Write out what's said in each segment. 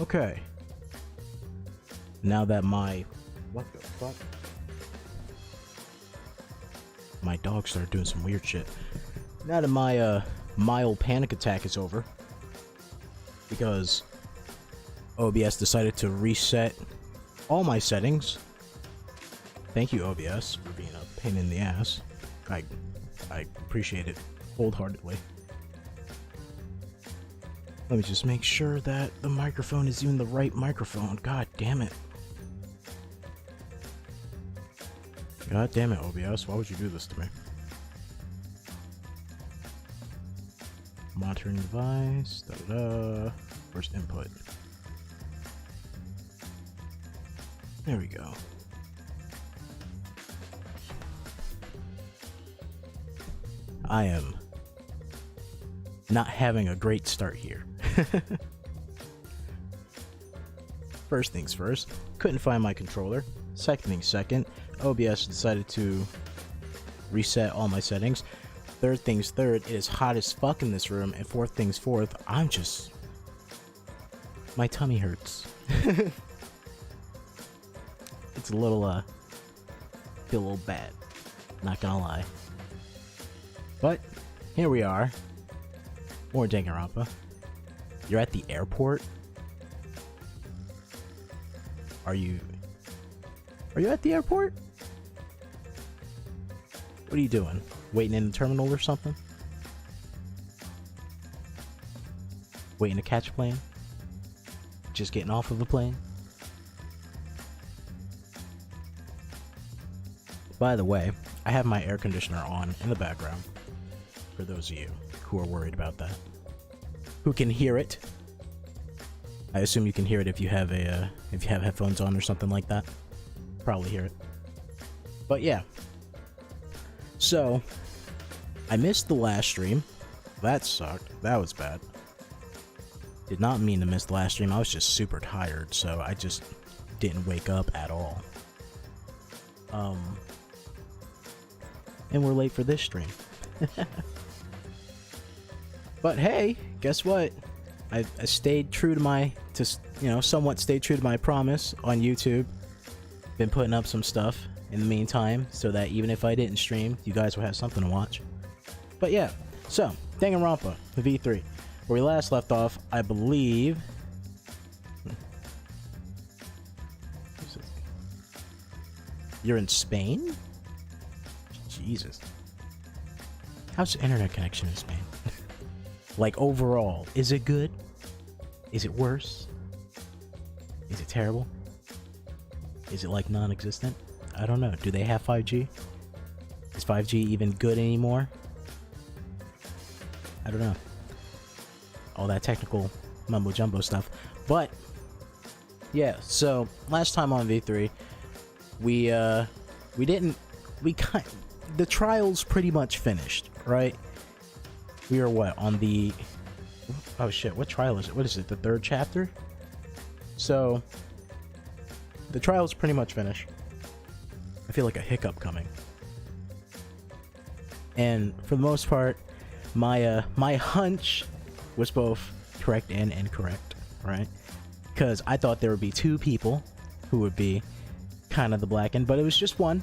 Okay. Now that my... What the fuck? My dog started doing some weird shit. Now that my, mild panic attack is over, because OBS decided to reset all my settings. Thank you, OBS, for being a pain in the ass. I appreciate it wholeheartedly. Let me just make sure that the microphone is even the right microphone. God damn it. God damn it, OBS. Why would you do this to me? Monitoring device. Da-da-da. Where's input? There we go. I am not having a great start here. First things first, couldn't find my controller. Second things second, OBS decided to reset all my settings. Third things third, it is hot as fuck in this room. And fourth things fourth, my tummy hurts. It's a little, feel a little bad. Not gonna lie. But, here we are. More Danganronpa. You're at the airport? Are you at the airport? What are you doing? Waiting in the terminal or something? Waiting to catch a plane? Just getting off of a plane? By the way, I have my air conditioner on in the background. For those of you who are worried about that. Who can hear it. I assume you can hear it if you have headphones on or something like that. Probably hear it. But yeah. So, I missed the last stream. That sucked. That was bad. Did not mean to miss the last stream. I was just super tired, so I just didn't wake up at all. And we're late for this stream. But hey, guess what? I stayed true to my, somewhat stayed true to my promise on YouTube. Been putting up some stuff in the meantime, so that even if I didn't stream, you guys will have something to watch. But yeah, so, Danganronpa, the V3. Where we last left off, I believe... You're in Spain? Jesus. How's the internet connection in Spain? Like, overall, is it good? Is it worse? Is it terrible? Is it, like, non-existent? I don't know. Do they have 5G? Is 5G even good anymore? I don't know. All that technical mumbo-jumbo stuff. But, yeah, so, last time on V3, the trial's pretty much finished, right? We are what, on the... Oh shit, what trial is it? What is it, the third chapter? So, the trial's pretty much finished. I feel like a hiccup coming. And for the most part, my hunch was both correct and incorrect, right? Because I thought there would be two people who would be kind of the blackened, but it was just one.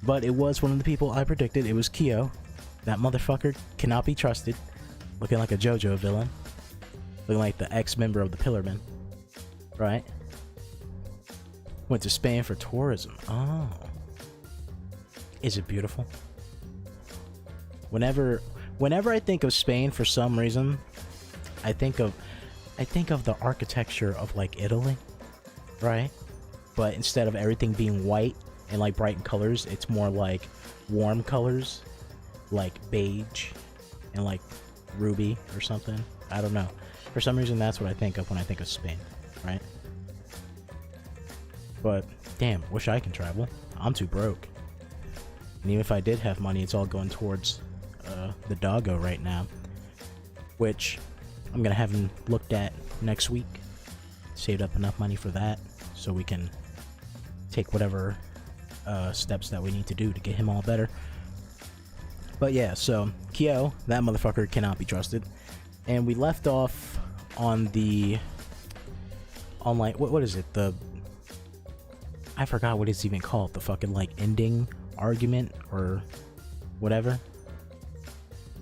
But it was one of the people I predicted. It was Kyo. That motherfucker cannot be trusted. Looking like a JoJo villain. Looking like the ex-member of the Pillarmen. Right? Went to Spain for tourism. Oh. Is it beautiful? Whenever I think of Spain for some reason, I think of the architecture of like Italy. Right? But instead of everything being white and like bright colors, it's more like warm colors. Like beige and like ruby or something. I don't know. For some reason, that's what I think of when I think of Spain, right? But damn, wish I can travel. I'm too broke. And even if I did have money, it's all going towards the doggo right now, which I'm gonna have him looked at next week. Saved up enough money for that, so we can take whatever steps that we need to do to get him all better. But yeah, so Kyo, that motherfucker cannot be trusted. And we left off on the online, what is it? I forgot what it's even called. The fucking, like, ending argument or whatever.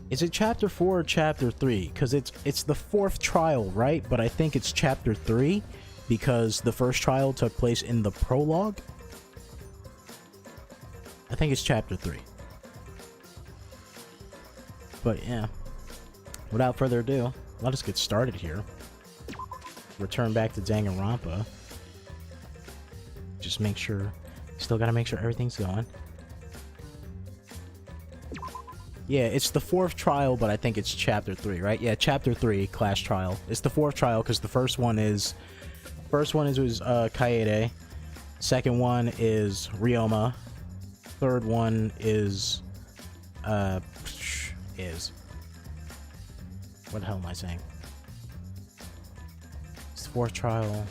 Is it chapter 4 or chapter 3? Because it's the 4th trial, right? But I think it's chapter 3 because the first trial took place in the prologue. I think it's chapter 3. But yeah, without further ado, let us get started here. Return back to Danganronpa. Just make sure, still gotta make sure everything's going. Yeah, it's the 4th trial, but I think it's chapter 3, right? Yeah, chapter 3, class trial. It's the 4th trial because the first one was Kaede. Second one is Ryoma. Third one is what the hell am I saying? It's the 4th trial.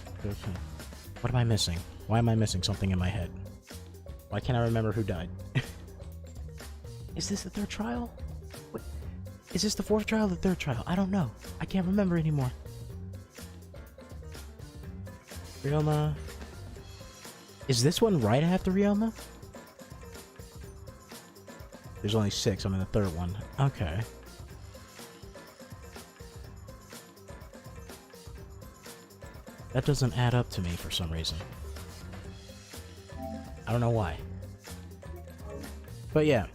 What am I missing? Why am I missing something in my head? Why can't I remember who died? Is this the 3rd trial? What? Is this the 4th trial or the 3rd trial? I don't know. I can't remember anymore. Ryoma. Is this one right after Ryoma? There's only 6. I'm in the 3rd one. Okay. That doesn't add up to me for some reason. I don't know why. But yeah.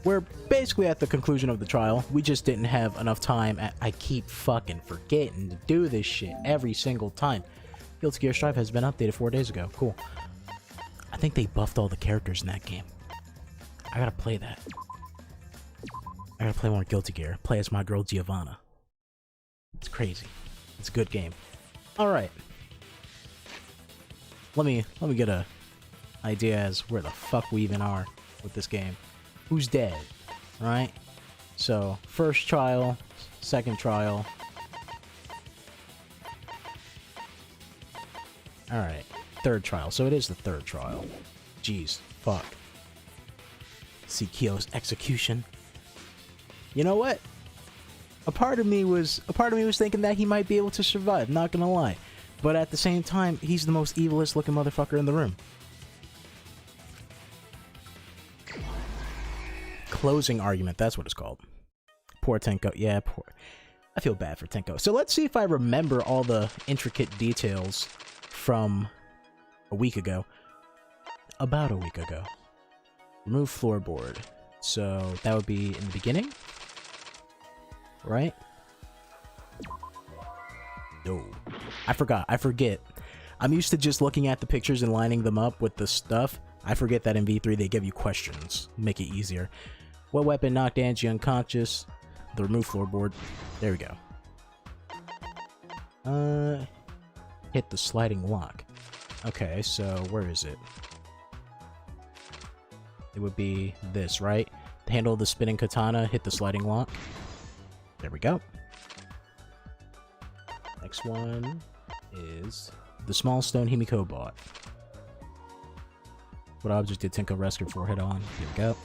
We're basically at the conclusion of the trial. We just didn't have enough time. I keep fucking forgetting to do this shit every single time. Guilty Gear Strive has been updated 4 days ago. Cool. I think they buffed all the characters in that game. I gotta play that. I gotta play more Guilty Gear. Play as my girl Giovanna. It's crazy. It's a good game. Alright. Let me get a idea as where the fuck we even are with this game. Who's dead, right? So, 1st trial, 2nd trial. Alright, 3rd trial. So it is the 3rd trial. Jeez, fuck. See Kyo's execution. You know what? A part of me was thinking that he might be able to survive, not gonna lie. But at the same time, he's the most evilest looking motherfucker in the room. Closing argument, that's what it's called. Poor Tenko. Yeah, poor. I feel bad for Tenko. So let's see if I remember all the intricate details from a week ago. About a week ago. Remove floorboard. So that would be in the beginning? Right? No. I forgot. I forget. I'm used to just looking at the pictures and lining them up with the stuff. I forget that in V3 they give you questions. Make it easier. What weapon knocked Angie unconscious? The remove floorboard. There we go. Hit the sliding lock. Okay, so where is it? It would be this, right? Handle the spinning katana, hit the sliding lock. There we go. Next one is the small stone Himiko bought. What object did Tenko rescue her head on? Here we go.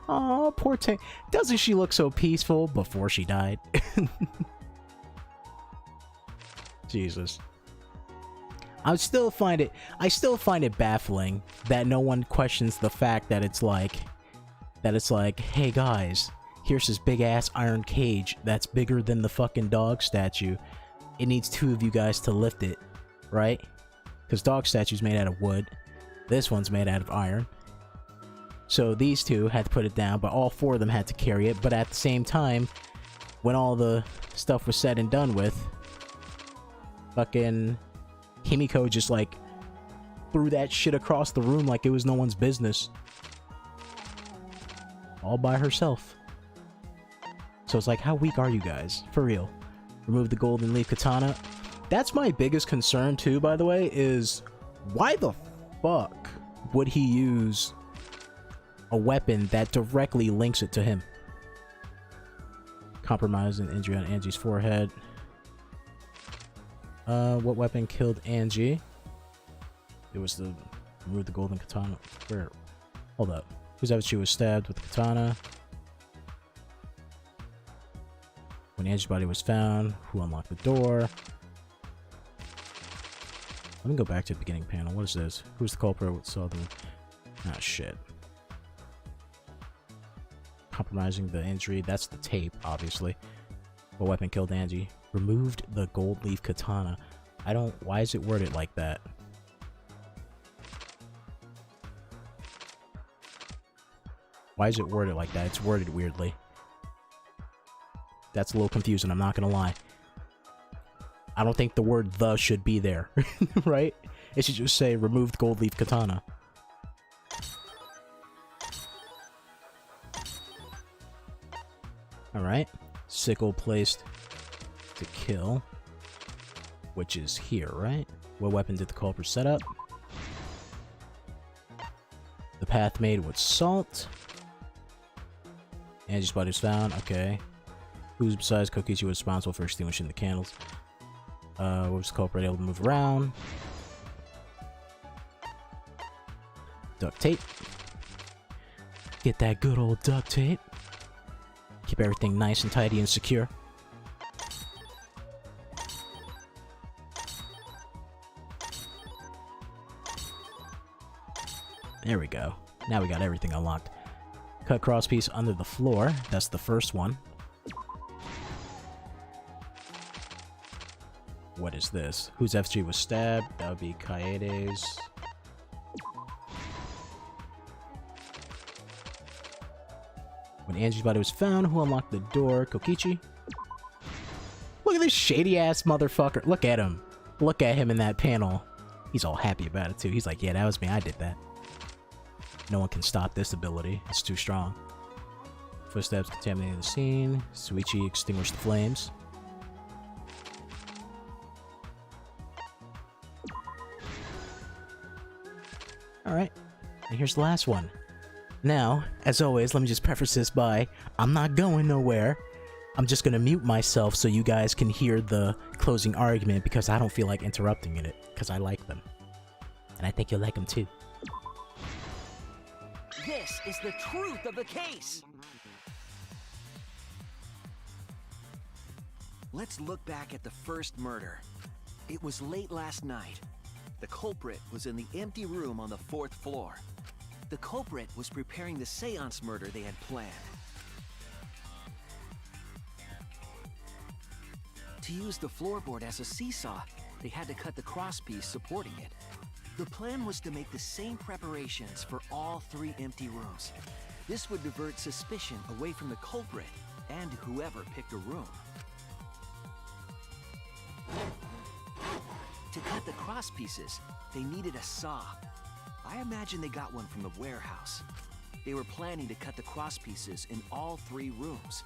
Oh, poor Tenko. Doesn't she look so peaceful before she died? Jesus. I still find it baffling that no one questions the fact that it's like, hey guys, here's this big ass iron cage that's bigger than the fucking dog statue. It needs 2 of you guys to lift it, right? Because dog statue's made out of wood. This one's made out of iron. So these 2 had to put it down, but all 4 of them had to carry it. But at the same time, when all the stuff was said and done with, fucking Himiko just like threw that shit across the room like it was no one's business. All by herself. So it's like, how weak are you guys? For real. Remove the golden leaf katana. That's my biggest concern too, by the way, is why the fuck would he use a weapon that directly links it to him? Compromise an injury on Angie's forehead. What weapon killed Angie? It was the remove the golden katana. Where? Hold up. Who's that? She was stabbed with the katana. When Angie's body was found, who unlocked the door? Let me go back to the beginning panel. What is this? Who's the culprit? What saw them? Ah, shit. Compromising the injury. That's the tape, obviously. What weapon killed Angie? Removed the gold leaf katana. I don't... Why is it worded like that? Why is it worded like that? It's worded weirdly. That's a little confusing, I'm not gonna lie. I don't think the word "the" should be there, right? It should just say removed gold leaf katana. Alright. Sickle placed to kill. Which is here, right? What weapon did the culprit set up? The path made with salt. Angie's body was found. Okay. Who's besides Kokichi was responsible for extinguishing the candles? Was the culprit able to move around? Duct tape. Get that good old duct tape. Keep everything nice and tidy and secure. There we go. Now we got everything unlocked. Cut crosspiece under the floor. That's the first one. What is this? Whose FG was stabbed? That would be Kaede's. When Angie's body was found, who unlocked the door? Kokichi? Look at this shady ass motherfucker. Look at him. Look at him in that panel. He's all happy about it too. He's like, yeah, that was me. I did that. No one can stop this ability. It's too strong. Footsteps contaminated the scene. Suichi extinguished the flames. Alright, and here's the last one. Now, as always, let me just preface this by, I'm not going nowhere. I'm just gonna mute myself so you guys can hear the closing argument because I don't feel like interrupting in it, because I like them. And I think you'll like them too. This is the truth of the case! Let's look back at the first murder. It was late last night. The culprit was in the empty room on the 4th floor. The culprit was preparing the seance murder they had planned. To use the floorboard as a seesaw, they had to cut the crosspiece supporting it. The plan was to make the same preparations for all 3 empty rooms. This would divert suspicion away from the culprit and whoever picked a room. To cut the crosspieces, they needed a saw. I imagine they got one from the warehouse. They were planning to cut the crosspieces in all 3 rooms.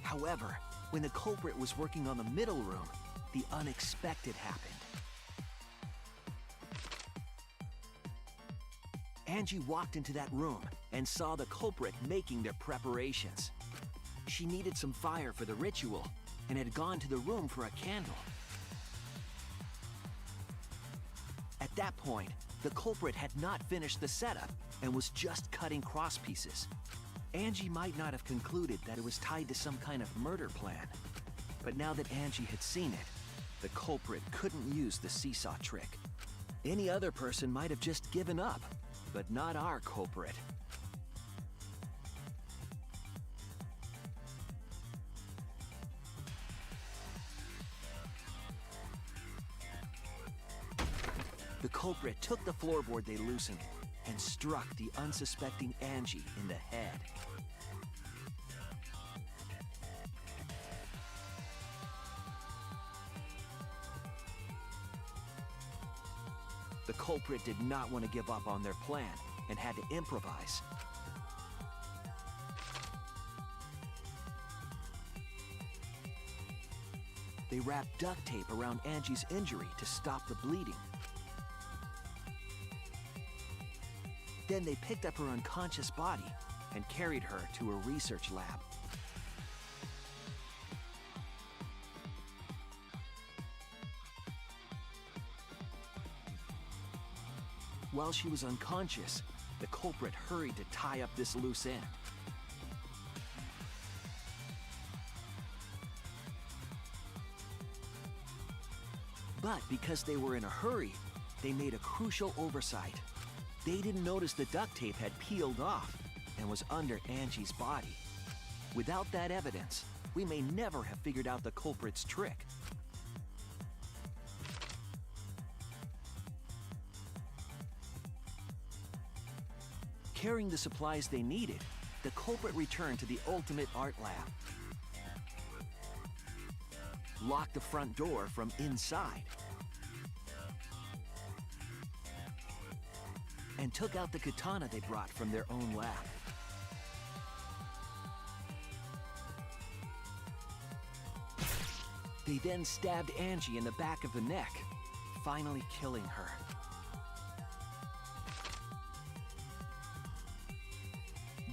However, when the culprit was working on the middle room, the unexpected happened. Angie walked into that room and saw the culprit making their preparations. She needed some fire for the ritual and had gone to the room for a candle. At that point, the culprit had not finished the setup and was just cutting crosspieces. Angie might not have concluded that it was tied to some kind of murder plan. But now that Angie had seen it, the culprit couldn't use the seesaw trick. Any other person might have just given up, but not our culprit. The culprit took the floorboard they loosened and struck the unsuspecting Angie in the head. The culprit did not want to give up on their plan and had to improvise. They wrapped duct tape around Angie's injury to stop the bleeding. Then they picked up her unconscious body and carried her to a research lab. While she was unconscious, the culprit hurried to tie up this loose end. But because they were in a hurry, they made a crucial oversight. They didn't notice the duct tape had peeled off and was under Angie's body. Without that evidence, we may never have figured out the culprit's trick. Carrying the supplies they needed, the culprit returned to the ultimate art lab. Locked the front door from inside. And took out the katana they brought from their own lab. They then stabbed Angie in the back of the neck, finally killing her.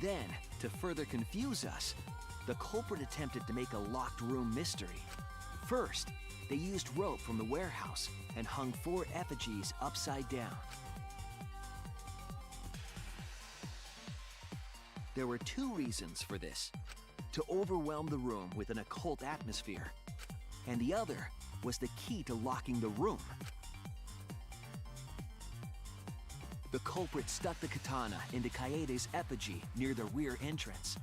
Then, to further confuse us, the culprit attempted to make a locked room mystery. First, they used rope from the warehouse and hung 4 effigies upside down. There were 2 reasons for this: to overwhelm the room with an occult atmosphere, and the other was the key to locking the room. The culprit stuck the katana into Kaede's effigy near the rear entrance.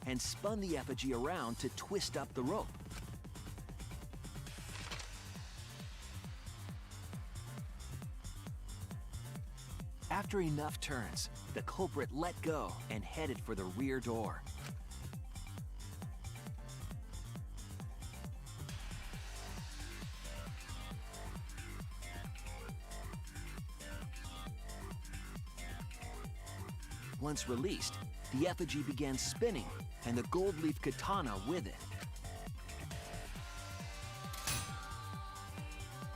And spun the effigy around to twist up the rope. After enough turns, the culprit let go and headed for the rear door. Once released, the effigy began spinning, and the gold leaf katana with it.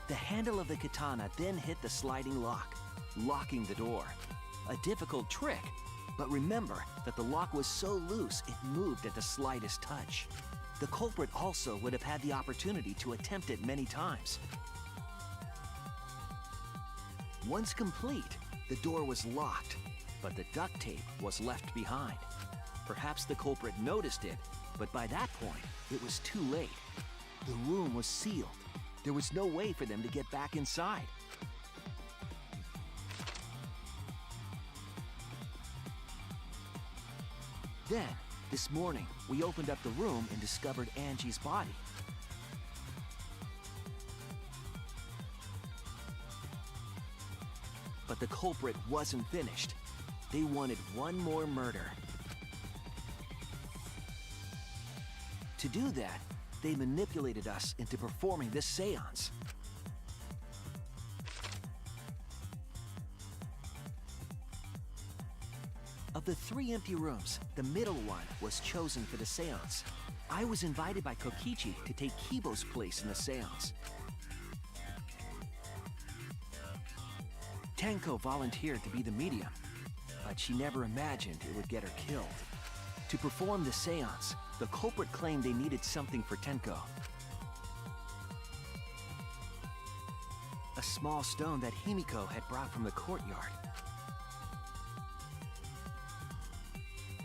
The handle of the katana then hit the sliding lock, locking the door. A difficult trick, but remember that the lock was so loose it moved at the slightest touch. The culprit also would have had the opportunity to attempt it many times. Once complete, the door was locked, but the duct tape was left behind. Perhaps the culprit noticed it, but by that point, it was too late. The room was sealed. There was no way for them to get back inside. Then, this morning, we opened up the room and discovered Angie's body. But the culprit wasn't finished. They wanted one more murder. To do that, they manipulated us into performing this seance. Of the 3 empty rooms, the middle one was chosen for the seance. I was invited by Kokichi to take Kibo's place in the seance. Tenko volunteered to be the medium, but she never imagined it would get her killed. To perform the seance, the culprit claimed they needed something for Tenko. A small stone that Himiko had brought from the courtyard.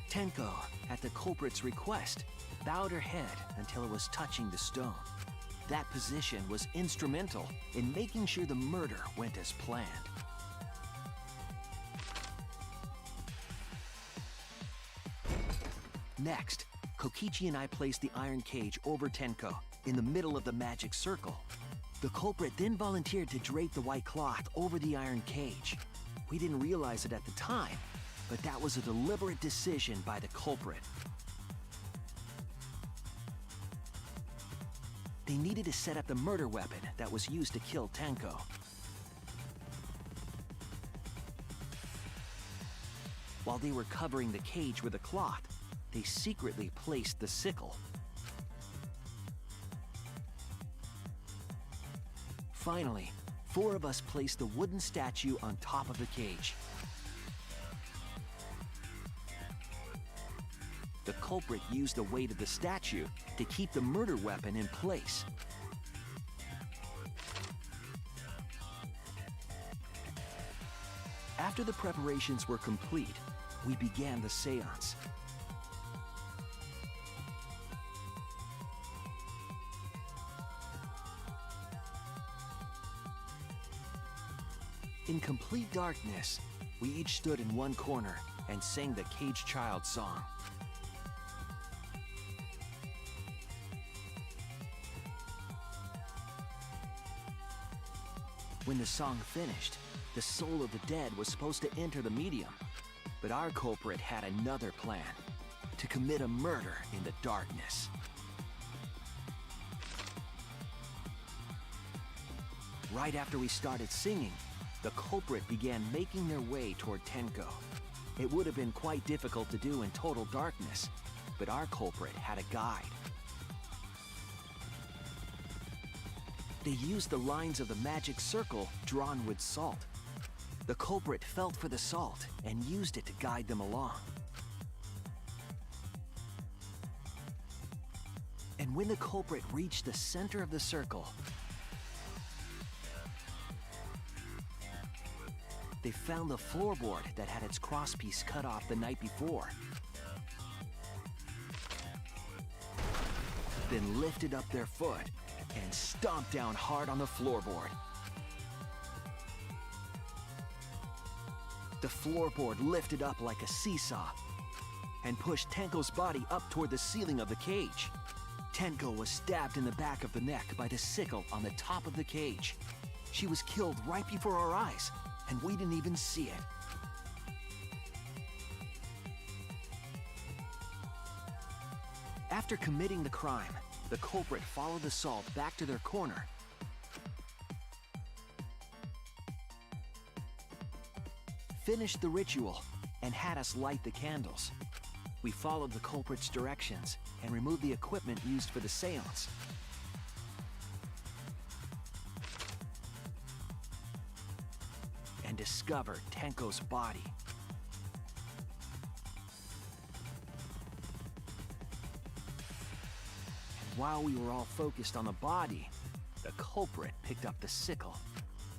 Tenko, at the culprit's request, bowed her head until it was touching the stone. That position was instrumental in making sure the murder went as planned. Next, Kokichi and I placed the iron cage over Tenko in the middle of the magic circle. The culprit then volunteered to drape the white cloth over the iron cage. We didn't realize it at the time, but that was a deliberate decision by the culprit. They needed to set up the murder weapon that was used to kill Tenko. While they were covering the cage with a cloth, they secretly placed the sickle. Finally, 4 of us placed the wooden statue on top of the cage. The culprit used the weight of the statue to keep the murder weapon in place. After the preparations were complete, we began the seance. In complete darkness, we each stood in one corner and sang the Caged Child song. When the song finished, the soul of the dead was supposed to enter the medium, but our culprit had another plan: to commit a murder in the darkness. Right after we started singing, the culprit began making their way toward Tenko. It would have been quite difficult to do in total darkness, but our culprit had a guide. They used the lines of the magic circle drawn with salt. The culprit felt for the salt and used it to guide them along. And when the culprit reached the center of the circle, they found the floorboard that had its crosspiece cut off the night before. Then lifted up their foot and stomped down hard on the floorboard. The floorboard lifted up like a seesaw and pushed Tenko's body up toward the ceiling of the cage. Tenko was stabbed in the back of the neck by the sickle on the top of the cage. She was killed right before our eyes, and we didn't even see it. After committing the crime, the culprit followed the salt back to their corner. Finished the ritual and had us light the candles. We followed the culprit's directions and removed the equipment used for the seance. And discovered Tenko's body. And while we were all focused on the body, the culprit picked up the sickle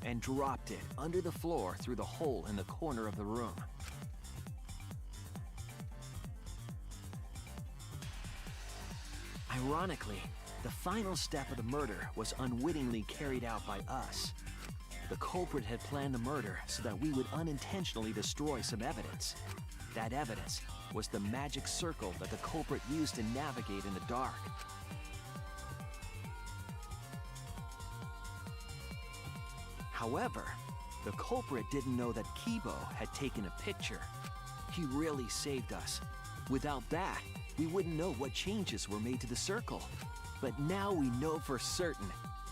and dropped it under the floor through the hole in the corner of the room. Ironically, the final step of the murder was unwittingly carried out by us. The culprit had planned the murder so that we would unintentionally destroy some evidence. That evidence was the magic circle that the culprit used to navigate in the dark. However, the culprit didn't know that Kibo had taken a picture. He really saved us. Without that, we wouldn't know what changes were made to the circle. But now we know for certain,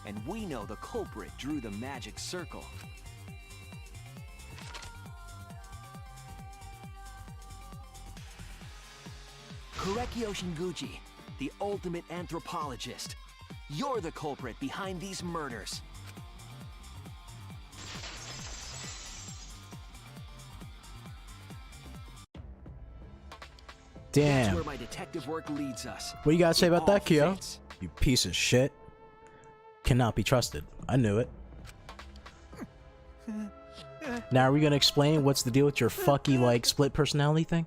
and we know the culprit drew the magic circle. Korekyo Shinguchi, the ultimate anthropologist. You're the culprit behind these murders. Damn. That's where my detective work leads us. What do you gotta say It about all that, Kyo? fits. You piece of shit. Cannot be trusted. I knew it. Now are we gonna explain what's the deal with your fucky, like, split personality thing?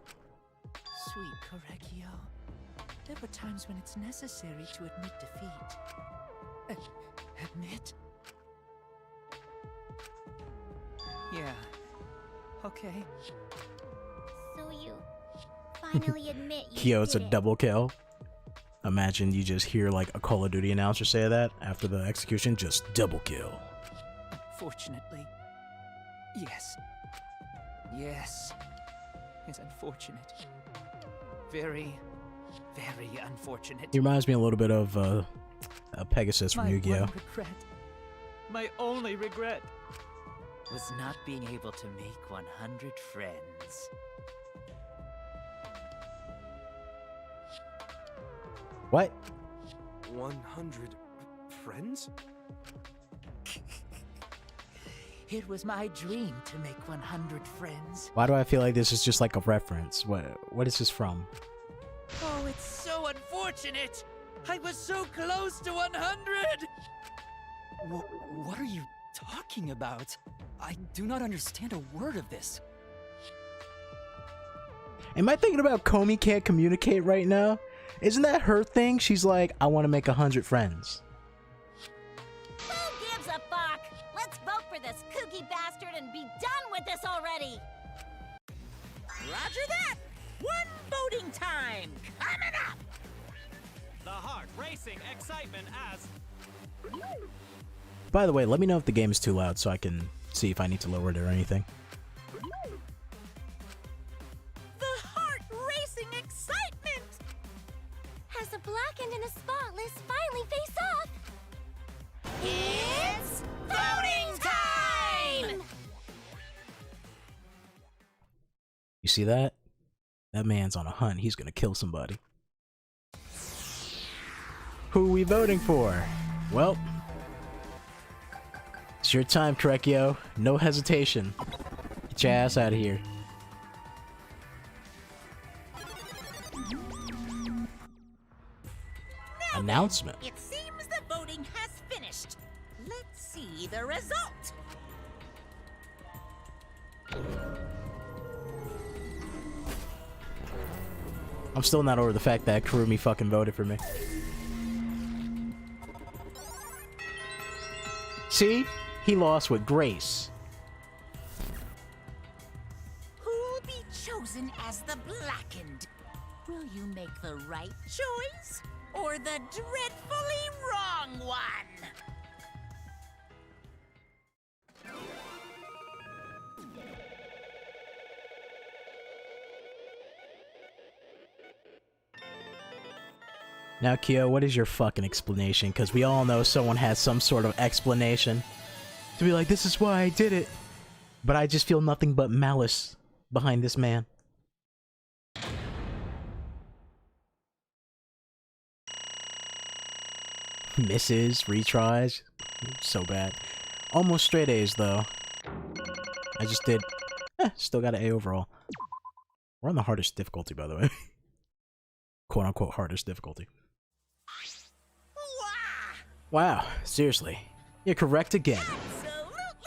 Sweet Korekyo. There were times when it's necessary to admit defeat. Admit? Yeah. Okay. So you finally admit you Kyo, it's a did it. double kill. Imagine you just hear like a Call of Duty announcer say that after the execution, just double kill. Fortunately. Yes. Yes. It's unfortunate. Very, very unfortunate. He reminds me a little bit of Pegasus from My Yu-Gi-Oh. one regret, my only regret, was not being able to make 100 friends. What? 100 friends? It was my dream to make 100 friends. Why do I feel like this is just like a reference? What is this from? Oh, it's so unfortunate! I was so close to 100! What are you talking about? I do not understand a word of this. Am I thinking about Komi can't communicate right now? Isn't that her thing? She's like, I want to make 100 friends. Who gives a fuck? Let's vote for this kooky bastard and be done with this already! Roger that! One voting time coming up! The heart racing excitement as... By the way, let me know if the game is too loud so I can see if I need to lower it or anything. The heart racing excitement! As the blackened and the spotless finally face off, It's voting time! You see that? That man's on a hunt. He's gonna kill somebody. Who are we voting for? Well, it's your time, Korekio. No hesitation. Get your ass out of here. Announcement. It seems the voting has finished. Let's see the result. I'm still not over the fact that Kurumi fucking voted for me. See? He lost with grace. Who'll be chosen as the blackened? Will you make the right choice or the dreadfully wrong one? Now, Kyo, what is your fucking explanation? Because we all know someone has some sort of explanation. To be like, this is why I did it. But I just feel nothing but malice behind this man. Misses, retries. So bad. Almost straight A's, though. I just did... still got an A overall. We're on the hardest difficulty, by the way. Quote-unquote hardest difficulty. Wow, seriously. You're correct again.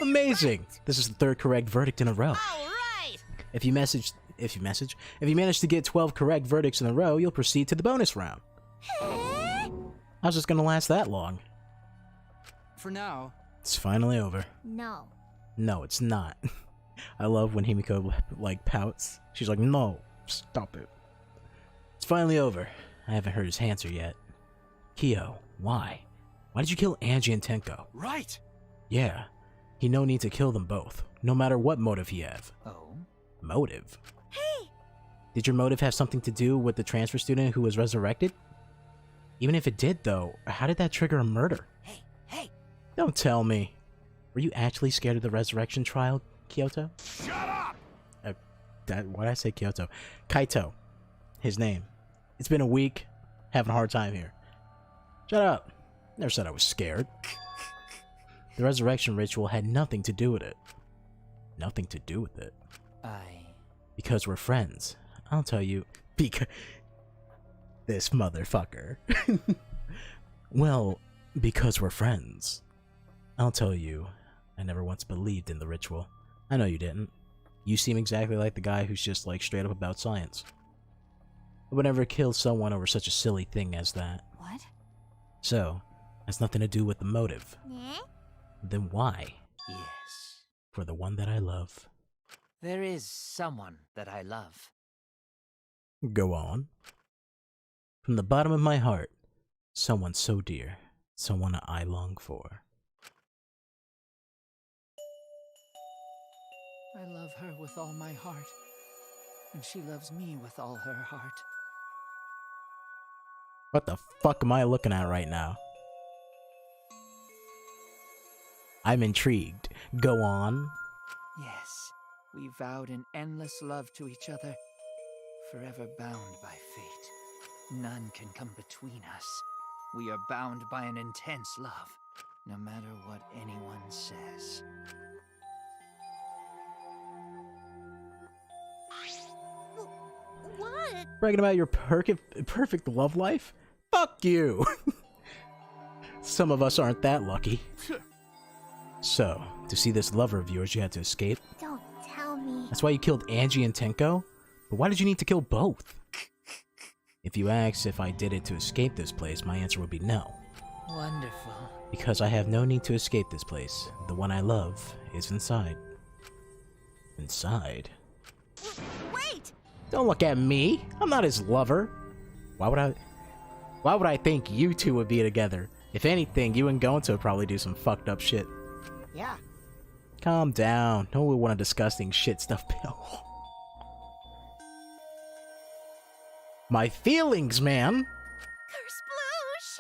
Amazing! Right. This is the third correct verdict in a row. All right. If you manage to get 12 correct verdicts in a row, you'll proceed to the bonus round. How's this gonna last that long? For now. It's finally over. no. No, it's not. I love when Himiko, like, pouts. She's like, no, stop it. It's finally over. I haven't heard his answer yet. Kyo, why? Why did you kill Angie and Tenko? Right! Yeah, he no need to kill them both, no matter what motive he have. Oh? Motive? Hey! Did your motive have something to do with the transfer student who was resurrected? Even if it did, though, how did that trigger a murder? Hey! Don't tell me. Were you actually scared of the resurrection trial, Kyoto? Shut up! Why'd I say Kyoto? Kaito. His name. It's been a week. Having a hard time here. Shut up. Never said I was scared. The resurrection ritual had nothing to do with it. Nothing to do with it. Because we're friends. I'll tell you. Because... This motherfucker. Well, because we're friends. I'll tell you. I never once believed in the ritual. I know you didn't. You seem exactly like the guy who's just like straight up about science. I would never kill someone over such a silly thing as that. What? So, has nothing to do with the motive. Eh? Then why? Yes. For the one that I love. There is someone that I love. Go on. From the bottom of my heart, someone so dear, someone I long for. I love her with all my heart, and she loves me with all her heart. What the fuck am I looking at right now? I'm intrigued. Go on. Yes, we vowed an endless love to each other, forever bound by fate. None can come between us. We are bound by an intense love, no matter what anyone says. What? Bragging about your perfect love life? Fuck you! Some of us aren't that lucky. So, to see this lover of yours, you had to escape? Don't tell me. That's why you killed Angie and Tenko? But why did you need to kill both? If you asked if I did it to escape this place, my answer would be no. Wonderful. Because I have no need to escape this place. The one I love is inside. Inside? Wait! Don't look at me. I'm not his lover. Why would I think you two would be together? If anything, you and Gonta would probably do some fucked up shit. Yeah. Calm down. No one want a disgusting shit stuff pill. My feelings, man. Kersploosh!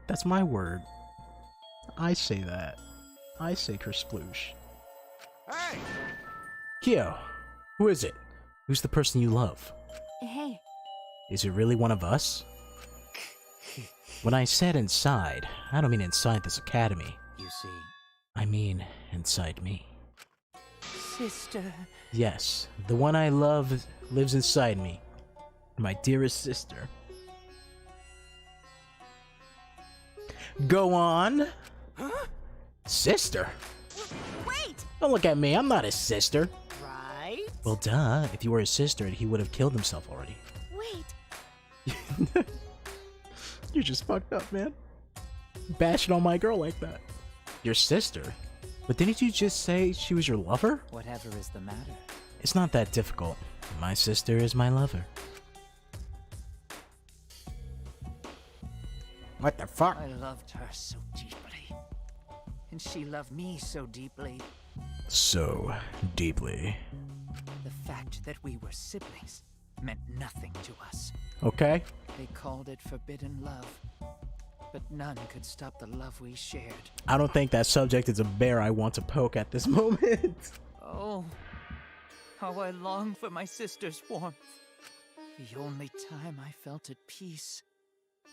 That's my word. I say that. I say kersploosh. Hey! Kyo, who is it? Who's the person you love? Hey. Is it really one of us? When I said inside, I don't mean inside this academy. You see, I mean inside me. sister. Yes, the one I love lives inside me. My dearest sister. Go on. Huh? Sister? Wait! Don't look at me, I'm not his sister. Right? Well, duh. If you were his sister, he would have killed himself already. Wait. You're just fucked up, man. Bashing on my girl like that. Your sister? But didn't you just say she was your lover? Whatever is the matter? It's not that difficult. My sister is my lover. What the fuck? I loved her so deeply. And she loved me so deeply. So deeply. The fact that we were siblings meant nothing to us. Okay. They called it forbidden love. But none could stop the love we shared. I don't think that subject is a bear I want to poke at this moment. Oh, how I long for my sister's warmth. The only time I felt at peace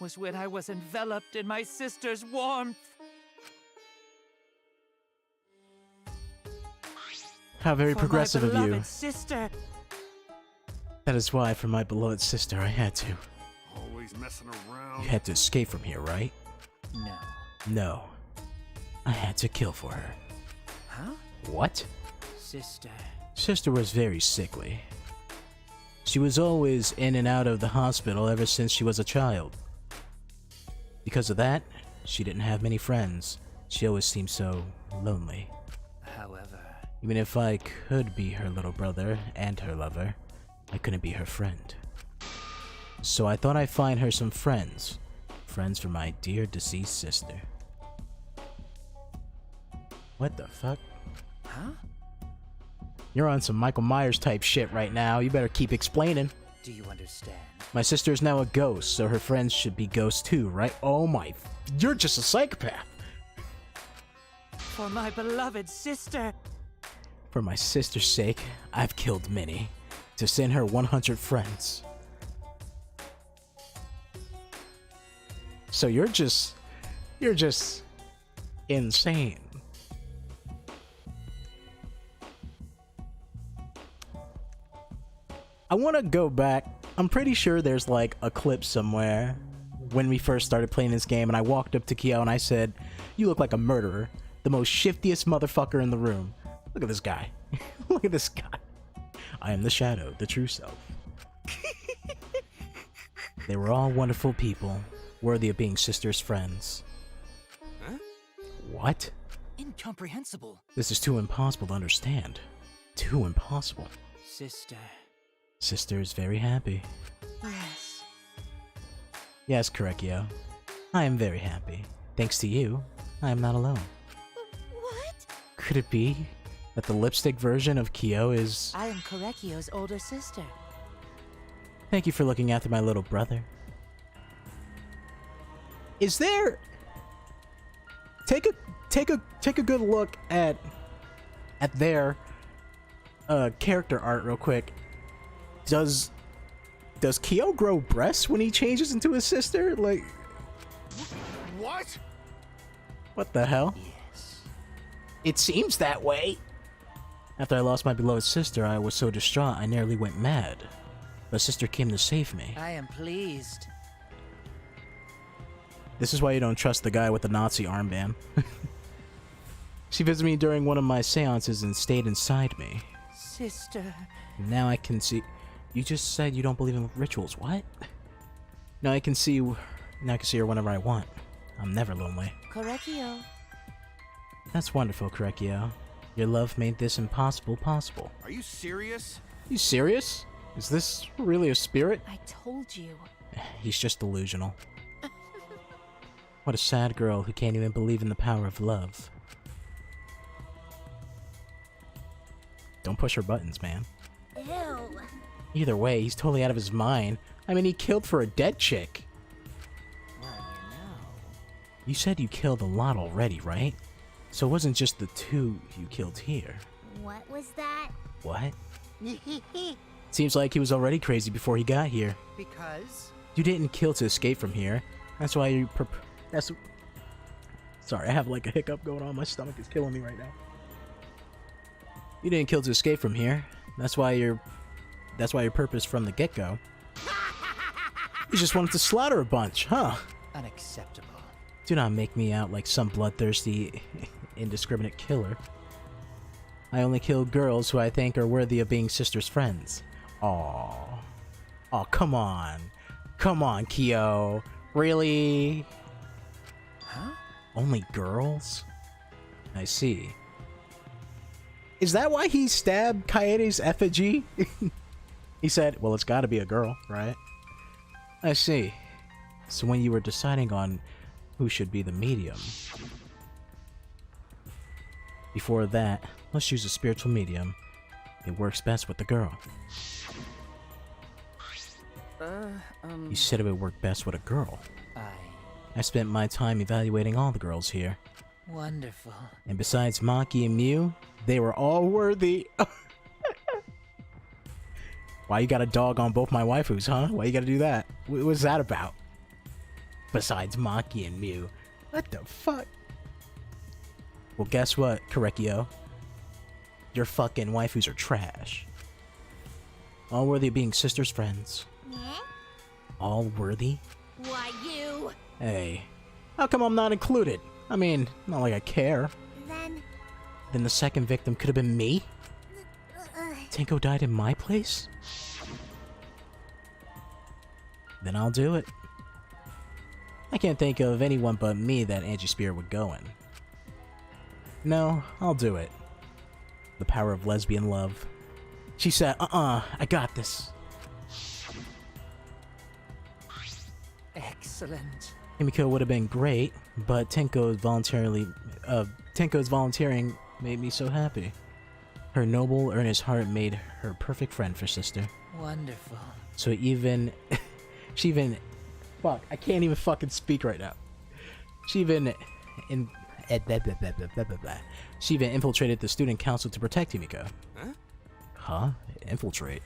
was when I was enveloped in my sister's warmth. How very For progressive my of you. beloved sister. That is why, for my beloved sister, I had to. Always messing around. You had to escape from here, right? No. No. I had to kill for her. Huh? What? Sister. Sister was very sickly. She was always in and out of the hospital ever since she was a child. Because of that, she didn't have many friends. She always seemed so lonely. However, Even if I could be her little brother and her lover, I couldn't be her friend. So I thought I'd find her some friends. Friends for my dear deceased sister. What the fuck? huh? You're on some Michael Myers type shit right now. You better keep explaining. Do you understand? My sister is now a ghost, so her friends should be ghosts too, right? Oh my... You're just a psychopath! For my beloved sister. For my sister's sake, I've killed many. To send her 100 friends. So you're just insane. I want to go back. I'm pretty sure there's like a clip somewhere when we first started playing this game and I walked up to Kyo and I said, "You look like a murderer. The most shiftiest motherfucker in the room. Look at this guy. Look at this guy. I am the shadow, the true self." They were all wonderful people, worthy of being sisters' friends. Huh? What? Incomprehensible. This is too impossible to understand. Too impossible. Sister. Sister is very happy. Yes. Yes, Korekio. I am very happy. Thanks to you, I am not alone. What? Could it be that the lipstick version of Kyo is... I am Korekio's older sister. Thank you for looking after my little brother. Is there... Take a good look at their character art real quick. Does Kyo grow breasts when he changes into his sister? Like, What? what the hell? Yes. It seems that way. After I lost my beloved sister, I was so distraught I nearly went mad. But sister came to save me. I am pleased. This is why you don't trust the guy with the Nazi armband. She visited me during one of my seances and stayed inside me. Sister. Now I can see... You just said you don't believe in rituals. What? Now I can see her whenever I want. I'm never lonely. Korekio. That's wonderful, Korekio. Your love made this impossible possible. Are you serious? You serious? Is this really a spirit? I told you. He's just delusional. What a sad girl who can't even believe in the power of love. Don't push her buttons, man. Ew. Either way, he's totally out of his mind. I mean, he killed for a dead chick. Well, you know. You said you killed a lot already, right? So it wasn't just the two you killed here. What was that? What? Seems like he was already crazy before he got here. Because? You didn't kill to escape from here. That's why you Sorry, I have like a hiccup going on. My stomach is killing me right now. You didn't kill to escape from here. That's why your purpose from the get-go. You just wanted to slaughter a bunch, huh? Unacceptable. Do not make me out like some bloodthirsty, indiscriminate killer. I only kill girls who I think are worthy of being sisters' friends. Aww. Oh, come on. Come on, Kyo. Really? Huh? Only girls? I see. Is that why he stabbed Kaede's effigy? He said, well, it's gotta be a girl, right? I see. So when you were deciding on who should be the medium, before that, let's choose a spiritual medium. It works best with the girl. You said it would work best with a girl. I spent my time evaluating all the girls here. Wonderful. And besides Maki and Mew, they were all worthy. Why you got a dog on both my waifus, huh? Why you gotta do that? What's that about? Besides Maki and Mew. What the fuck? Well, guess what, Korekio? Your fucking waifus are trash. All worthy of being sisters' friends. Yeah? All worthy? Why you? Hey, how come I'm not included? I mean, not like I care. Then the second victim could have been me? Tenko died in my place? Then I'll do it. I can't think of anyone but me that Angie Spear would go in. No, I'll do it. The power of lesbian love. She said, I got this. Excellent. Himiko would have been great, but Tenko's volunteering made me so happy. Her noble, earnest heart made her perfect friend for sister. Wonderful. So she even, fuck, I can't even fucking speak right now. She even infiltrated the student council to protect Himiko. Huh? Infiltrate?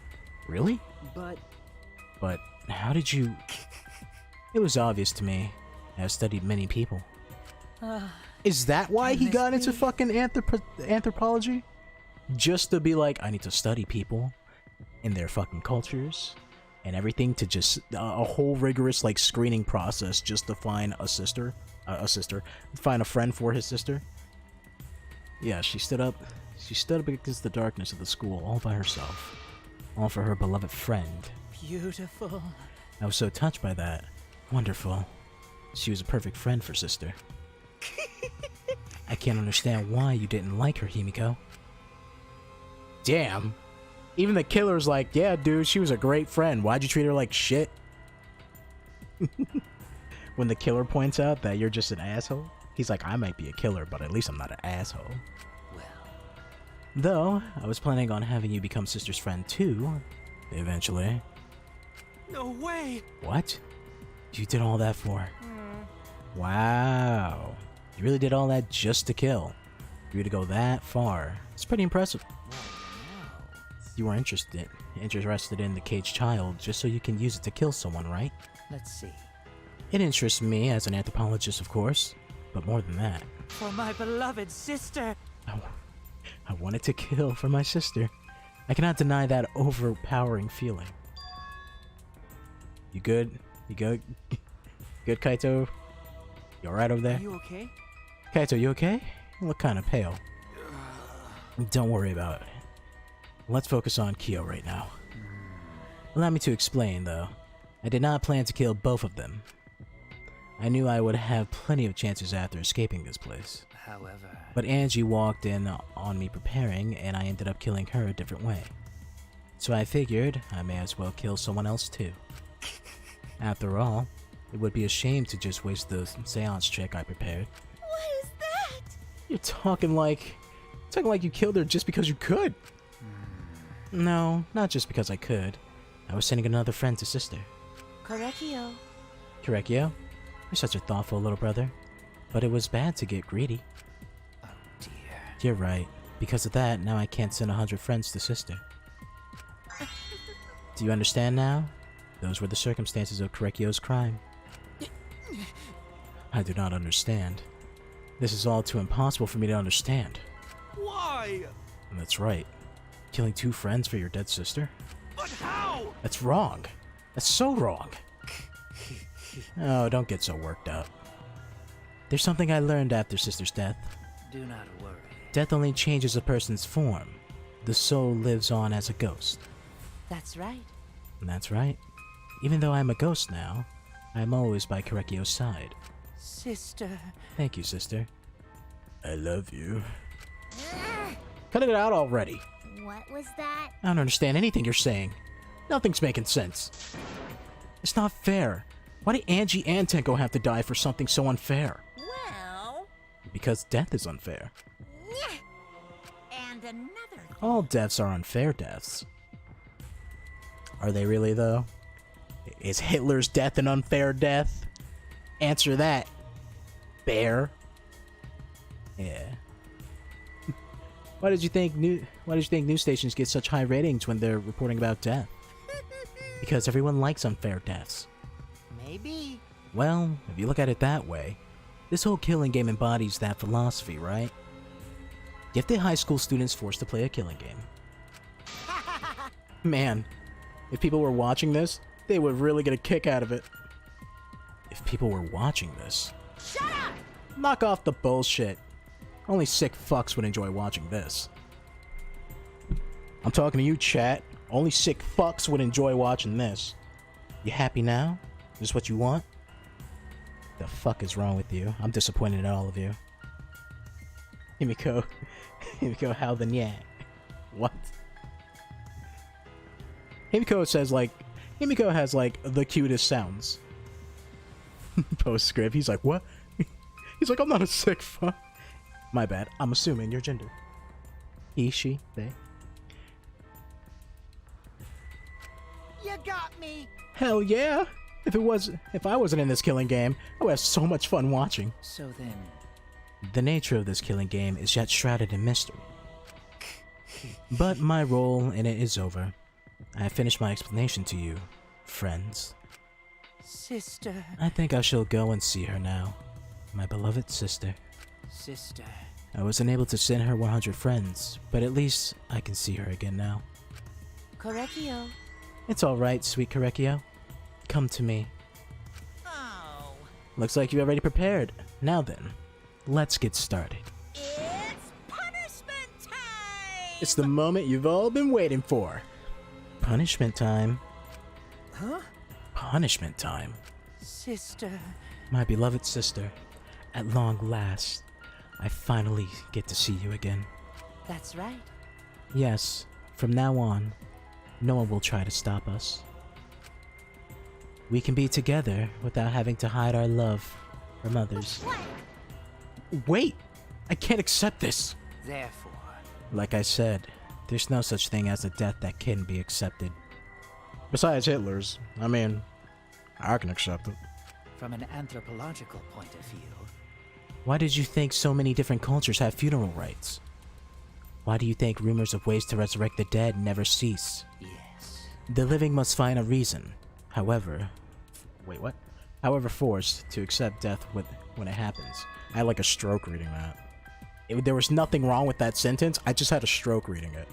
Really? But how did you... It was obvious to me. I've studied many people. Is that why he got into fucking anthropology? Just to be like, I need to study people and their fucking cultures and everything, to just a whole rigorous like screening process just to find find a friend for his sister. Yeah, she stood up against the darkness of the school all by herself, all for her beloved friend. Beautiful. I was so touched by that. Wonderful. She was a perfect friend for sister. I can't understand why you didn't like her, Himiko. Damn. Even the killer's like, yeah, dude, she was a great friend. Why'd you treat her like shit? When the killer points out that you're just an asshole, he's like, I might be a killer, but at least I'm not an asshole. Well. Though, I was planning on having you become sister's friend too, eventually. No way! What? You did all that for? Wow. You really did all that just to kill. For you to go that far. It's pretty impressive. You were interested in the caged child just so you can use it to kill someone, right? Let's see. It interests me as an anthropologist, of course, but more than that. For my beloved sister! I wanted to kill for my sister. I cannot deny that overpowering feeling. You good? You good? Good, Kaito? You alright over there? Are you okay? Kaito, you okay? You look kind of pale. Don't worry about it. Let's focus on Kyo right now. Allow me to explain, though. I did not plan to kill both of them. I knew I would have plenty of chances after escaping this place. However, But Angie walked in on me preparing, and I ended up killing her a different way. So I figured I may as well kill someone else too. After all, it would be a shame to just waste the seance trick I prepared. What is that? You're talking like you killed her just because you could. No, not just because I could. I was sending another friend to sister. Correcchio. Correcchio? You're such a thoughtful little brother. But it was bad to get greedy. oh dear. You're right. Because of that, now I can't send 100 friends to sister. Do you understand now? Those were the circumstances of Correcchio's crime. I do not understand. This is all too impossible for me to understand. Why? That's right. Killing 2 friends for your dead sister? But how? That's wrong. That's so wrong. Oh, don't get so worked up. There's something I learned after sister's death. Do not worry. Death only changes a person's form. The soul lives on as a ghost. That's right. That's right. Even though I'm a ghost now, I'm always by Correcchio's side. Sister. Thank you, sister. I love you. Cut it out already. What was that? I don't understand anything you're saying. Nothing's making sense. It's not fair. Why did Angie and Tenko have to die for something so unfair? Well, Because death is unfair. and another thing. All deaths are unfair deaths. Are they really, though? Is Hitler's death an unfair death? Answer that, bear. Yeah. Why did you think news stations get such high ratings when they're reporting about death? Because everyone likes unfair deaths. Maybe. Well, if you look at it that way, this whole killing game embodies that philosophy, right? Gifted high school students forced to play a killing game. Man, if people were watching this, they would really get a kick out of it. If people were watching this. Shut up! Knock off the bullshit. Only sick fucks would enjoy watching this. I'm talking to you, chat. Only sick fucks would enjoy watching this. You happy now? Is this what you want? The fuck is wrong with you? I'm disappointed in all of you. Himiko. Himiko, how the yeah? What? Himiko has like the cutest sounds. Postscript, he's like, what? He's like, I'm not a sick fuck. My bad, I'm assuming your gender. He, she, they. You got me. Hell yeah! If I wasn't in this killing game, I would have so much fun watching. So then, The nature of this killing game is yet shrouded in mystery. But my role in it is over. I have finished my explanation to you, friends. sister. I think I shall go and see her now. My beloved sister. Sister. I wasn't able to send her 100 friends, but at least I can see her again now. Correcchio. It's alright, sweet Correcchio. Come to me. Oh. Looks like you're already prepared. Now then, let's get started. It's punishment time! It's the moment you've all been waiting for. Punishment time. Huh? Punishment time. Sister. My beloved sister, at long last, I finally get to see you again. That's right. Yes, from now on, no one will try to stop us. We can be together without having to hide our love from others. Wait! I can't accept this! Therefore, Like I said, there's no such thing as a death that can be accepted. Besides Hitler's, I mean, I can accept it. from an anthropological point of view, Why did you think so many different cultures have funeral rites? Why do you think rumors of ways to resurrect the dead never cease? yes. The living must find a reason, however... Wait, what? However forced to accept death when it happens. I had like a stroke reading that. There was nothing wrong with that sentence, I just had a stroke reading it.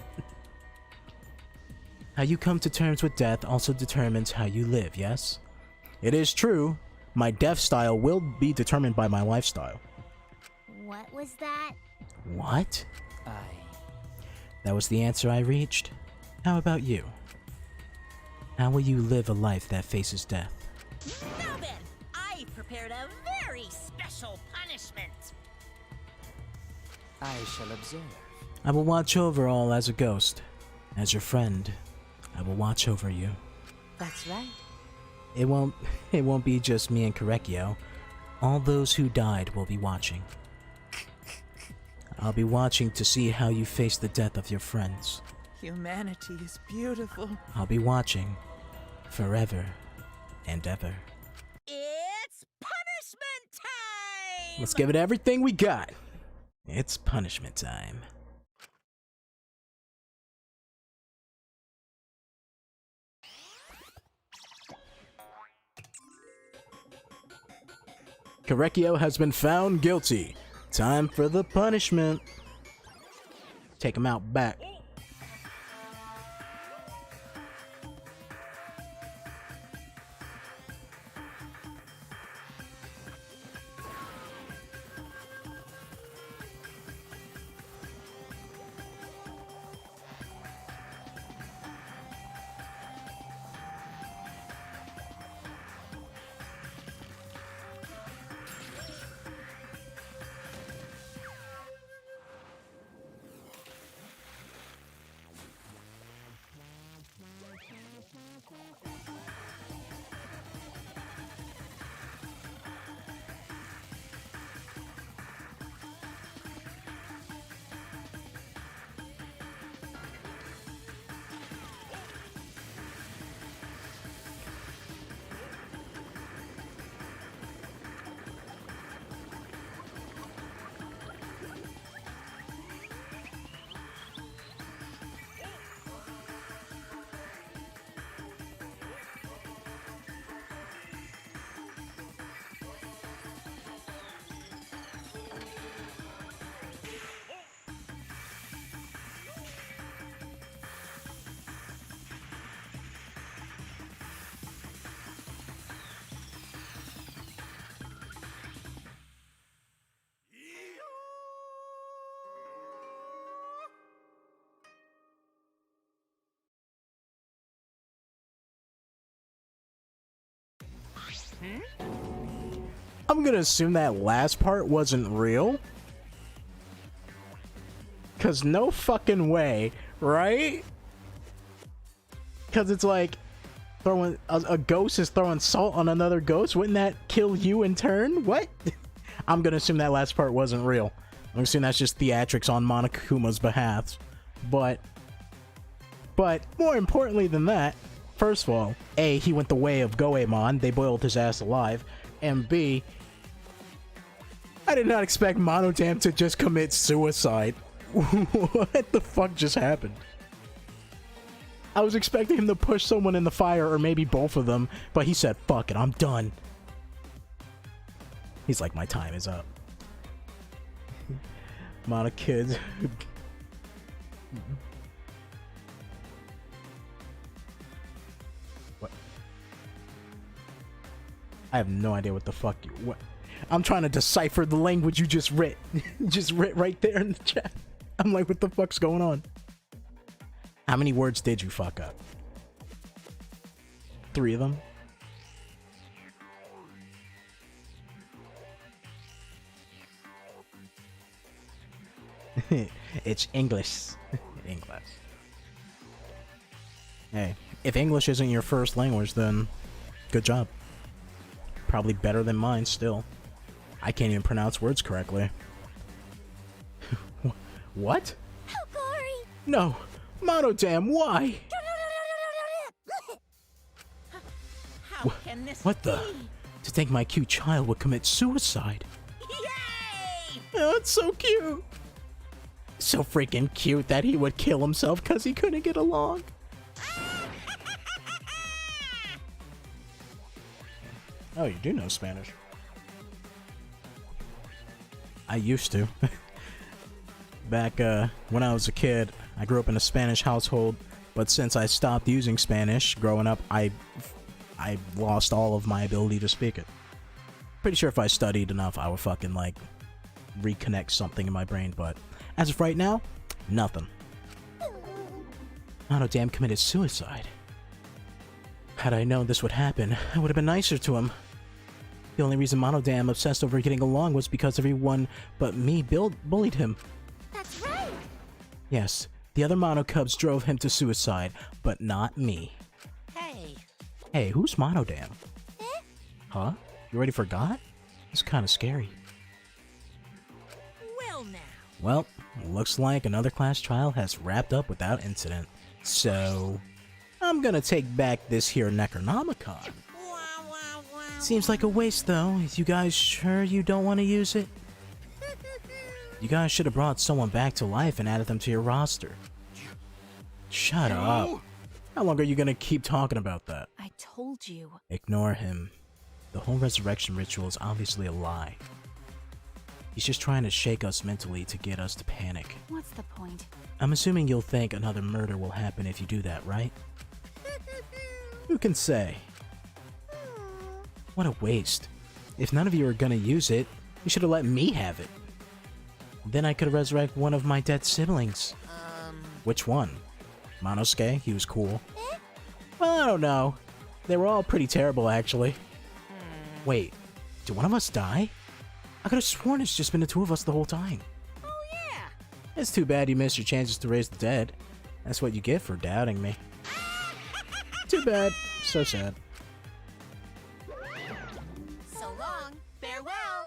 How you come to terms with death also determines how you live, yes? It is true, my death style will be determined by my lifestyle. What was that? What? I. That was the answer I reached. How about you? How will you live a life that faces death? Now then, I prepared a very special punishment. I shall observe. I will watch over all as a ghost. As your friend, I will watch over you. That's right. It won't be just me and Korekio. All those who died will be watching. I'll be watching to see how you face the death of your friends. Humanity is beautiful. I'll be watching forever and ever. It's punishment time! Let's give it everything we got. It's punishment time. Korekio has been found guilty. Time for the punishment. Take him out back. I'm gonna assume that last part wasn't real. Cause no fucking way, right? Cause it's like throwing a ghost is throwing salt on another ghost. Wouldn't that kill you in turn? What? I'm gonna assume that last part wasn't real. I'm gonna assume that's just theatrics on Monokuma's behalf. But more importantly than that, first of all, A, he went the way of Goemon. They boiled his ass alive. And B, I did not expect Monodam to just commit suicide. What the fuck just happened? I was expecting him to push someone in the fire, or maybe both of them, but he said, fuck it, I'm done. He's like, my time is up. Mono kids. What? I have no idea what the fuck you... What? I'm trying to decipher the language you just writ. Just writ right there in the chat. I'm like, what the fuck's going on? How many words did you fuck up? 3 of them? It's English. English. Hey, if English isn't your first language, then good job. Probably better than mine still. I can't even pronounce words correctly. What? How gory! No! Monodam, why? How can this What the? be? To think my cute child would commit suicide. Yay! Oh, it's so cute. So freaking cute that he would kill himself because he couldn't get along. Oh, you do know Spanish. I used to. Back when I was a kid, I grew up in a Spanish household, but since I stopped using Spanish growing up, I lost all of my ability to speak it. Pretty sure if I studied enough, I would fucking like reconnect something in my brain, but as of right now, nothing. Monodam committed suicide. Had I known this would happen, I would have been nicer to him. The only reason Monodam obsessed over getting along was because everyone but me bullied him. That's right. Yes, the other Mono Cubs drove him to suicide, but not me. Hey. Hey, who's Monodam? Eh? Huh? You already forgot? It's kind of scary. Well now. Well, looks like another class trial has wrapped up without incident. So, I'm gonna take back this here Necronomicon. Seems like a waste though. You guys sure you don't want to use it? You guys should have brought someone back to life and added them to your roster. Shut up. How long are you gonna keep talking about that? I told you. Ignore him. The whole resurrection ritual is obviously a lie. He's just trying to shake us mentally to get us to panic. What's the point? I'm assuming you'll think another murder will happen if you do that, right? Who can say? What a waste. If none of you are gonna use it, you should have let me have it. Then I could resurrect one of my dead siblings. Which one? Monosuke? He was cool. Well, I don't know. They were all pretty terrible, actually. Wait, did one of us die? I could have sworn it's just been the two of us the whole time. Oh yeah. It's too bad you missed your chances to raise the dead. That's what you get for doubting me. Too bad. So sad. So long. Farewell.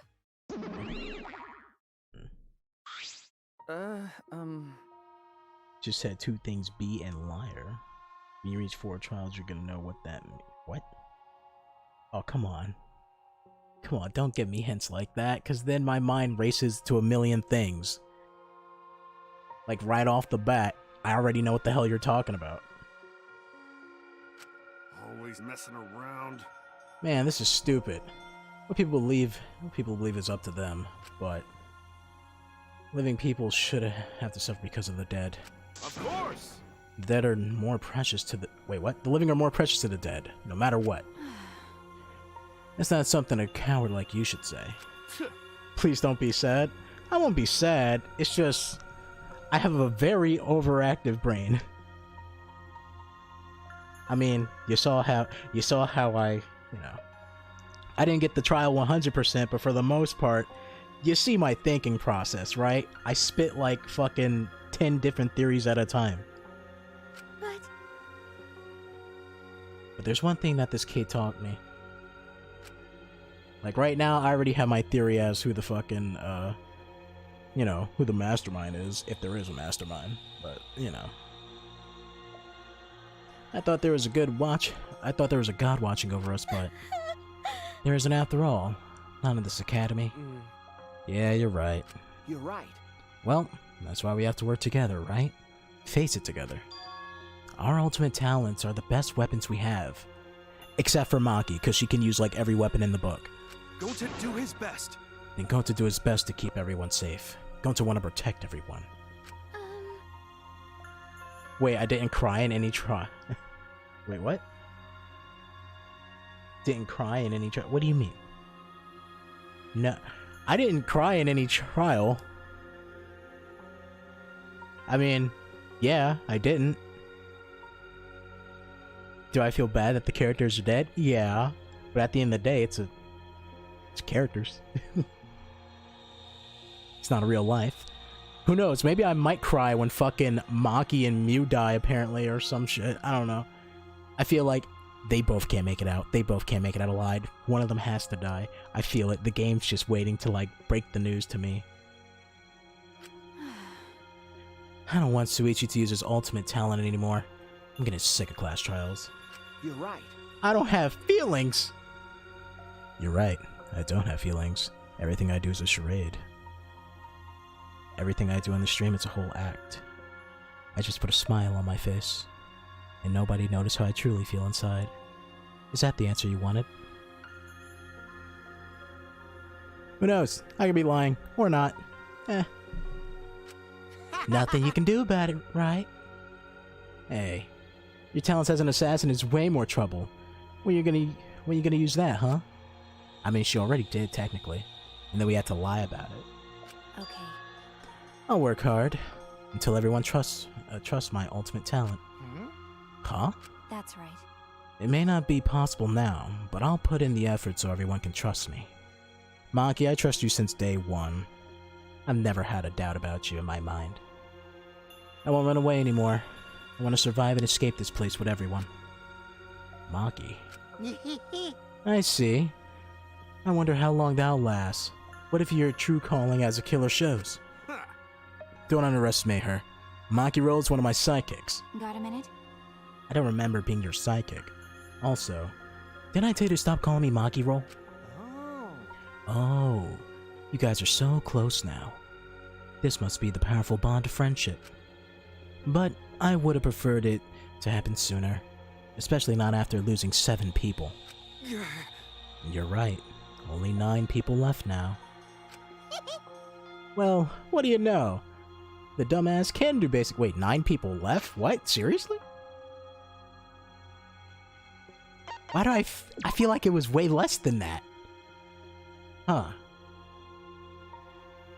Just said two things, B and liar. When you reach 4 trials, you're gonna know what that means. What? Oh, come on. Come on, don't give me hints like that, because then my mind races to a million things. Like, right off the bat, I already know what the hell you're talking about. Always messing around. Man, this is stupid. What people believe is up to them, but living people should have to suffer because of the dead. Of course. The dead are more precious to the— wait, what? The living are more precious to the dead, no matter what. That's not something a coward like you should say. Please don't be sad. I won't be sad. It's just I have a very overactive brain. I mean, you saw how I, I didn't get the trial 100%, but for the most part, you see my thinking process, right? I spit like fucking 10 different theories at a time. But there's one thing that this kid taught me. Like right now, I already have my theory as who the fucking, who the mastermind is, if there is a mastermind. But, I thought there was a god watching over us, but there isn't after all. Not in this academy. Yeah, you're right. You're right. Well, that's why we have to work together, right? Face it together. Our ultimate talents are the best weapons we have. Except for Maki, because she can use like every weapon in the book. Going to do his best. And going to do his best to keep everyone safe. Going to want to protect everyone. Wait, I didn't cry in any trial. Wait, what? Didn't cry in any trial? What do you mean? No, I didn't cry in any trial. I mean, yeah, I didn't. Do I feel bad that the characters are dead? Yeah. But at the end of the day, it's characters. It's not a real life. Who knows? Maybe I might cry when fucking Maki and Mew die, apparently, or some shit. I don't know. I feel like they both can't make it out. They both can't make it out alive. One of them has to die. I feel it. The game's just waiting to, like, break the news to me. I don't want Suichi to use his ultimate talent anymore. I'm getting sick of class trials. You're right. I don't have feelings! You're right. I don't have feelings. Everything I do is a charade. Everything I do on the stream is a whole act. I just put a smile on my face, and nobody noticed how I truly feel inside. Is that the answer you wanted? Who knows? I could be lying, or not. Nothing you can do about it, right? Hey, your talents as an assassin is way more trouble. When you gonna use that, huh? I mean, she already did, technically. And then we had to lie about it. Okay. I'll work hard until everyone trusts my ultimate talent. Huh? That's right. It may not be possible now, but I'll put in the effort so everyone can trust me. Maki, I trust you since day one. I've never had a doubt about you in my mind. I won't run away anymore. I want to survive and escape this place with everyone. Maki. I see. I wonder how long that'll last. What if your true calling as a killer shows? Don't underestimate her. Maki Roll's one of my sidekicks. Got a minute? I don't remember being your sidekick. Also, didn't I tell you to stop calling me Maki Roll? Oh, you guys are so close now. This must be the powerful bond of friendship. But I would have preferred it to happen sooner. Especially not after losing 7 people. You're right. Only 9 people left now. Well, what do you know? The dumbass can do basic— Wait, 9 people left? What? Seriously? Why do I feel like it was way less than that? Huh.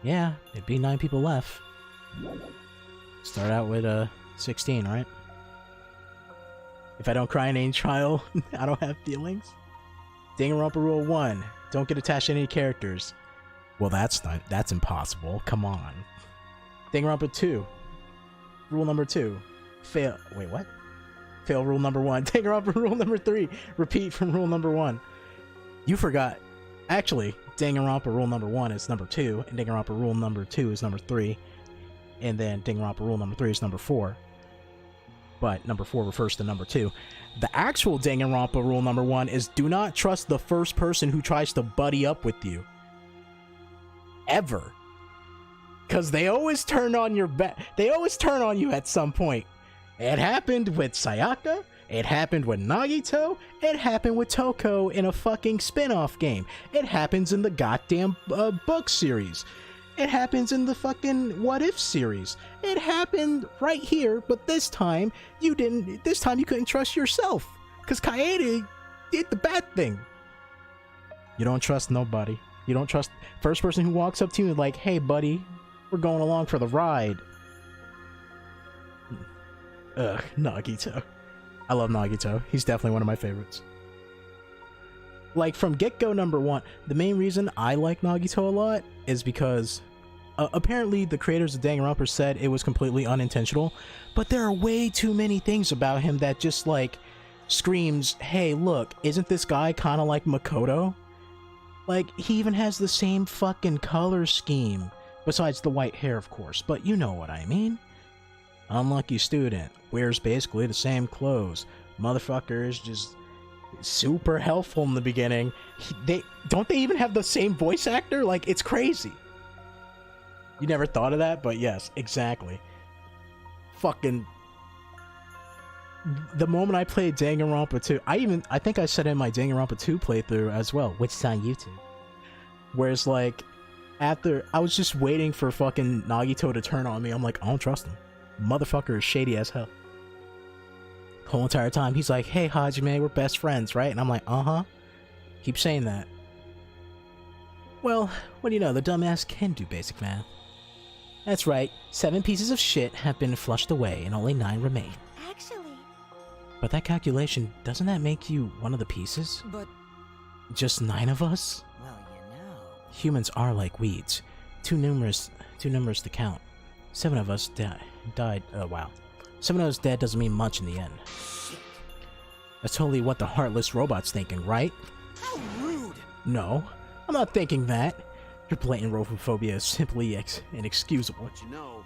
Yeah, it'd be 9 people left. Start out with 16, right? If I don't cry in any trial, I don't have feelings. Danganronpa Rule 1. Don't get attached to any characters. Well, that's impossible. Come on. Danganronpa 2. Rule number 2. Fail. Wait, what? Fail rule number 1. Danganronpa rule number 3. Repeat from rule number 1. You forgot. Actually, Danganronpa rule number 1 is number 2, and Danganronpa rule number 2 is number 3, and then Danganronpa rule number 3 is number 4. But number 4 refers to number 2. The actual Danganronpa rule number 1 is do not trust the first person who tries to buddy up with you. Ever. Because they always turn on your they always turn on you at some point. It happened with Sayaka, it happened with Nagito, it happened with Toko in a fucking spin-off game. It happens in the goddamn book series. It happens in the fucking What If series. It happened right here, but this time you didn't. This time you couldn't trust yourself, because Kaede did the bad thing. You don't trust nobody. You don't trust first person who walks up to you like, "Hey, buddy, we're going along for the ride." Ugh, Nagito. I love Nagito. He's definitely one of my favorites. Like, from get-go number 1, the main reason I like Nagito a lot is because apparently the creators of Danganronpa said it was completely unintentional, but there are way too many things about him that just, like, screams, hey, look, isn't this guy kind of like Makoto? Like, he even has the same fucking color scheme, besides the white hair, of course, but you know what I mean. Unlucky student, wears basically the same clothes. Motherfucker is just super helpful in the beginning. Don't they even have the same voice actor? Like, it's crazy. You never thought of that, but yes, exactly. Fucking the moment I played Danganronpa 2, I think I said in my Danganronpa 2 playthrough as well, which is on YouTube. Whereas, like, after I was just waiting for fucking Nagito to turn on me, I'm like, I don't trust him. Motherfucker is shady as hell. Whole entire time he's like, hey Hajime, we're best friends, right? And I'm like, uh-huh. Keep saying that. Well, what do you know, the dumbass can do basic math. That's right, 7 pieces of shit have been flushed away and only 9 remain. Actually... But that calculation, doesn't that make you one of the pieces? But... Just 9 of us? Well, you know... Humans are like weeds. Too numerous to count. 7 of us died. Oh, wow. 7 of us dead doesn't mean much in the end. That's totally what the heartless robot's thinking, right? How rude! No, I'm not thinking that. Your blatant robophobia is simply inexcusable. But you know...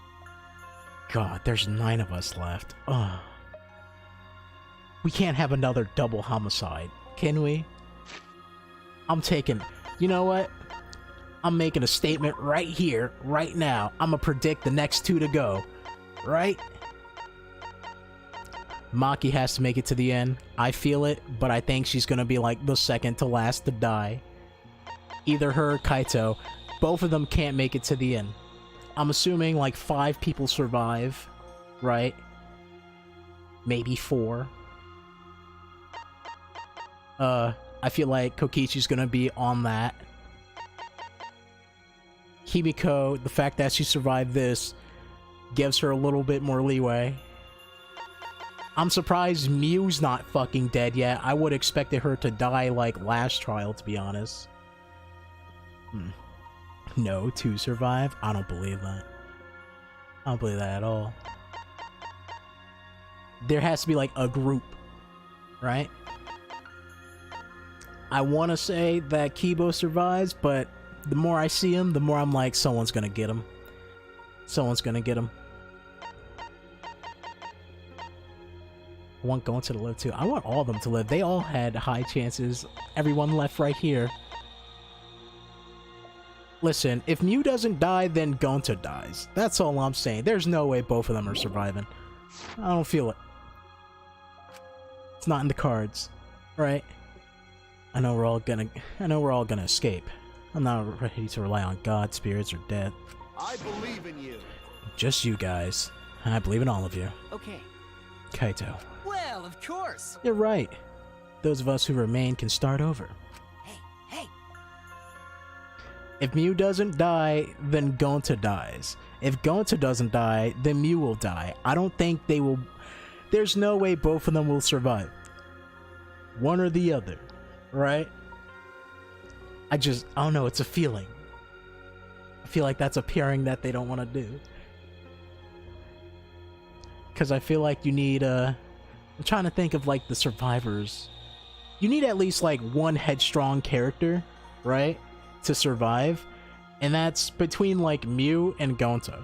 God, there's 9 of us left. Ugh. We can't have another double homicide, can we? I'm taking... You know what? I'm making a statement right here, right now. I'm gonna predict the next 2 to go. Right? Maki has to make it to the end. I feel it, but I think she's gonna be like the second to last to die. Either her or Kaito. Both of them can't make it to the end. I'm assuming like 5 people survive, right? Maybe 4. I feel like Kokichi's gonna be on that. Himiko, the fact that she survived this gives her a little bit more leeway. I'm surprised Mew's not fucking dead yet. I would expected her to die like last trial, to be honest. No, to survive? I don't believe that. I don't believe that at all. There has to be like a group, right? I want to say that Kibo survives, but the more I see him, the more I'm like, someone's gonna get him. Someone's gonna get him. I want going to the live too. I want all of them to live. They all had high chances. Everyone left right here. Listen, if Mew doesn't die, then Gonta dies. That's all I'm saying. There's no way both of them are surviving. I don't feel it. It's not in the cards, right? I know we're all gonna escape. I'm not ready to rely on God, spirits, or death. I believe in you. Just you guys. I believe in all of you. Okay. Kaito. Well, of course. You're right. Those of us who remain can start over. Hey, If Mew doesn't die, then Gonta dies. If Gonta doesn't die, then Mew will die. I don't think they will... There's no way both of them will survive. One or the other, right? I don't know, it's a feeling. I feel like that's a pairing that they don't want to do. Because I feel like you need, I'm trying to think of, like, the survivors. You need at least, like, one headstrong character, right? To survive. And that's between, like, Mew and Gonta.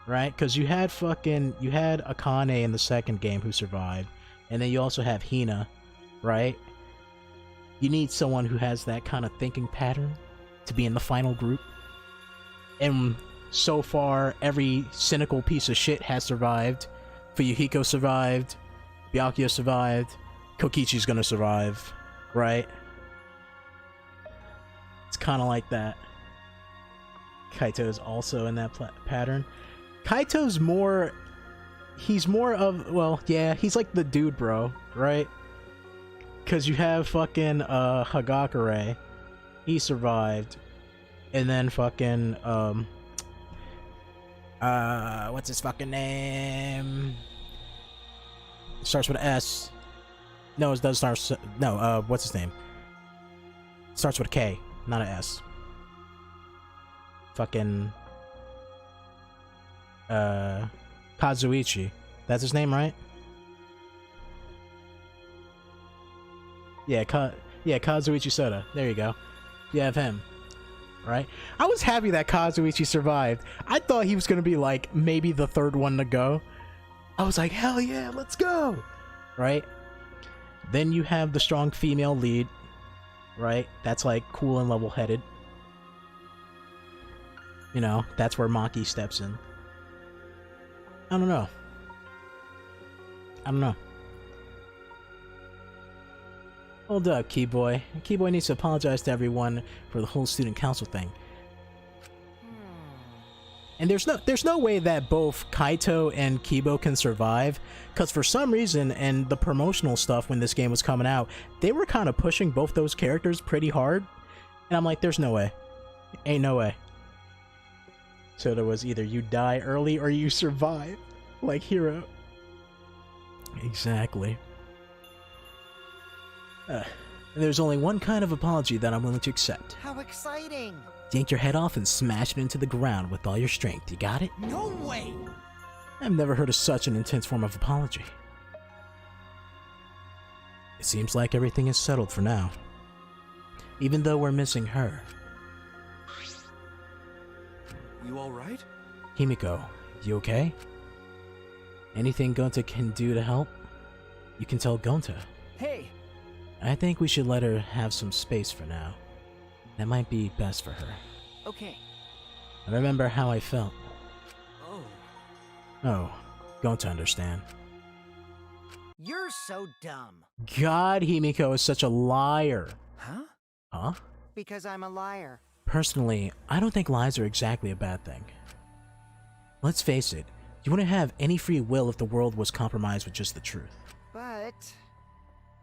Right? Because you had Akane in the second game who survived. And then you also have Hina, right? You need someone who has that kind of thinking pattern to be in the final group. And so far, every cynical piece of shit has survived. Fuyuhiko survived. Byakuya survived. Kokichi's gonna survive, right? It's kind of like that. Kaito is also in that pattern. Kaito's more... He's more of... Well, yeah, he's like the dude, bro, right? Because you have fucking Hagakure. He survived. And then fucking... what's his fucking name? Starts with an S. No, it does start... No, what's his name? Starts with a K, not an S. Fucking... Kazuichi. That's his name, right? Yeah, Kazuichi Soda. There you go. You have him. Right? I was happy that Kazuichi survived. I thought he was gonna be like maybe the third one to go. I was like, hell yeah, let's go! Right? Then you have the strong female lead. Right? That's like cool and level-headed. You know, that's where Maki steps in. I don't know. Hold up, Keyboy. Keyboy needs to apologize to everyone for the whole student council thing. And there's no way that both Kaito and Kibo can survive, because for some reason, in the promotional stuff when this game was coming out, they were kind of pushing both those characters pretty hard. And I'm like, there's no way. Ain't no way. So there was either you die early or you survive. Like Hero. Exactly. There's only one kind of apology that I'm willing to accept. How exciting! Yank your head off and smash it into the ground with all your strength. You got it? No way! I've never heard of such an intense form of apology. It seems like everything is settled for now. Even though we're missing her. You alright? Himiko, you okay? Anything Gonta can do to help? You can tell Gonta. Hey! I think we should let her have some space for now. That might be best for her. Okay. I remember how I felt. Oh. Oh, Gonta understand. You're so dumb. God, Himiko is such a liar. Huh? Huh? Because I'm a liar. Personally, I don't think lies are exactly a bad thing. Let's face it, you wouldn't have any free will if the world was compromised with just the truth. But...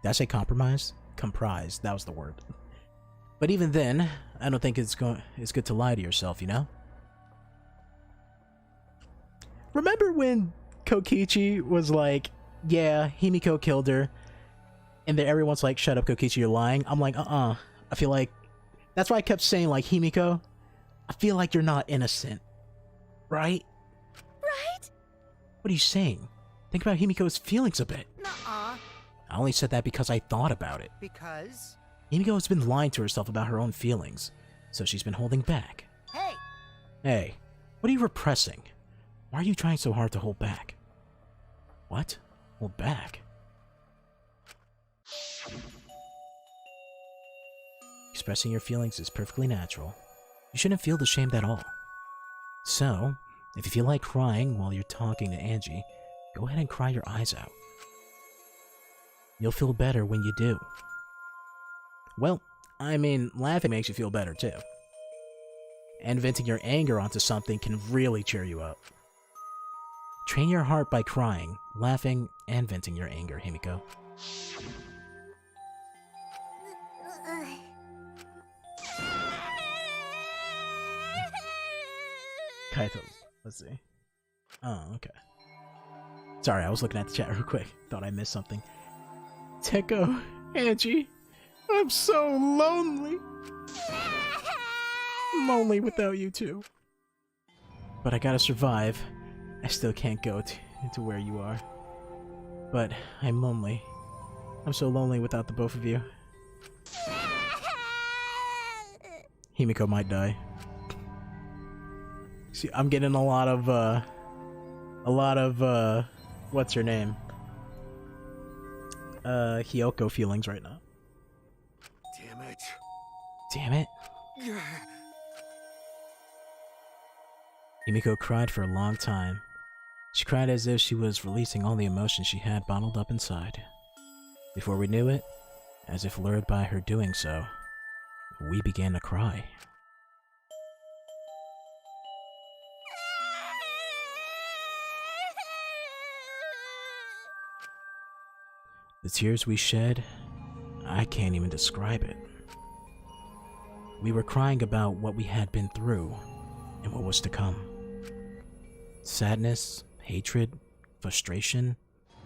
Did I say compromised? Comprised, that was the word. But even then, I don't think it's good to lie to yourself, you know? Remember when Kokichi was like, yeah, Himiko killed her, and then everyone's like, shut up, Kokichi, you're lying. I'm like, I feel like, that's why I kept saying, like, Himiko, I feel like you're not innocent. Right? Right? What are you saying? Think about Himiko's feelings a bit. Nuh-uh. I only said that because I thought about it. Because? Himiko has been lying to herself about her own feelings, so she's been holding back. Hey! Hey, what are you repressing? Why are you trying so hard to hold back? What? Hold back? Expressing your feelings is perfectly natural. You shouldn't feel ashamed at all. So, if you feel like crying while you're talking to Angie, go ahead and cry your eyes out. You'll feel better when you do. Well, I mean, laughing makes you feel better too. And venting your anger onto something can really cheer you up. Train your heart by crying, laughing, and venting your anger, Himiko. Kaito, let's see. Oh, okay. Sorry, I was looking at the chat real quick. Thought I missed something. Teko, Angie, I'm so lonely. I'm lonely without you two. But I gotta survive. I still can't go to where you are. But I'm lonely. I'm so lonely without the both of you. Himiko might die. See, I'm getting a lot of, what's her name? Hiyoko feelings right now. Damn it. Damn it. Himiko cried for a long time. She cried as if she was releasing all the emotions she had bottled up inside. Before we knew it, as if lured by her doing so, we began to cry. The tears we shed, I can't even describe it. We were crying about what we had been through and what was to come. Sadness, hatred, frustration,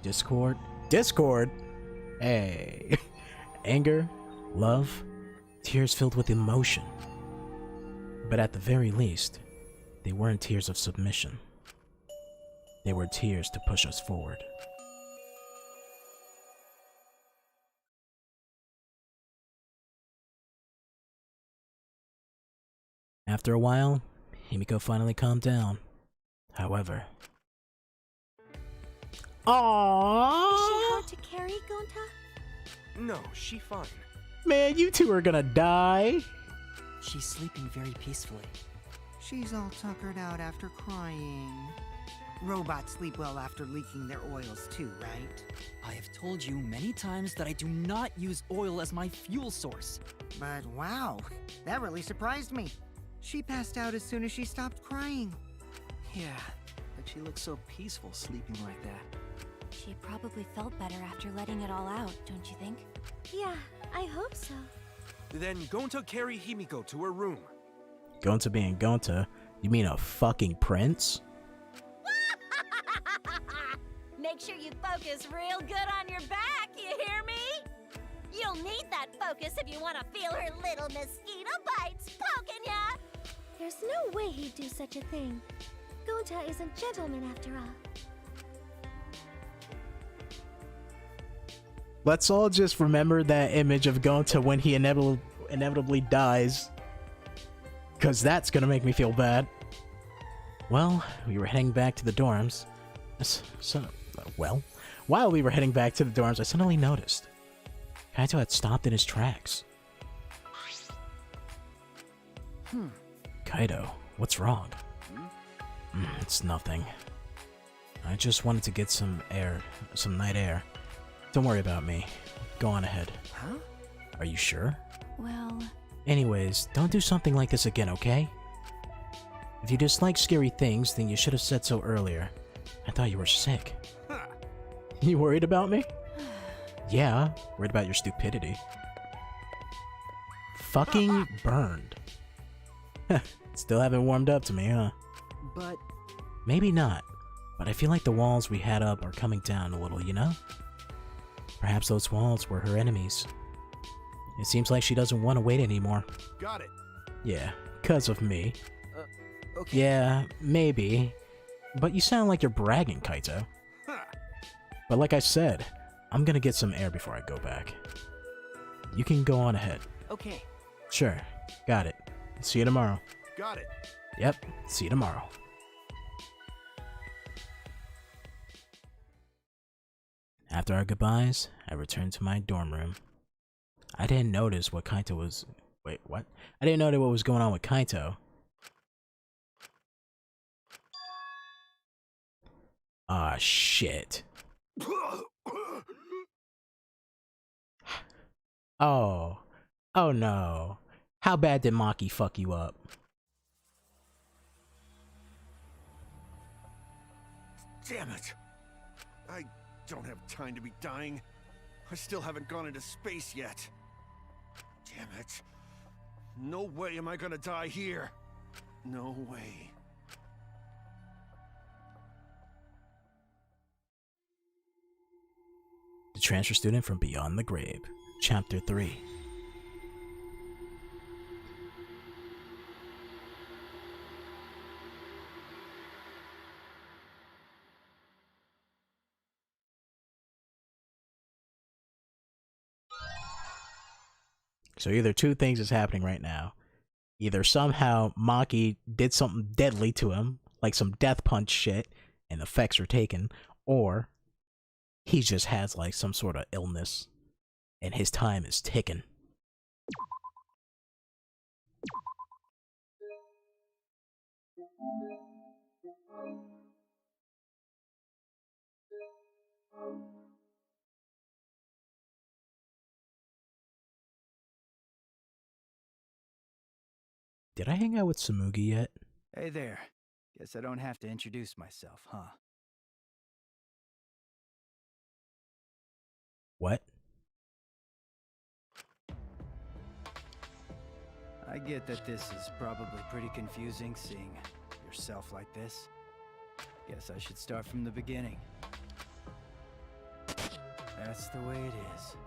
discord. Discord? Hey. Anger, love, tears filled with emotion. But at the very least, they weren't tears of submission. They were tears to push us forward. After a while, Himiko finally calmed down. However... Aww! Is she hard to carry, Gonta? No, she fine. Man, you two are gonna die! She's sleeping very peacefully. She's all tuckered out after crying. Robots sleep well after leaking their oils too, right? I have told you many times that I do not use oil as my fuel source. But wow, that really surprised me. She passed out as soon as she stopped crying. Yeah, but she looks so peaceful sleeping like that. She probably felt better after letting it all out, don't you think? Yeah, I hope so. Then Gonta carry Himiko to her room. Gonta being Gonta, you mean a fucking prince? Make sure you focus real good on your back, you hear me? You'll need that focus if you want to feel her little mosquito bites poking ya! There's no way he'd do such a thing. Gonta is a gentleman after all. Let's all just remember that image of Gonta when he inevitably dies. Cause that's gonna make me feel bad. Well, we were heading back to the dorms. While we were heading back to the dorms, I suddenly noticed Kaito had stopped in his tracks. Kaito, what's wrong? It's nothing. I just wanted to get some air, some night air. Don't worry about me. Go on ahead. Huh? Are you sure? Well... Anyways, don't do something like this again, okay? If you dislike scary things, then you should have said so earlier. I thought you were sick. You worried about me? Yeah, worried about your stupidity. Fucking burned. Still haven't warmed up to me, huh? But... Maybe not. But I feel like the walls we had up are coming down a little, you know? Perhaps those walls were her enemies. It seems like she doesn't want to wait anymore. Got it. Yeah, 'cause of me. Okay. Yeah, maybe. But you sound like you're bragging, Kaito. Huh. But like I said, I'm gonna get some air before I go back. You can go on ahead. Okay. Sure, got it. See you tomorrow. Got it. Yep, see you tomorrow. After our goodbyes, I returned to my dorm room. I didn't notice what Kaito was... Wait, what? I didn't know what was going on with Kaito. Ah, shit. Oh. Oh no. How bad did Maki fuck you up? Damn it. I don't have time to be dying. I still haven't gone into space yet. Damn it. No way am I gonna die here. No way. The Transfer Student from Beyond the Grave, Chapter 3. So either two things is happening right now. Either somehow Maki did something deadly to him, like some death punch shit, and the effects are taken, or he just has like some sort of illness and his time is ticking. Did I hang out with Tsumugi yet? Hey there. Guess I don't have to introduce myself, huh? What? I get that this is probably pretty confusing, seeing yourself like this. Guess I should start from the beginning. That's the way it is.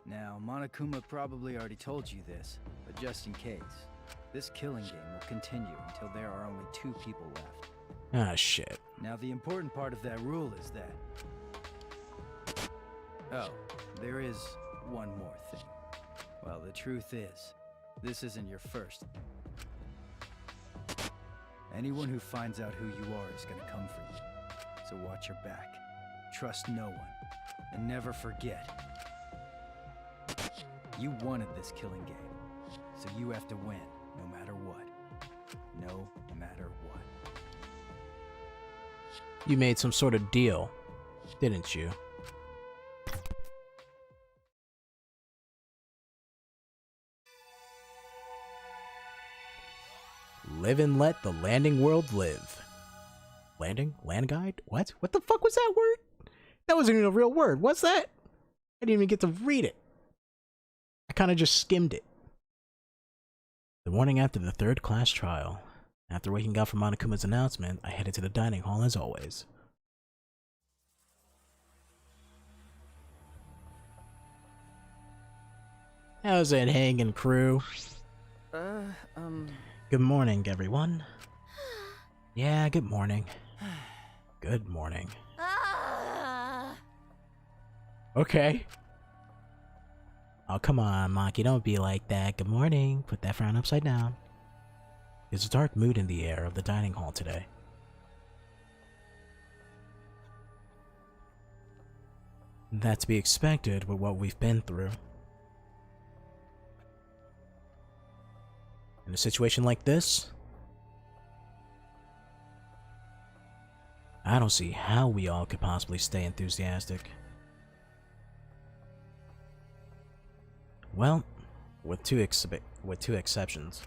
Now, Monokuma probably already told you this, but just in case, this killing game will continue until there are only 2 people left. Ah, shit. Now, the important part of that rule is that... Oh, there is one more thing. Well, the truth is, this isn't your first. Anyone who finds out who you are is gonna come for you. So watch your back. Trust no one. And never forget. You wanted this killing game. So you have to win, no matter what. No matter what. You made some sort of deal, didn't you? Live and let the landing world live. Landing? Land guide? What? What the fuck was that word? That wasn't even a real word. What's that? I didn't even get to read it. I kind of just skimmed it. The morning after the 3rd class trial, after waking up from Monokuma's announcement, I headed to the dining hall as always. How's it hanging, crew? Good morning, everyone. Yeah, good morning. Good morning. Okay. Oh, come on, Maki, don't be like that. Good morning. Put that frown upside down. There's a dark mood in the air of the dining hall today. That's to be expected with what we've been through. In a situation like this, I don't see how we all could possibly stay enthusiastic. Well, with two exceptions.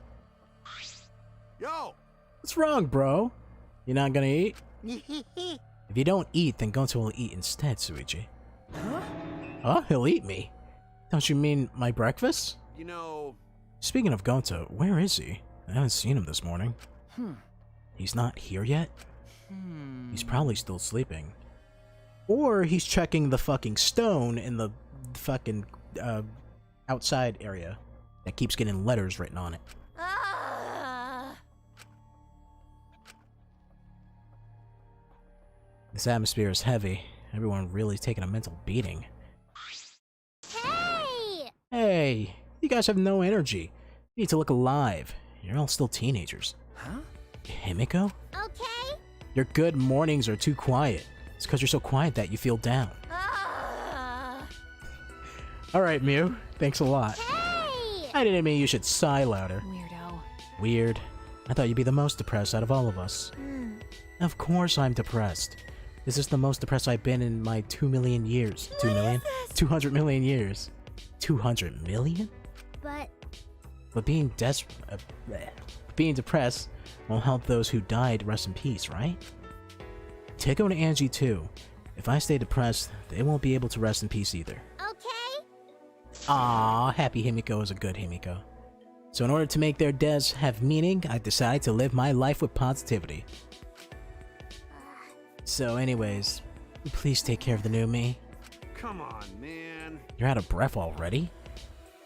Yo! What's wrong, bro? You're not gonna eat? If you don't eat, then Gonto will eat instead, Suichi. Huh? Huh? He'll eat me? Don't you mean my breakfast? You know... Speaking of Gonto, where is he? I haven't seen him this morning. He's not here yet? He's probably still sleeping. Or he's checking the fucking stone in the fucking outside area that keeps getting letters written on it. This atmosphere is heavy. Everyone really taking a mental beating. Hey! Hey, you guys have no energy. You need to look alive. You're all still teenagers. Huh? Himiko? Okay? Your good mornings are too quiet. It's because you're so quiet that you feel down. Alright, Mew. Thanks a lot. Hey! I didn't mean you should sigh louder. Weirdo. Weird. I thought you'd be the most depressed out of all of us. Of course I'm depressed. This is the most depressed I've been in my 2 million years. 2 million? 200 million years. 200 million? But being depressed won't help those who died rest in peace, right? Tiko and Angie too. If I stay depressed, they won't be able to rest in peace either. Okay? Aww, happy Himiko is a good Himiko. So in order to make their deaths have meaning, I decided to live my life with positivity. So anyways, please take care of the new me. Come on, man. You're out of breath already?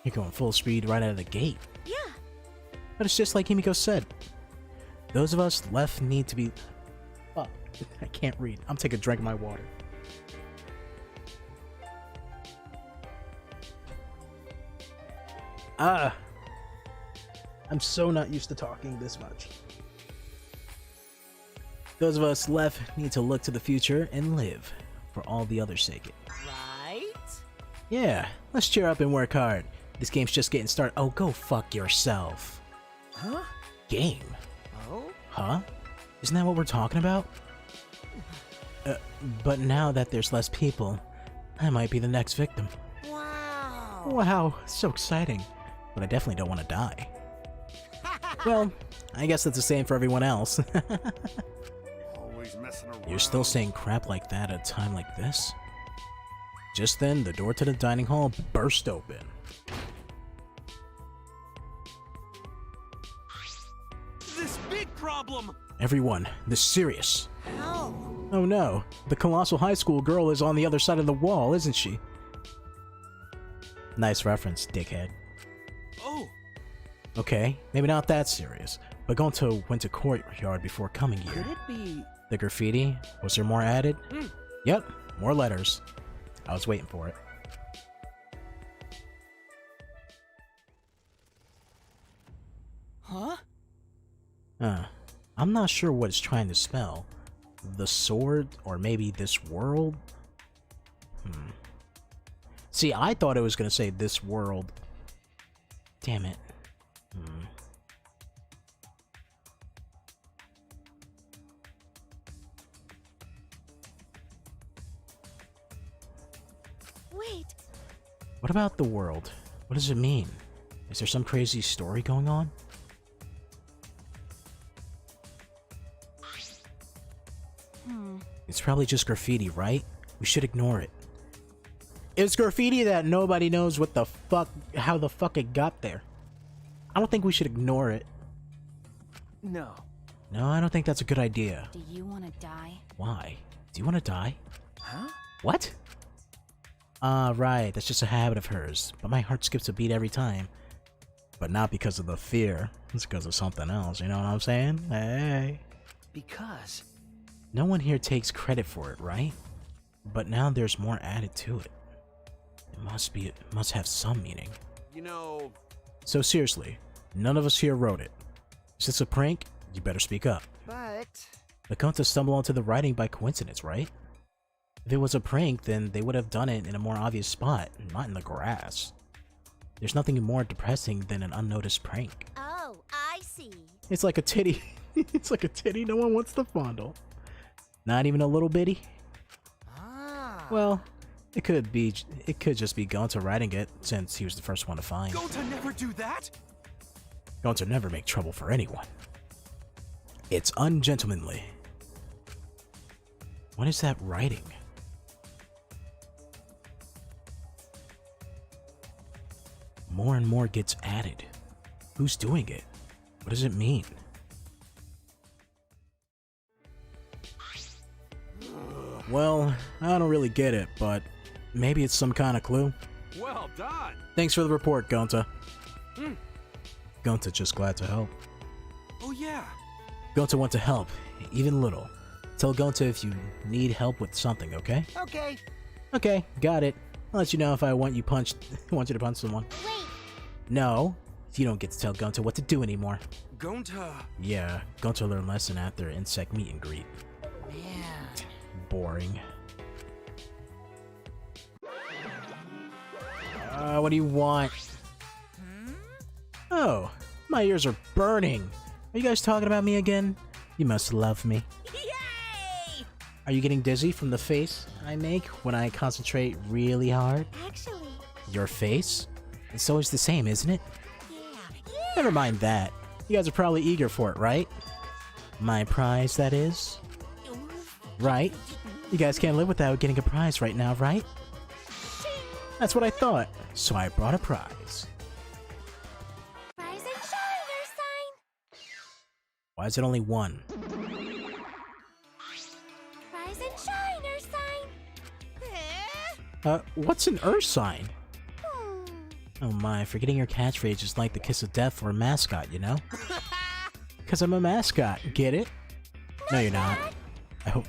You're going full speed right out of the gate. Yeah. But it's just like Himiko said. Those of us left need to be... Fuck, I can't read. I'm taking a drink of my water. I'm so not used to talking this much. Those of us left need to look to the future and live for all the others' sake. Right? Yeah, let's cheer up and work hard. This game's just getting started. Oh, go fuck yourself. Huh? Game? Oh? Huh? Isn't that what we're talking about? But now that there's less people, I might be the next victim. Wow. Wow, so exciting. But I definitely don't want to die. Well, I guess that's the same for everyone else. Always messing around. You're still saying crap like that at a time like this? Just then, the door to the dining hall burst open. This big problem! Everyone, this serious. How? Oh no, the colossal high school girl is on the other side of the wall, isn't she? Nice reference, dickhead. Oh! Okay, maybe not that serious, but going to Winter Courtyard before coming here. Could it be... The graffiti? Was there more added? Yep, more letters. I was waiting for it. Huh? I'm not sure what it's trying to spell. The sword, or maybe this world? See, I thought it was gonna say this world. Damn it. Wait. What about the world? What does it mean? Is there some crazy story going on? It's probably just graffiti, right? We should ignore it. It's graffiti that nobody knows what the fuck, how the fuck it got there. I don't think we should ignore it. No. No, I don't think that's a good idea. Do you want to die? Why? Do you want to die? Huh? What? Right, that's just a habit of hers. But my heart skips a beat every time. But not because of the fear. It's because of something else, you know what I'm saying? Hey. Because... No one here takes credit for it, right? But now there's more added to it. It must have some meaning. You know... So seriously, none of us here wrote it. Is this a prank? You better speak up. But... The Konta stumbled onto the writing by coincidence, right? If it was a prank, then they would have done it in a more obvious spot, not in the grass. There's nothing more depressing than an unnoticed prank. Oh, I see. It's like a titty. It's like a titty no one wants to fondle. Not even a little bitty? Ah. Well, it could just be Gonta writing it, since he was the first one to find. Gonta never do that! Gonta never make trouble for anyone. It's ungentlemanly. What is that writing? More and more gets added. Who's doing it? What does it mean? Well, I don't really get it, but maybe it's some kind of clue. Well done. Thanks for the report, Gonta. Gonta just glad to help. Oh yeah. Gonta want to help, even little. Tell Gonta if you need help with something, okay? Okay. Okay, got it. I'll let you know if I want you punched. Want you to punch someone. Wait, No, you don't get to tell Gonta what to do anymore. Gonta. Yeah, Gonta learned lesson at their insect meet and greet. Man. Boring. What do you want? Oh, my ears are burning. Are you guys talking about me again? You must love me. Yay! Are you getting dizzy from the face I make when I concentrate really hard? actually, Your face? It's always the same, isn't it? Yeah. Never mind that. You guys are probably eager for it, right? My prize, that is? Right? You guys can't live without getting a prize right now, right? That's what I thought. So I brought a prize. rise and shine, Earth sign. Why is it only one? Rise and shine, Earth sign. What's an Earth sign? Hmm. Oh my, forgetting your catchphrase is like the kiss of death for a mascot, you know? Because I'm a mascot, get it? No, you're not. I hope.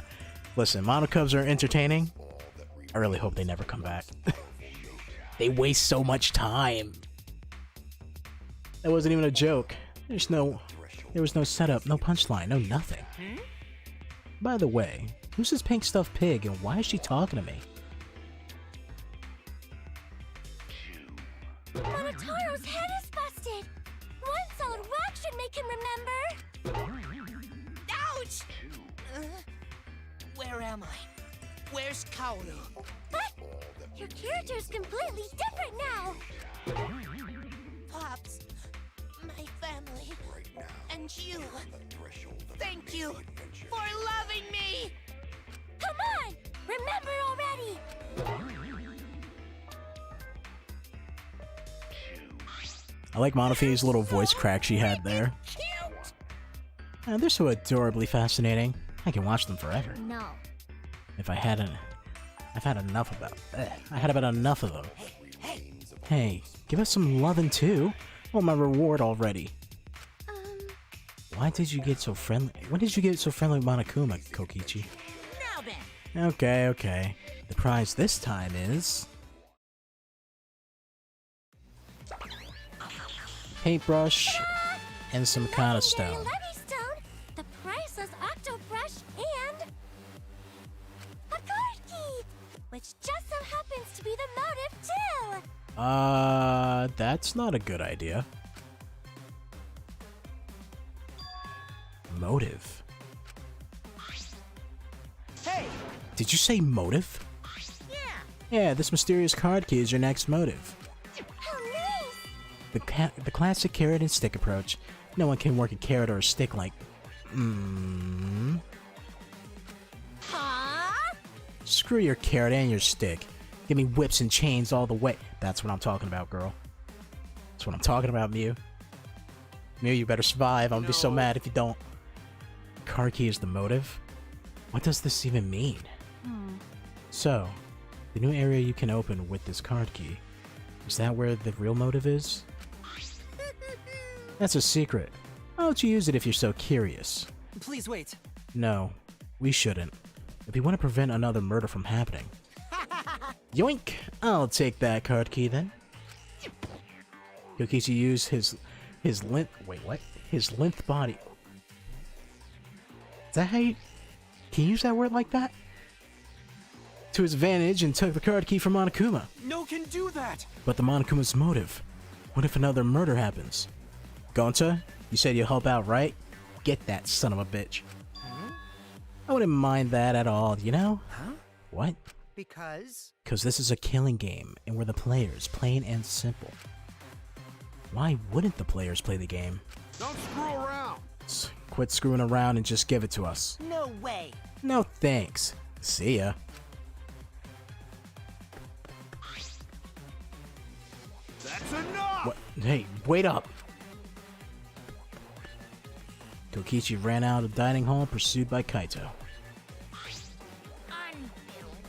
Listen, monocubs are entertaining. I really hope they never come back. They waste so much time. That wasn't even a joke. There was no setup, no punchline, no nothing. By the way, who's this pink stuffed pig and why is she talking to me? Monotaro's head is busted. One solid whack should make him remember. Ouch! Where am I? Where's Kaoru? But your character's completely different now. Pops, my family, and you. Thank you for loving me! Come on, remember already. I like Monofie's little voice crack she had there. They're so adorably fascinating. I can watch them forever. No. If I hadn't, I've had enough about. I had about enough of them. Hey, give us some lovin' too. Want my reward already. Why did you get so friendly? When did you get so friendly with Monokuma, Kokichi? Now then. Okay. The prize this time is paintbrush and some kind of stone. Legendary stone, the priceless octo brush, and a card key, which just so happens to be the motive too. That's not a good idea. Motive. Hey! Did you say motive? Yeah! Yeah, this mysterious card key is your next motive. Oh, nice. The classic carrot and stick approach. No one can work a carrot or a stick like... Huh? Screw your carrot and your stick. Give me whips and chains all the way. That's what I'm talking about, girl. That's what I'm talking about, Mew. Mew, you better survive. I'm gonna be so mad if you don't. Card key is the motive? What does this even mean? So, the new area you can open with this card key. Is that where the real motive is? That's a secret. Why don't you use it if you're so curious? Please wait. No, we shouldn't. If we want to prevent another murder from happening. Yoink! I'll take that card key then. Kokichi used his length. Wait, what? His length body. Is that how you? Can you use that word like that? To his advantage and took the card key from Monokuma. No can do that. But the Monokuma's motive. What if another murder happens? Gonta, you said you'll help out, right? Get that son of a bitch. I wouldn't mind that at all, you know? Huh? What? Because? Because this is a killing game, and we're the players, plain and simple. Why wouldn't the players play the game? Don't screw around. Quit screwing around and just give it to us. No way. No thanks. See ya. That's enough. What? Hey, wait up! Kokichi ran out of the dining hall, pursued by Kaito.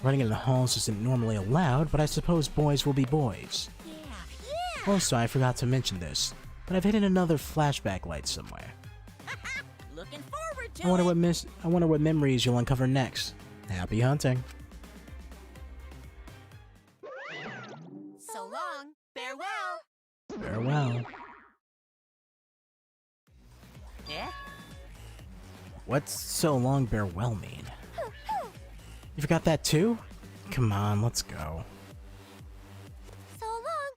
Running in the halls isn't normally allowed, but I suppose boys will be boys. Yeah. Also, I forgot to mention this, but I've hidden another flashback light somewhere. Looking forward to I wonder it. I wonder what memories you'll uncover next. Happy hunting. So long. Farewell. Farewell. Yeah? What's so long farewell mean? You forgot that too? Come on, let's go. So long.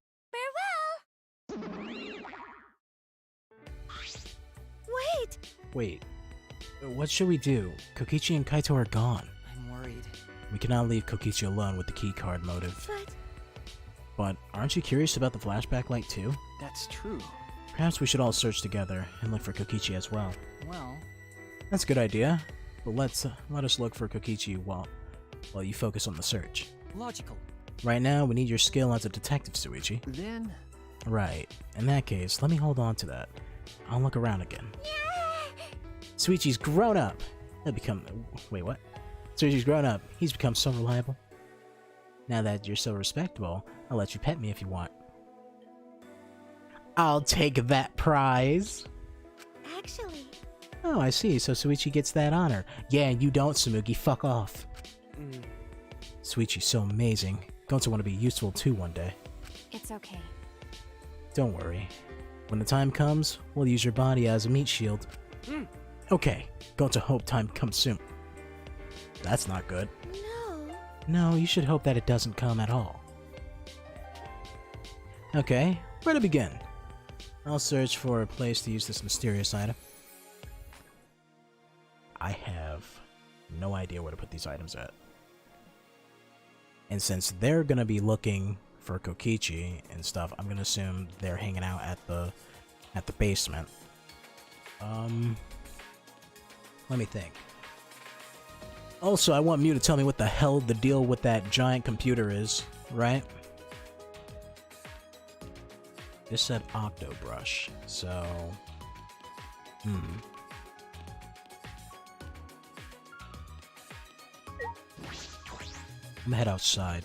Farewell. Wait. Wait. What should we do? Kokichi and Kaito are gone. I'm worried. We cannot leave Kokichi alone with the keycard motive. But aren't you curious about the flashback light too? That's true. Perhaps we should all search together and look for Kokichi as well. Well, That's a good idea. But let us look for Kokichi while you focus on the search. logical. Right now, we need your skill as a detective, Suichi. Then, Right. In that case, let me hold on to that. I'll look around again. Suichi's grown up. He'll become... Wait, what? Suichi's grown up. He's become so reliable. Now that you're so respectable, I'll let you pet me if you want. I'll take that prize. Actually, Oh, I see. So Suichi gets that honor. Yeah, and you don't, Sumugi. Fuck off. Suichi's so amazing. Going to want to be useful too one day. it's okay. Don't worry. When the time comes, we'll use your body as a meat shield. Okay, going to hope time comes soon. That's not good. No. No, you should hope that it doesn't come at all. Okay, where to begin? I'll search for a place to use this mysterious item. I have no idea where to put these items at. And since they're gonna be looking for Kokichi and stuff, I'm gonna assume they're hanging out at the basement. Let me think. Also, I want Mew to tell me what the hell the deal with that giant computer is, right? This said Octobrush, so... I'm gonna head outside.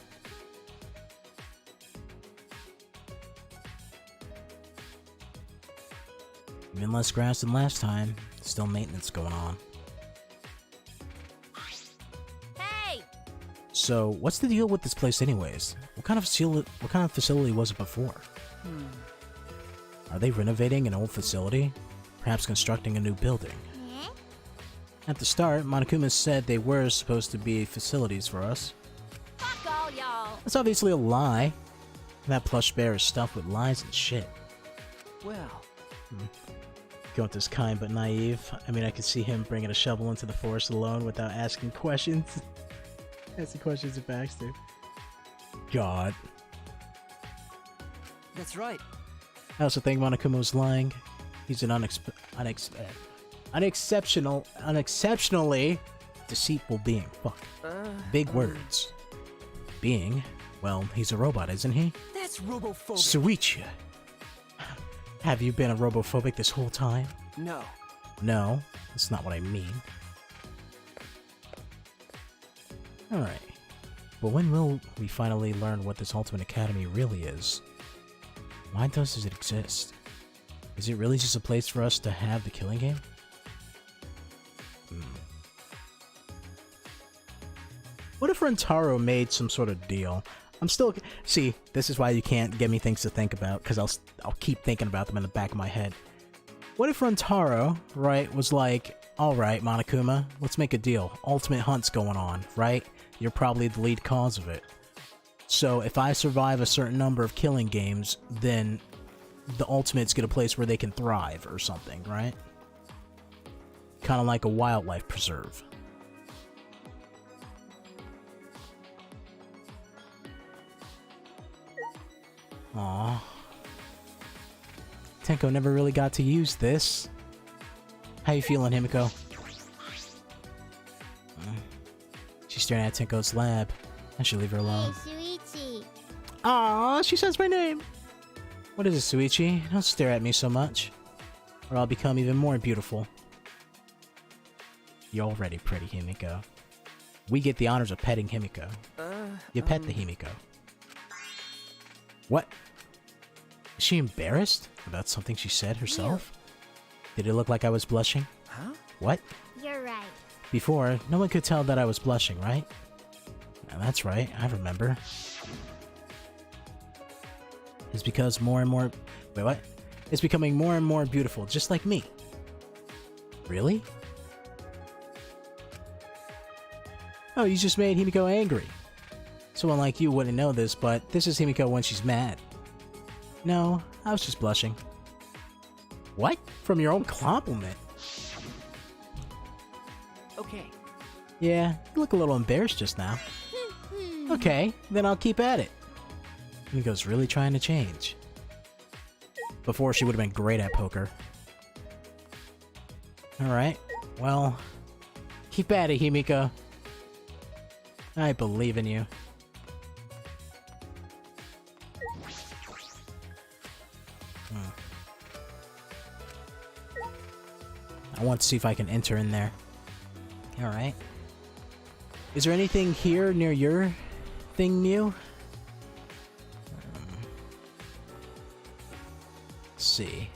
Even less grass than last time. Still maintenance going on. Hey! So, what's the deal with this place anyways? What kind of facility was it before? Are they renovating an old facility? Perhaps constructing a new building? At the start, Monokuma said they were supposed to be facilities for us. Fuck all y'all! That's obviously a lie. That plush bear is stuffed with lies and shit. well, Going this kind but naive. I mean, I could see him bringing a shovel into the forest alone without asking questions. Asking questions of Baxter. God. that's right. I also think Monokuma was lying. He's an unexceptionally deceitful being. Fuck. Big words. Being? Well, he's a robot, isn't he? That's robophobic. Suichi. Have you been a robophobic this whole time? No. No, that's not what I mean. Alright. But when will we finally learn what this Ultimate Academy really is? Why does it exist? Is it really just a place for us to have the killing game? What if Rentaro made some sort of deal? See, this is why you can't give me things to think about, because I'll keep thinking about them in the back of my head. What if Rentaro, right, was like, alright, Monokuma, let's make a deal. Ultimate Hunt's going on, right? You're probably the lead cause of it. So if I survive a certain number of killing games, then the Ultimates get a place where they can thrive or something, right? Kind of like a wildlife preserve. Aww. Tenko never really got to use this. How you feeling, Himiko? She's staring at Tenko's lab. I should leave her alone. Shuichi. Aww, she says my name. What is it, Suichi? Don't stare at me so much, or I'll become even more beautiful. You're already pretty, Himiko. We get the honors of petting Himiko. You pet the Himiko. What? Is she embarrassed about something she said herself? Did it look like I was blushing? Huh? What? You're right. Before, no one could tell that I was blushing, right? That's right, I remember. It's because more and more... Wait, what? It's becoming more and more beautiful, just like me. Really? Oh, you just made Himiko angry. Someone like you wouldn't know this, but this is Himiko when she's mad. No, I was just blushing. What? From your own compliment? Okay. Yeah, you look a little embarrassed just now. Okay, then I'll keep at it. Himiko's really trying to change. Before, she would have been great at poker. Alright, well, keep at it, Himiko. I believe in you. I want to see if I can enter in there. Alright. Is there anything here near your thing, Mew? Let's see.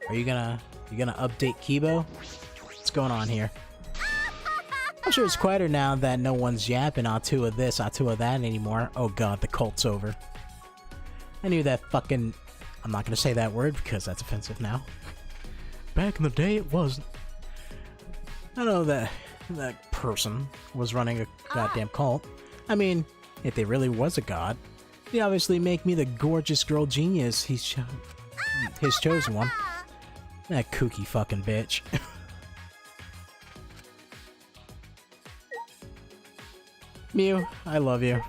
Are you gonna update Kibo? What's going on here? I'm sure it's quieter now that no one's yapping Atua this, Atua that anymore. Oh god, the cult's over. I knew that fucking... I'm not gonna say that word because that's offensive now. Back in the day, it wasn't. I know that that person was running a goddamn cult. I mean, if they really was a god, they obviously make me the gorgeous girl genius his chosen one. That kooky fucking bitch. Mew, I love you.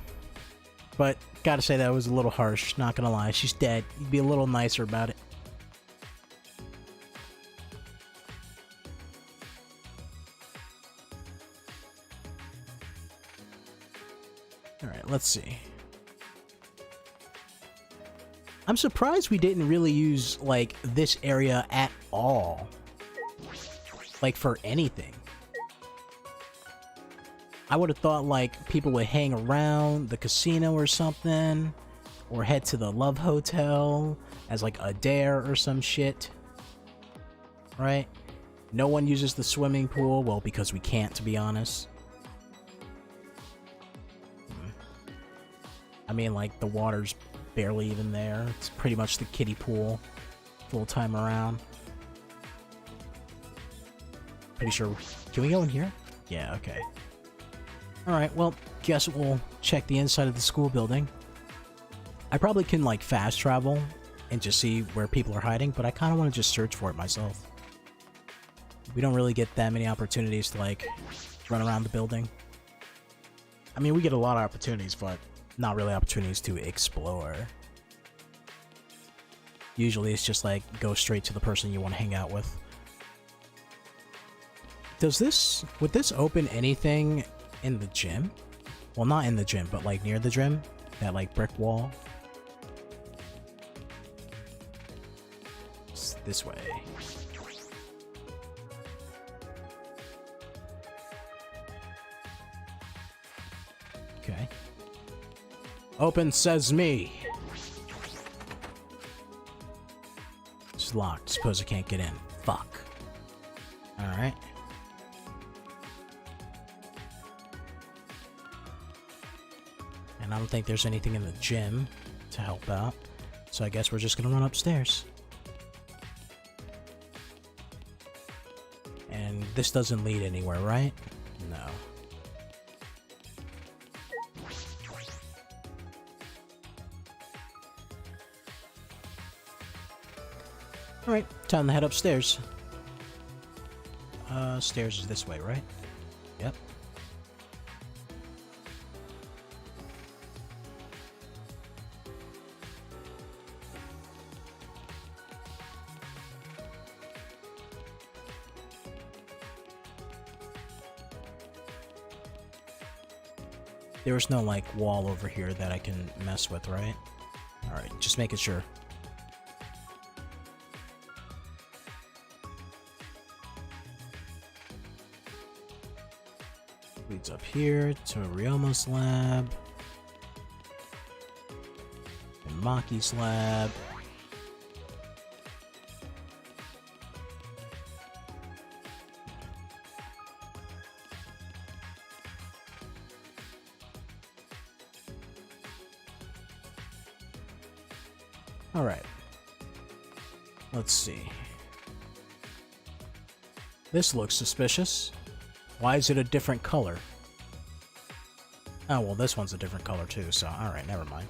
But, gotta say that was a little harsh, not gonna lie. She's dead. You'd be a little nicer about it. Alright, let's see. I'm surprised we didn't really use, like, this area at all. Like, for anything. I would have thought, like, people would hang around the casino or something, or head to the Love Hotel as, like, a dare or some shit. Right? No one uses the swimming pool, well, because we can't, to be honest. I mean, like, the water's barely even there. It's pretty much the kiddie pool full time around. Pretty sure... Can we go in here? Yeah, okay. Alright, well, guess we'll check the inside of the school building. I probably can, like, fast travel and just see where people are hiding, but I kind of want to just search for it myself. We don't really get that many opportunities to, like, run around the building. I mean, we get a lot of opportunities, but not really opportunities to explore. Usually it's just, like, go straight to the person you want to hang out with. Would this open anything in the gym? Well, not in the gym, but like near the gym? That like brick wall? It's this way. Okay. Open sesame! It's locked. Suppose I can't get in. Fuck. Alright. And I don't think there's anything in the gym to help out. So I guess we're just gonna run upstairs. And this doesn't lead anywhere, right? No. Alright, time to head upstairs. Stairs is this way, right? Yep. There was no, like, wall over here that I can mess with, right? Alright, just making sure. up here to Ryoma's lab. And Maki's lab. Alright. Let's see. This looks suspicious. Why is it a different color? Oh, well, this one's a different color too, so alright, never mind.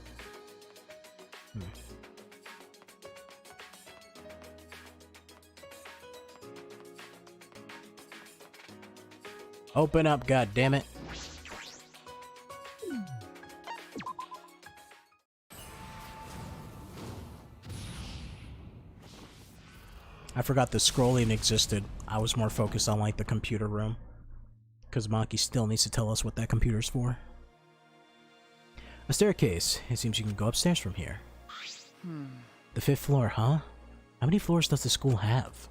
Open up, goddammit. I forgot the scrolling existed. I was more focused on like the computer room. Because Maki still needs to tell us what that computer's for. A staircase. It seems you can go upstairs from here. The 5th floor, huh? How many floors does the school have?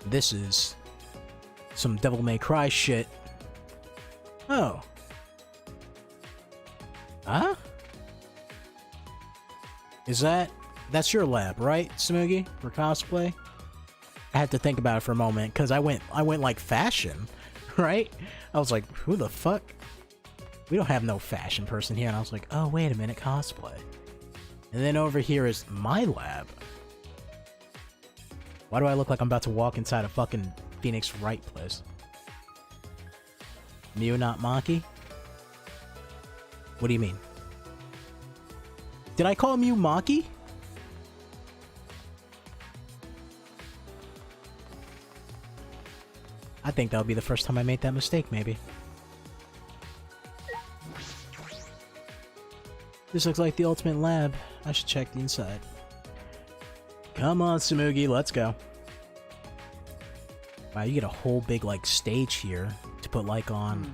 This is some Devil May Cry shit. Oh. Huh? That's your lab, right, Tsumugi? For cosplay? I had to think about it for a moment, because I went like fashion, right? I was like, who the fuck? We don't have no fashion person here, and I was like, oh, wait a minute, cosplay. And then over here is my lab. Why do I look like I'm about to walk inside a fucking Phoenix Wright place? Mew, not Maki? What do you mean? Did I call Mew Maki? I think that'll be the first time I made that mistake, maybe. This looks like the ultimate lab. I should check the inside. Come on, Tsumugi, let's go. Wow, you get a whole big, like, stage here to put, like, on...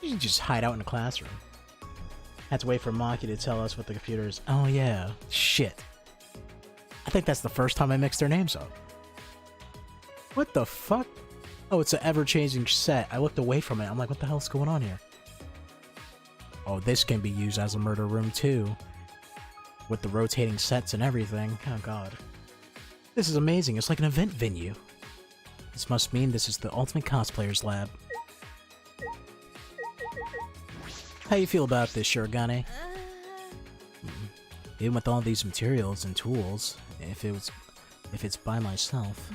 You can just hide out in the classroom. Had to wait for Maki to tell us what the computer is. Oh, yeah. Shit. I think that's the first time I mixed their names up. What the fuck? Oh, it's an ever-changing set. I looked away from it. I'm like, what the hell's going on here? Oh, this can be used as a murder room, too. With the rotating sets and everything. Oh, God. This is amazing. It's like an event venue. This must mean this is the ultimate cosplayer's lab. How you feel about this, Shirogane? Even with all these materials and tools, if it's by myself.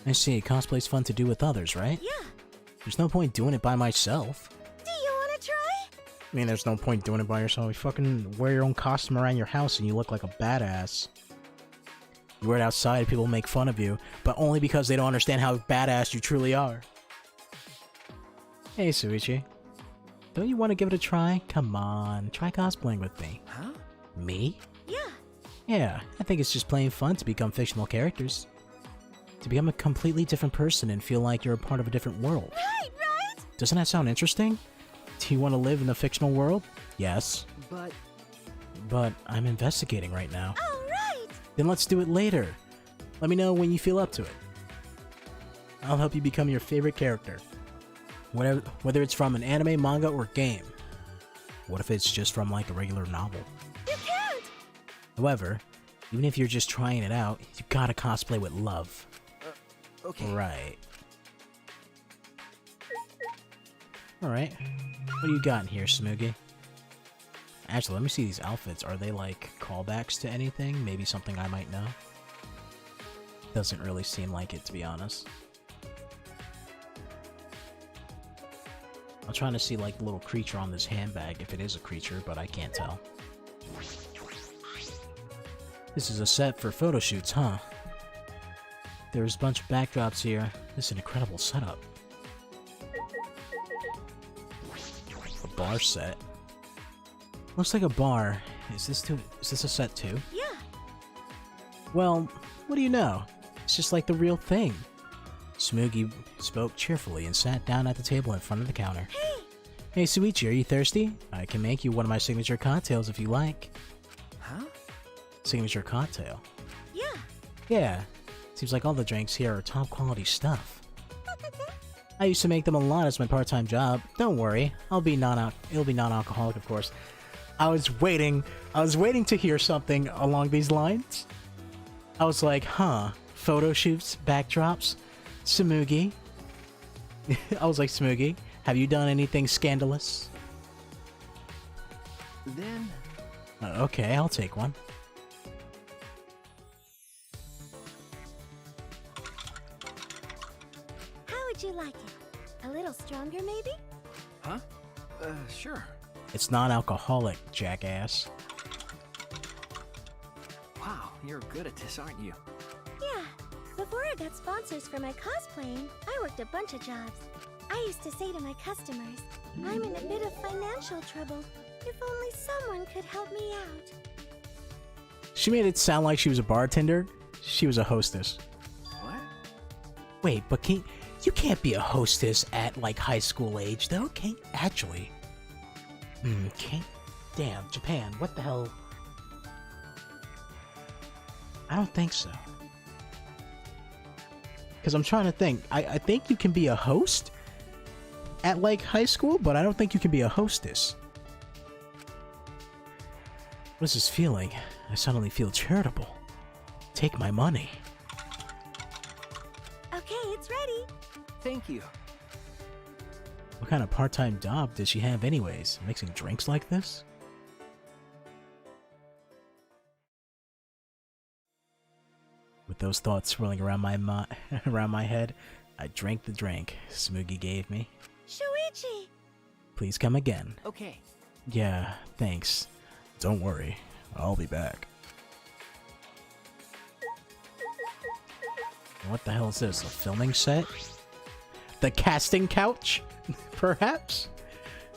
I see, cosplay's fun to do with others, right? Yeah. There's no point doing it by myself. Do you want to try? I mean, there's no point doing it by yourself. You fucking wear your own costume around your house and you look like a badass. You wear it outside, people make fun of you, but only because they don't understand how badass you truly are. Hey, Suichi. Don't you want to give it a try? Come on, try cosplaying with me. Huh? Me? Yeah. Yeah, I think it's just plain fun to become fictional characters. To become a completely different person and feel like you're a part of a different world. Right, right? Doesn't that sound interesting? Do you want to live in a fictional world? Yes. But I'm investigating right now. All right. Then let's do it later. Let me know when you feel up to it. I'll help you become your favorite character. Whether it's from an anime, manga, or game. What if it's just from like a regular novel? You can't! However, even if you're just trying it out, you gotta cosplay with love. Okay. Right. Alright. What do you got in here, Tsumugi? Actually, let me see these outfits. Are they like callbacks to anything? Maybe something I might know? Doesn't really seem like it, to be honest. I'm trying to see like the little creature on this handbag, if it is a creature, but I can't tell. This is a set for photo shoots, huh? There's a bunch of backdrops here. This is an incredible setup. A bar set. Looks like a bar. Is this a set too? Yeah. Well, what do you know? It's just like the real thing. Tsumugi spoke cheerfully and sat down at the table in front of the counter. Hey! Hey, Suichi, are you thirsty? I can make you one of my signature cocktails if you like. Huh? signature cocktail. Yeah. Yeah. Seems like all the drinks here are top quality stuff. I used to make them a lot as my part-time job. Don't worry, it'll be non-alcoholic, of course. I was waiting to hear something along these lines. I was like, huh, photo shoots, backdrops, Samugi. I was like, Samugi, have you done anything scandalous? Then, Okay, I'll take one. How would you like it? A little stronger, maybe? huh? Sure. It's non-alcoholic, jackass. Wow, you're good at this, aren't you? Yeah. Before I got sponsors for my cosplaying, I worked a bunch of jobs. I used to say to my customers, I'm in a bit of financial trouble. If only someone could help me out. She made it sound like she was a bartender. She was a hostess. What? Wait, but you can't be a hostess at, like, high school age, though, can't actually. Can't. Damn, Japan, what the hell? I don't think so. Because I'm trying to think. I think you can be a host at, like, high school, but I don't think you can be a hostess. What is this feeling? I suddenly feel charitable. Take my money. Okay, it's ready. Thank you. What kind of part-time job does she have anyways? Mixing drinks like this? With those thoughts swirling around my head, I drank the drink Smoogie gave me. Shuichi! Please come again. Okay. Yeah, thanks. Don't worry, I'll be back. What the hell is this? A filming set? The casting couch? Perhaps?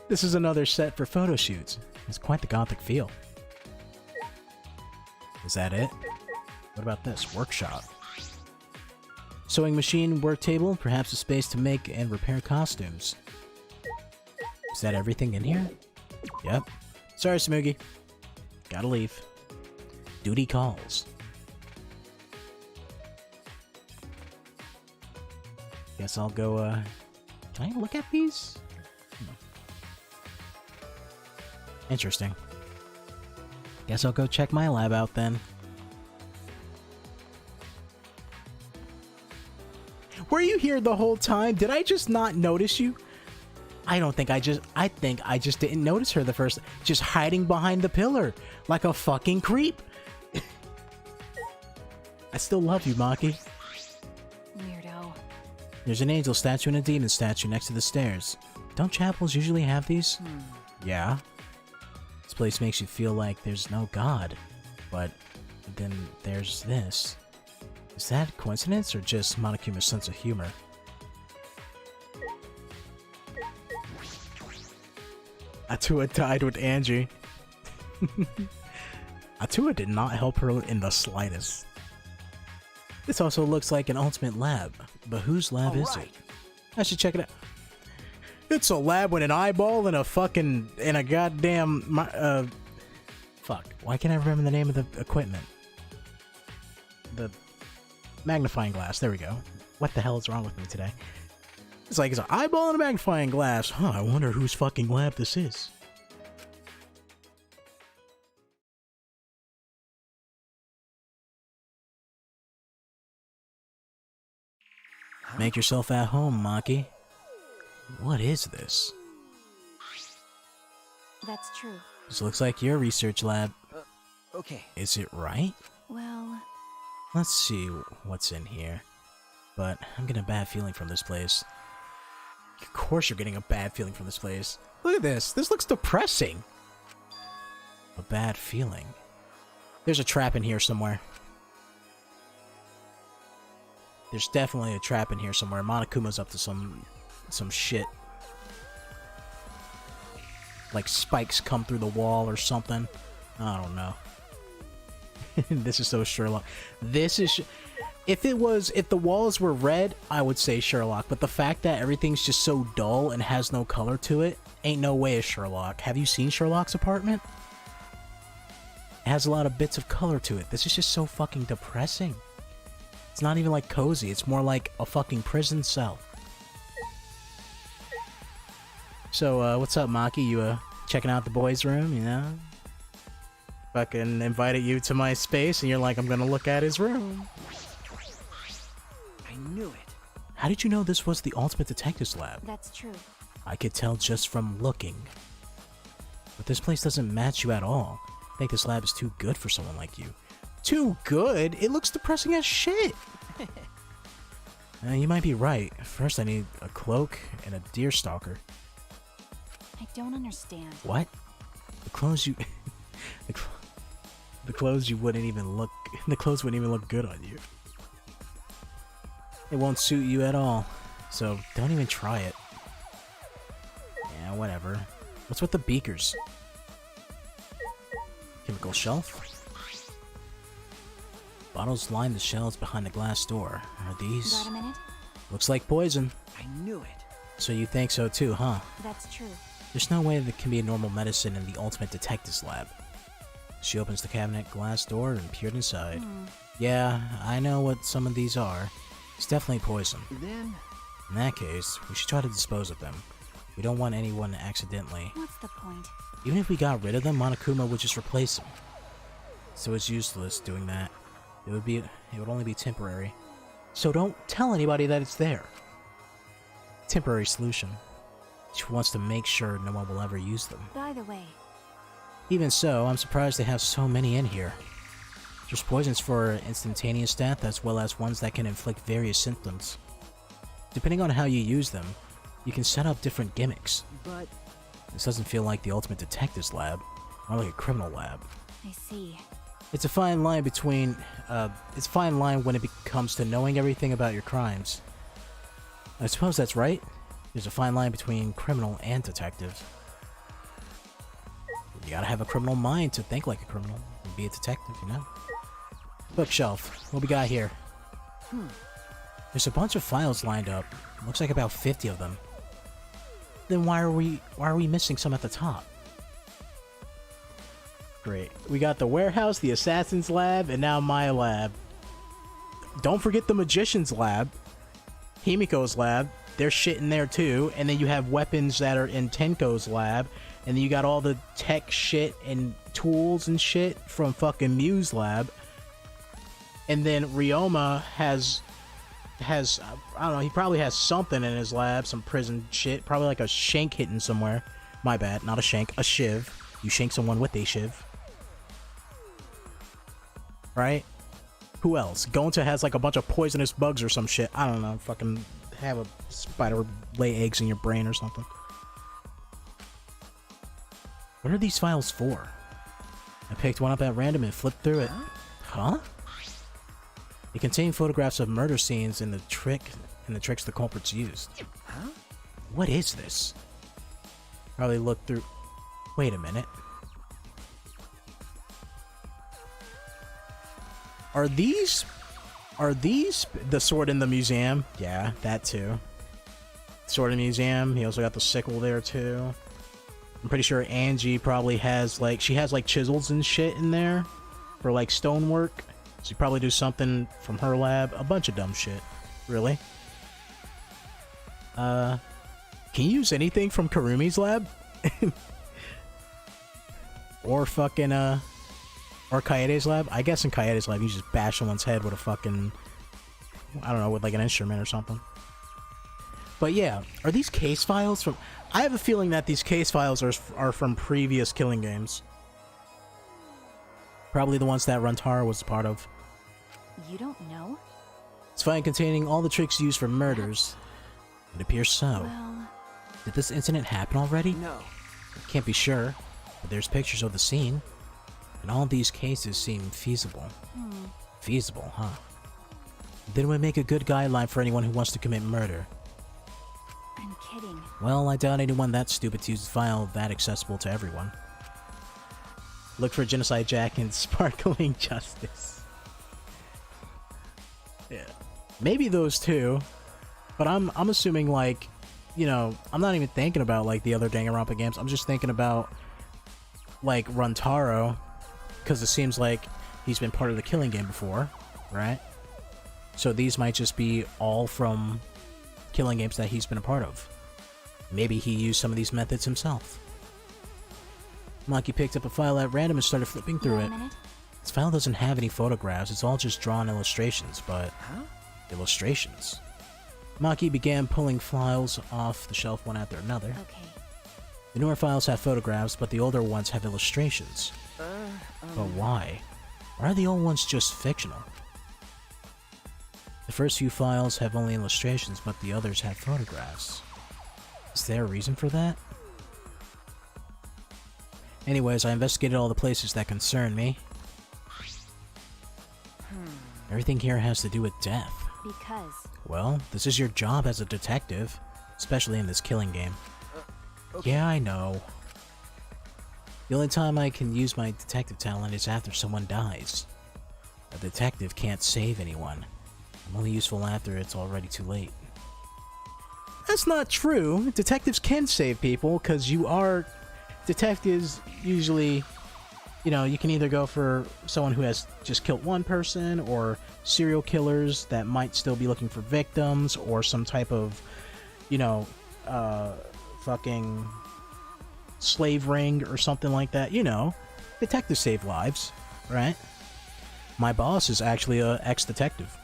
This is another set for photo shoots. It's quite the gothic feel. Is that it? What about this? Workshop. Sewing machine, work table, perhaps a space to make and repair costumes. Is that everything in here? Yep. Sorry, Smoogie. Gotta leave. Duty calls. Guess I'll go, can I look at these? Interesting. Guess I'll go check my lab out then. Were you here the whole time? Did I just not notice you? I think I just didn't notice her the first, just hiding behind the pillar like a fucking creep. I still love you, Maki. Weirdo. There's an angel statue and a demon statue next to the stairs. Don't chapels usually have these? Yeah. This place makes you feel like there's no god. But then there's this. Is that coincidence or just Monokuma's sense of humor? Atua died with Angie. Atua did not help her in the slightest. This also looks like an ultimate lab, but whose lab is it? I should check it out. It's a lab with an eyeball and a goddamn fuck. Why can't I remember the name of the equipment? The magnifying glass. There we go. What the hell is wrong with me today? It's like it's an eyeball and a magnifying glass. Huh, I wonder whose fucking lab this is. Make yourself at home, Maki. What is this? That's true. This looks like your research lab. Okay. Is it right? Well, Let's see what's in here. But I'm getting a bad feeling from this place. Of course you're getting a bad feeling from this place. Look at this. This looks depressing. A bad feeling. There's a trap in here somewhere. There's definitely a trap in here somewhere. Monokuma's up to some shit. Like spikes come through the wall or something. I don't know. This is so Sherlock. This is... If the walls were red, I would say Sherlock. But the fact that everything's just so dull and has no color to it, ain't no way it's Sherlock. Have you seen Sherlock's apartment? It has a lot of bits of color to it. This is just so fucking depressing. It's not even like cozy, it's more like a fucking prison cell. So, what's up, Maki? You, checking out the boys' room, you know? Fucking invited you to my space, and you're like, I'm gonna look at his room. I knew it. How did you know this was the Ultimate Detectives Lab? That's true. I could tell just from looking. But this place doesn't match you at all. I think this lab is too good for someone like you. Too good? It looks depressing as shit! You might be right. First I need a cloak and a deer stalker. I don't understand. What? The clothes you... the clothes you wouldn't even look... The clothes wouldn't even look good on you. It won't suit you at all. So don't even try it. Yeah, whatever. What's with the beakers? Chemical shelf? Bottles line the shelves behind the glass door. Are these... Got a minute? Looks like poison. I knew it. So you think so too, huh? That's true. There's no way there can be a normal medicine in the Ultimate Detectives Lab. She opens the cabinet glass door and peered inside. Yeah, I know what some of these are. It's definitely poison. Then... In that case, we should try to dispose of them. We don't want anyone to accidentally... What's the point? Even if we got rid of them, Monokuma would just replace them. So it's useless doing that. It would only be temporary. So don't tell anybody that it's there. Temporary solution. She wants to make sure no one will ever use them. By the way, Even so, I'm surprised they have so many in here. There's poisons for instantaneous death as well as ones that can inflict various symptoms. Depending on how you use them, you can set up different gimmicks. But... This doesn't feel like the Ultimate Detectives Lab, more like a criminal lab. I see. It's a fine line between, it's a fine line when it comes to knowing everything about your crimes. I suppose that's right. There's a fine line between criminal and detective. You gotta have a criminal mind to think like a criminal and be a detective, you know? Bookshelf. What we got here? There's a bunch of files lined up. Looks like about 50 of them. Then why are we missing some at the top? Great. We got the warehouse, the assassin's lab, and now my lab. Don't forget the magician's lab. Himiko's lab. There's shit in there too. And then you have weapons that are in Tenko's lab. And then you got all the tech shit and tools and shit from fucking Mew's lab. And then Ryoma has I don't know, he probably has something in his lab, some prison shit, probably like a shank hidden somewhere. My bad, not a shank, a shiv. You shank someone with a shiv. Right? Who else? Gonta has like a bunch of poisonous bugs or some shit. I don't know, fucking have a spider lay eggs in your brain or something. What are these files for? I picked one up at random and flipped through it. Huh? They contain photographs of murder scenes and the tricks the culprits used. Huh? What is this? Probably look through... Wait a minute. Are these the sword in the museum? Yeah, that too. Sword in the museum. He also got the sickle there too. I'm pretty sure Angie probably has like... She has like chisels and shit in there for like stonework. So you probably do something from her lab. A bunch of dumb shit. Really? Can you use anything from Karumi's lab? Or fucking, or Kaede's lab? I guess in Kaede's lab you just bash someone's head with a fucking... I don't know, with like an instrument or something. But yeah, are these case files from... I have a feeling that these case files are from previous Killing games. Probably the ones that Runtaro was a part of. You don't know? It's fine containing all the tricks used for murders. It appears so. Well... Did this incident happen already? No. Can't be sure, but there's pictures of the scene. And all these cases seem feasible. Feasible, huh? Then it would make a good guideline for anyone who wants to commit murder. I'm kidding. Well, I doubt anyone that stupid to use a file that accessible to everyone. Look for Genocide Jack and Sparkling Justice. Yeah. Maybe those two. But I'm assuming, like, you know, I'm not even thinking about, like, the other Danganronpa games. I'm just thinking about, like, Runtaro. because it seems like he's been part of the killing game before, right? So these might just be all from killing games that he's been a part of. Maybe he used some of these methods himself. Maki picked up a file at random and started flipping through it. This file doesn't have any photographs, it's all just drawn illustrations, but... Illustrations? Maki began pulling files off the shelf one after another. Okay. The newer files have photographs, but the older ones have illustrations. But why? Why are the old ones just fictional? The first few files have only illustrations, but the others have photographs. Is there a reason for that? Anyways, I investigated all the places that concern me. Everything here has to do with death. Because... Well, this is your job as a detective, especially in this killing game. Okay. Yeah, I know. The only time I can use my detective talent is after someone dies. A detective can't save anyone. I'm only useful after it's already too late. That's not true. Detectives can save people, because you are... Detectives usually... You know, you can either go for someone who has just killed one person, or serial killers that might still be looking for victims, or some type of, you know, fucking slave ring or something like that. You know, detectives save lives, right? My boss is actually an ex-detective,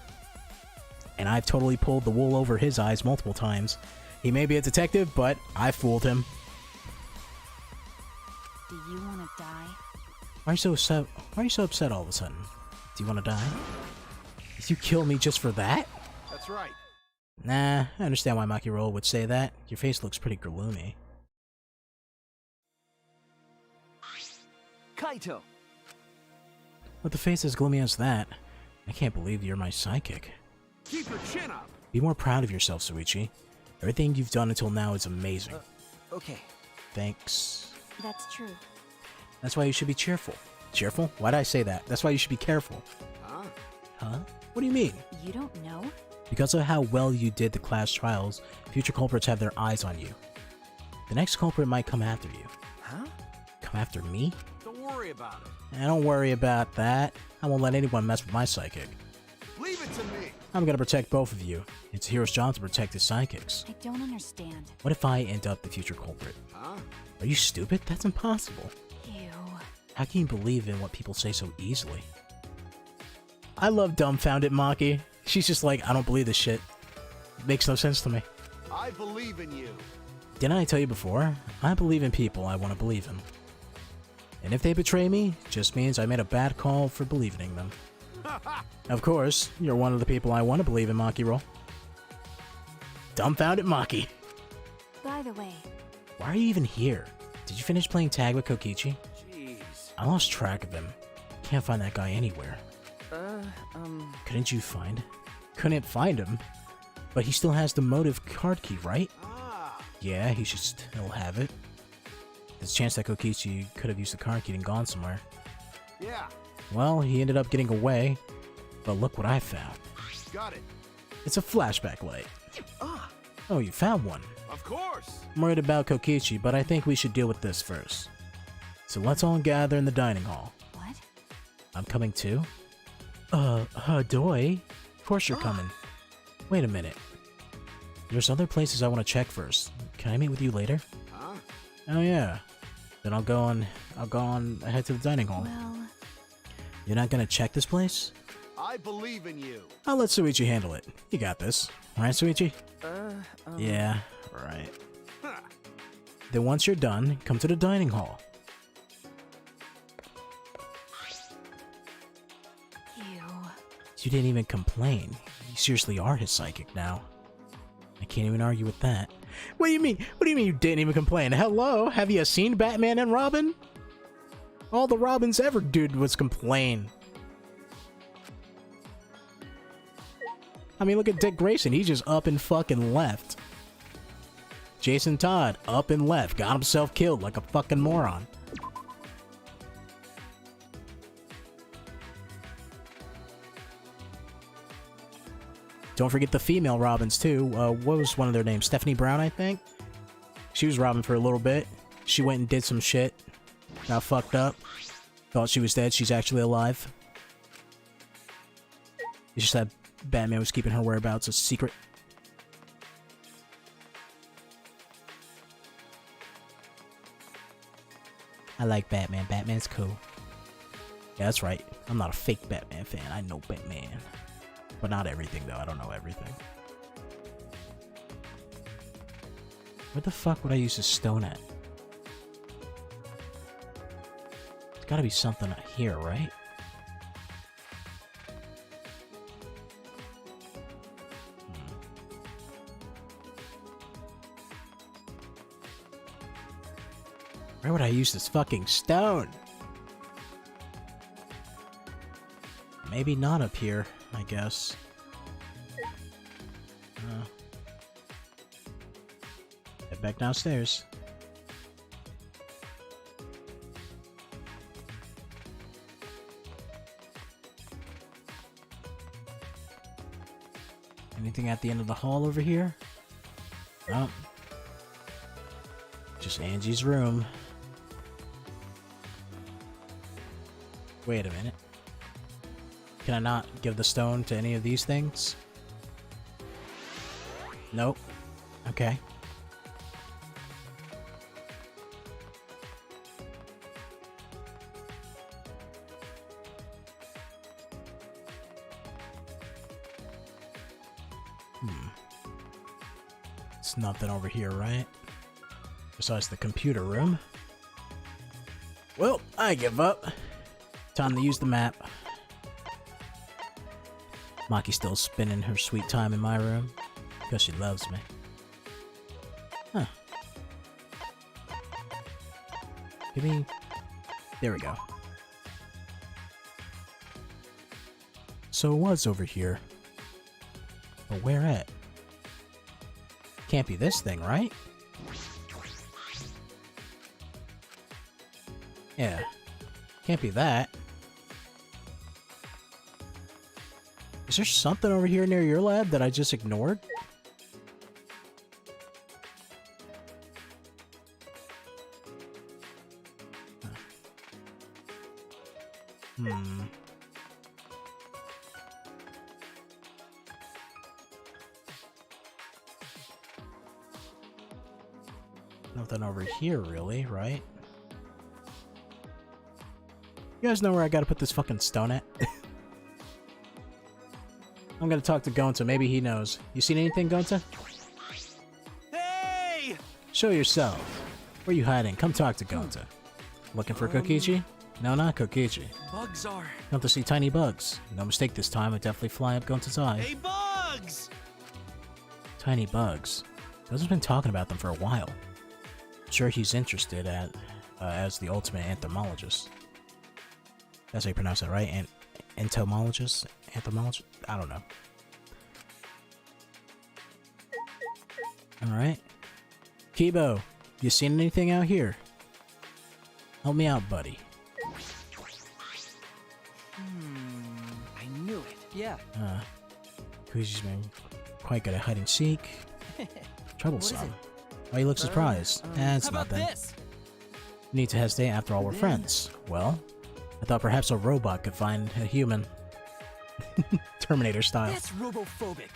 and I've totally pulled the wool over his eyes multiple times. He may be a detective, but I fooled him. Do you want to die? Why are you so upset all of a sudden? Do you want to die? Did you kill me just for that? That's right. Nah, I understand why Makiro would say that. Your face looks pretty gloomy. Kaito! With the face as gloomy as that, I can't believe you're my psychic. Keep your chin up! Be more proud of yourself, Suichi. Everything you've done until now is amazing. Okay. Thanks. That's true. That's why you should be cheerful. Cheerful? Why'd I say that? That's why you should be careful. Huh? Huh? What do you mean? You don't know? Because of how well you did the class trials, future culprits have their eyes on you. The next culprit might come after you. Huh? Come after me? Don't worry about it. Don't worry about that. I won't let anyone mess with my psychic. Leave it to me! I'm gonna protect both of you. It's a hero's job to protect his psychics. I don't understand. What if I end up the future culprit? Huh? Are you stupid? That's impossible. Ew. How can you believe in what people say so easily? I love dumbfounded Maki. She's just like, I don't believe this shit. It makes no sense to me. I believe in you. Didn't I tell you before? I believe in people I want to believe in. And if they betray me, it just means I made a bad call for believing in them. Of course, you're one of the people I want to believe in, Makiro. Dumbfounded Maki. By the way... Why are you even here? Did you finish playing tag with Kokichi? Jeez. I lost track of him. Can't find that guy anywhere. Couldn't you find? Couldn't find him? But he still has the motive card key, right? Ah. Yeah, he should still have it. There's a chance that Kokichi could have used the card key and gone somewhere. Yeah. Well, he ended up getting away. But look what I found. Got it. It's a flashback light. Ah. Oh, you found one. Of course. I'm worried about Kokichi, but I think we should deal with this first. So let's all gather in the dining hall. What? I'm coming too? Doi? Of course you're coming. Wait a minute. There's other places I want to check first. Can I meet with you later? Huh? Oh yeah. Then I'll go on ahead to the dining hall. Well... You're not gonna check this place? I believe in you. I'll let Suichi handle it. You got this. Right, Suichi? Yeah, right. Huh. Then once you're done, come to the dining hall. Ew. You didn't even complain. You seriously are his psychic now. I can't even argue with that. What do you mean? What do you mean you didn't even complain? Hello? Have you seen Batman and Robin? All the Robins ever did was complain. I mean, look at Dick Grayson. He just up and fucking left. Jason Todd, up and left. Got himself killed like a fucking moron. Don't forget the female Robins, too. What was one of their names? Stephanie Brown, I think? She was Robin for a little bit. She went and did some shit. Got fucked up. Thought she was dead. She's actually alive. It's just that Batman was keeping her whereabouts a secret. I like Batman. Batman's cool. Yeah, that's right. I'm not a fake Batman fan. I know Batman. But not everything, though. I don't know everything. Where the fuck would I use this stone at? There's gotta be something here, right? Where would I use this fucking stone? Maybe not up here, I guess. Head back downstairs. Anything at the end of the hall over here? No. Just Angie's room. Wait a minute. Can I not give the stone to any of these things? Nope. Okay. It's nothing over here, right? Besides the computer room. Well, I give up. Time to use the map. Maki's still spending her sweet time in my room because she loves me. Huh. Give me... There we go. So it was over here. But where at? Can't be this thing, right? Yeah. Can't be that. Is there something over here near your lab that I just ignored? Nothing over here, really, right? You guys know where I gotta put this fucking stone at? I'm gonna talk to Gonta. Maybe he knows. You seen anything, Gonta? Hey! Show yourself. Where you hiding? Come talk to Gonta. Looking for Kokichi? No, not Kokichi. Bugs are... Come to see tiny bugs. No mistake this time. I definitely fly up Gonta's eye. Hey, bugs! Tiny bugs. Gonta's been talking about them for a while. Sure, he's interested as the ultimate entomologist. That's how you pronounce it, right? Entomologist? Entomologist? I don't know. Alright. Kibo, you seen anything out here? Help me out, buddy. I knew it. Yeah. Kokichi's been quite good at hide and seek. Troublesome. Why you look surprised? That's nothing. This? Need to hesitate, after all we're friends. Well, I thought perhaps a robot could find a human. Terminator style. That's robophobic.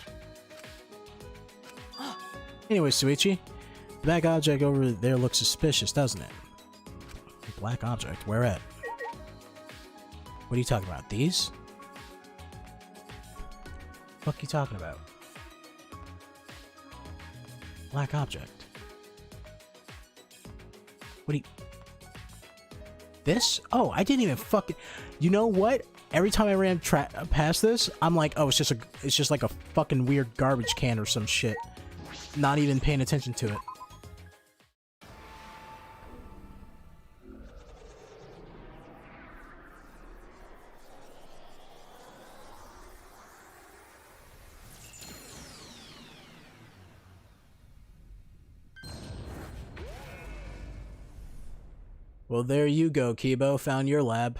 Anyway, Suichi, the black object over there looks suspicious, doesn't it? Black object? Where at? What are you talking about? These? What are you talking about? Black object. What do you... This? Oh, I didn't even fucking... You know what? Every time I ran past this, I'm like, oh, it's just like a fucking weird garbage can or some shit. Not even paying attention to it. Well, there you go, Kibo. Found your lab.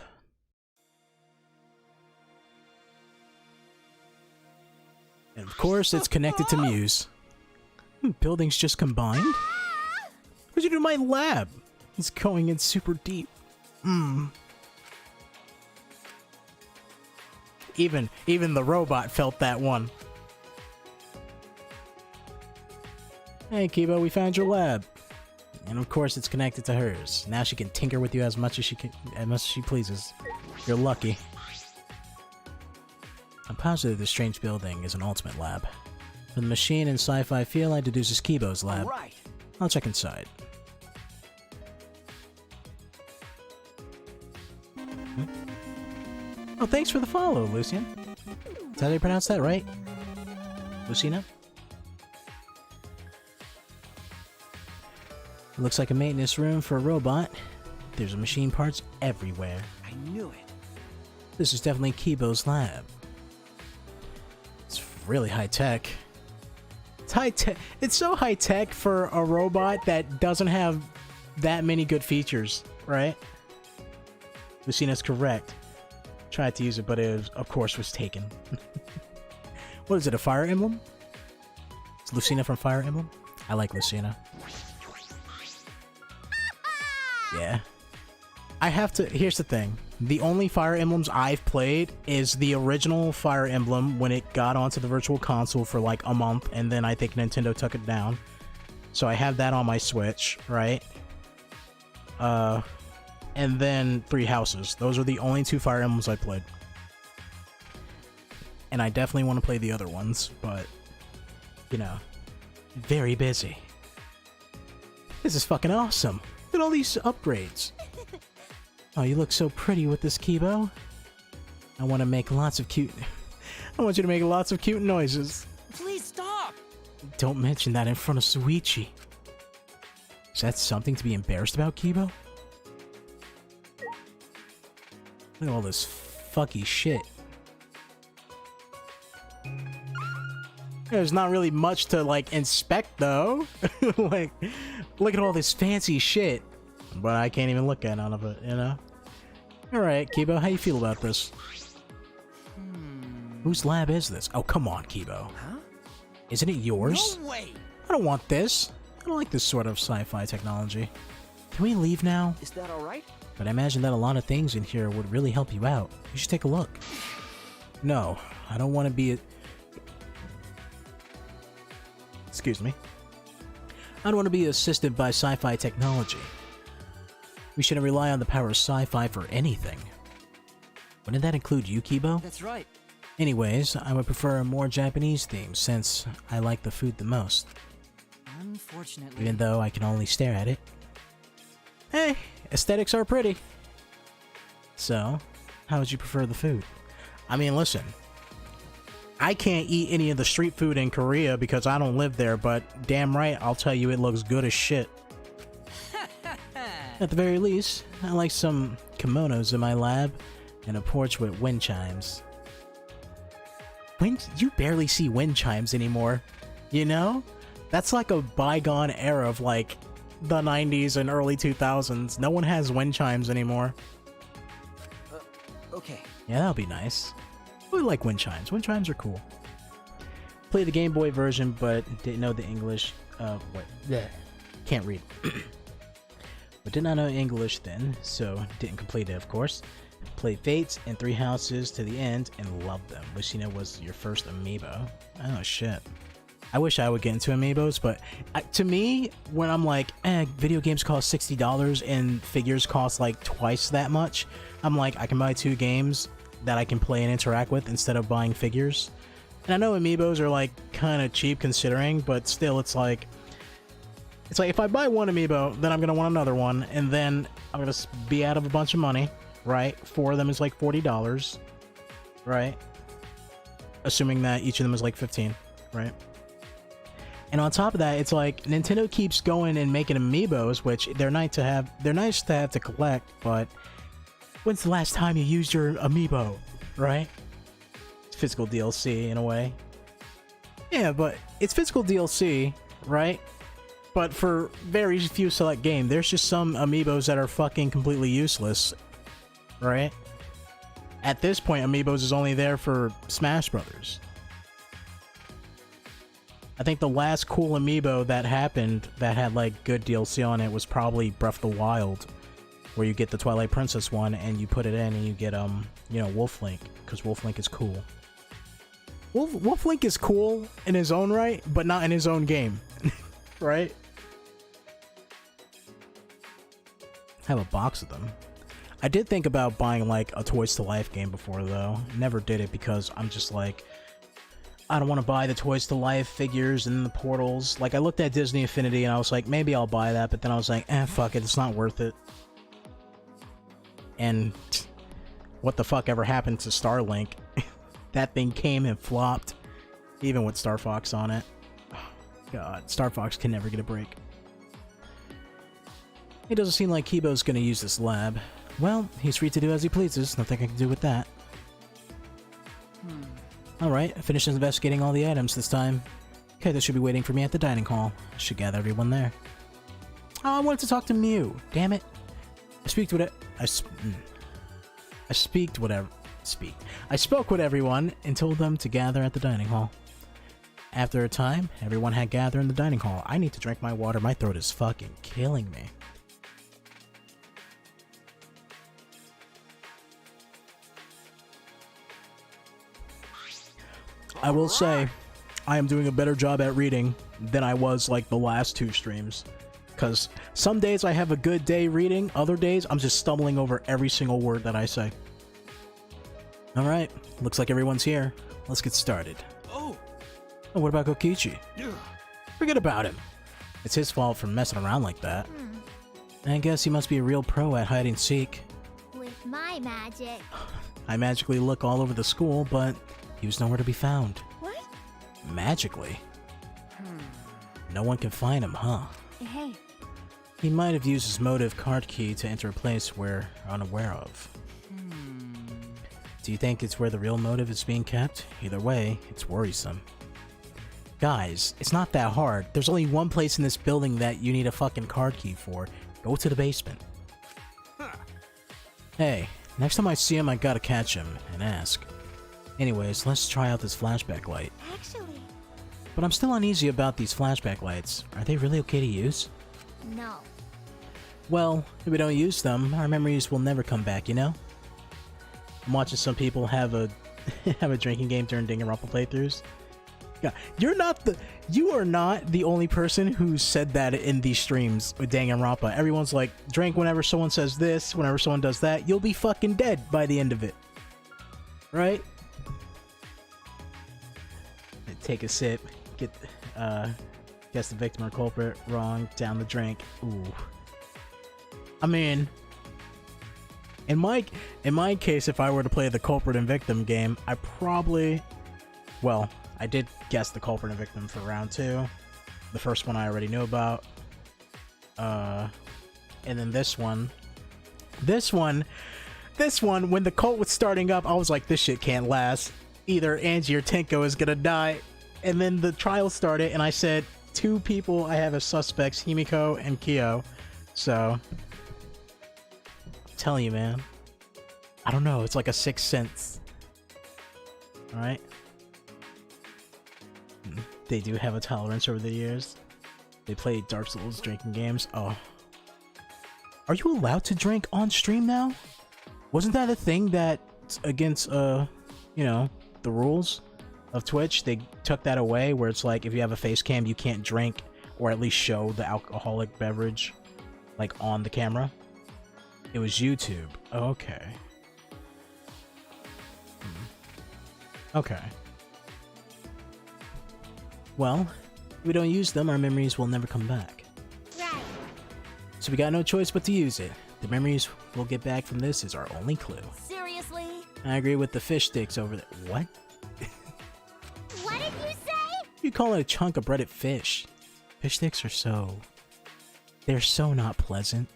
And of course, it's connected to Muse. Buildings just combined? What'd you do to my lab? It's going in super deep. Even the robot felt that one. Hey, Kibo, we found your lab. And of course it's connected to hers. Now she can tinker with you as much as she pleases. You're lucky. I'm positive this strange building is an ultimate lab. From the machine and sci-fi feel, I deduce it's Kibo's lab. Right. I'll check inside. Oh, thanks for the follow, Lucian. Is that how you pronounce that, right? Lucina? Looks like a maintenance room for a robot. There's machine parts everywhere. I knew it. This is definitely Kibo's lab. It's really high-tech. It's high-tech. It's so high-tech for a robot that doesn't have that many good features, right? Lucina's correct. Tried to use it, but it, of course, was taken. What is it, a Fire Emblem? Is Lucina from Fire Emblem? I like Lucina. Yeah. I have to... Here's the thing. The only Fire Emblems I've played is the original Fire Emblem when it got onto the Virtual Console for like a month, and then I think Nintendo took it down. So I have that on my Switch, right? And then Three Houses. Those are the only two Fire Emblems I played. And I definitely want to play the other ones, but... You know... Very busy. This is fucking awesome. Look at all these upgrades. Oh, you look so pretty with this Kibo. I want to make lots of cute... I want you to make lots of cute noises. Please stop! Don't mention that in front of Suichi. Is that something to be embarrassed about, Kibo? Look at all this fucky shit. There's not really much to, like, inspect, though. Like, look at all this fancy shit. But I can't even look at none of it, you know? Alright, Kibo, how you feel about this? Whose lab is this? Oh, come on, Kibo. Huh? Isn't it yours? No way! I don't want this. I don't like this sort of sci-fi technology. Can we leave now? Is that alright? But I imagine that a lot of things in here would really help you out. You should take a look. No, I don't want to be a... Excuse me. I don't want to be assisted by sci-fi technology. We shouldn't rely on the power of sci-fi for anything. Wouldn't that include you, Kibo? That's right. Anyways, I would prefer a more Japanese theme since I like the food the most. Unfortunately. Even though I can only stare at it. Hey, aesthetics are pretty. So, how would you prefer the food? I mean, listen. I can't eat any of the street food in Korea because I don't live there, but damn right, I'll tell you it looks good as shit. At the very least, I like some kimonos in my lab and a porch with wind chimes. You barely see wind chimes anymore, you know? That's like a bygone era of like the 90s and early 2000s. No one has wind chimes anymore. Okay. Yeah, that'll be nice. I like wind chimes. Wind chimes are cool. Played the Game Boy version, but didn't know the English. What? Yeah. Can't read. But did not know English then, so didn't complete it, of course. Played Fates and Three Houses to the end and loved them. Lucina was your first amiibo. Oh shit. I wish I would get into amiibos, but to me, when I'm like, video games cost $60 and figures cost like twice that much, I'm like, I can buy 2 games that I can play and interact with instead of buying figures. And I know amiibos are like kind of cheap considering, but still it's like if I buy one amiibo, then I'm gonna want another one, and then I'm gonna be out of a bunch of money, right? 4 of them is like $40, right? Assuming that each of them is like 15, right? And on top of that, it's like Nintendo keeps going and making amiibos, which they're nice to have. They're nice to have to collect, but when's the last time you used your amiibo, right? It's physical DLC in a way. Yeah, but it's physical DLC, right? But for very few select games, there's just some amiibos that are fucking completely useless, right? At this point, amiibos is only there for Smash Brothers. I think the last cool amiibo that happened that had like good DLC on it was probably Breath of the Wild. where you get the Twilight Princess one and you put it in and you get you know, Wolf Link, because Wolf Link is cool. Wolf Link is cool in his own right, but not in his own game. Right? I have a box of them. I did think about buying like a Toys to Life game before though. Never did it because I'm just like, I don't want to buy the Toys to Life figures and the portals. Like I looked at Disney Infinity and I was like, maybe I'll buy that, but then I was like, fuck it, it's not worth it. And what the fuck ever happened to Starlink? That thing came and flopped, even with Star Fox on it. Oh, God, Star Fox can never get a break. It doesn't seem like Kibo's gonna use this lab. Well, he's free to do as he pleases. Nothing I can do with that. Alright, I finished investigating all the items this time. Okay, they should be waiting for me at the dining hall. I should gather everyone there. Oh, I wanted to talk to Mew. Damn it. I spoke with everyone and told them to gather at the dining hall. After a time, everyone had gathered in the dining hall. I need to drink my water. My throat is fucking killing me. I will say, I am doing a better job at reading than I was like the last 2 streams. Because some days I have a good day reading, other days I'm just stumbling over every single word that I say. Alright, looks like everyone's here. Let's get started. Oh, what about Kokichi? Forget about him. It's his fault for messing around like that. I guess he must be a real pro at hide and seek. With my magic. I magically look all over the school, but he was nowhere to be found. What? Magically? No one can find him, huh? Hey. He might have used his motive card key to enter a place we're unaware of. Do you think it's where the real motive is being kept? Either way, it's worrisome. Guys, it's not that hard. There's only one place in this building that you need a fucking card key for. Go to the basement. Hey, next time I see him, I gotta catch him and ask. Anyways, let's try out this flashback light. Actually... But I'm still uneasy about these flashback lights. Are they really okay to use? No. Well, if we don't use them, our memories will never come back, you know? I'm watching some people have a have a drinking game during Danganronpa playthroughs. Yeah, you are not the only person who said that in these streams with Danganronpa. Everyone's like, drink whenever someone says this, whenever someone does that, you'll be fucking dead by the end of it. Right? Take a sip, guess the victim or culprit, wrong, down the drink. Ooh. I mean, in my case, if I were to play the culprit and victim game, I probably, well, I did guess the culprit and victim for round 2. The first one I already knew about. And then this one, when the cult was starting up, I was like, this shit can't last. Either Angie or Tenko is gonna die. And then the trial started, and I said, 2 people I have as suspects, Himiko and Kyo. So, I'm telling you, man. I don't know, it's like a 6th sense. Alright? They do have a tolerance over the years. They play Dark Souls drinking games. Oh. Are you allowed to drink on stream now? Wasn't that a thing that's against, you know, the rules of Twitch? They took that away where it's like if you have a face cam you can't drink or at least show the alcoholic beverage like on the camera. It was YouTube. Okay. Okay. Well, if we don't use them, our memories will never come back. Right. So we got no choice but to use it. The memories we'll get back from this is our only clue. Seriously? I agree with the fish sticks over there. What? What did you say? You call it a chunk of breaded fish. Fish sticks are they're so not pleasant.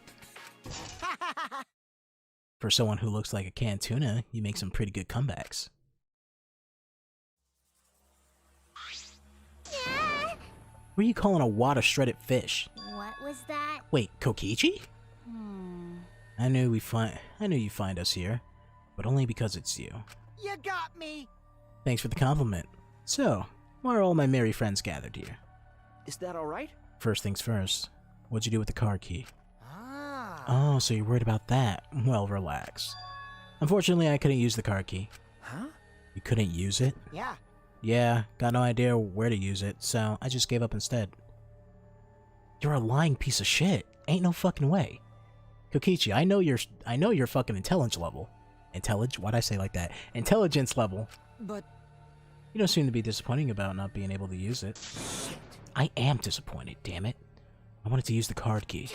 For someone who looks like a canned tuna, you make some pretty good comebacks. Yeah. What are you calling a wad of shredded fish? What was that? Wait, Kokichi? I knew you'd find us here, but only because it's you. You got me! Thanks for the compliment. So, why are all my merry friends gathered here? Is that alright? First things first, what'd you do with the card key? Ah, Oh, so you're worried about that? Well, relax. Unfortunately, I couldn't use the card key. Huh? You couldn't use it? Yeah. Yeah, got no idea where to use it, so I just gave up instead. You're a lying piece of shit. Ain't no fucking way. Kokichi, I know your fucking intelligence level. Why'd I say like that? Intelligence level. But You don't seem to be disappointing about not being able to use it. I am disappointed, damn it. I wanted to use the card key.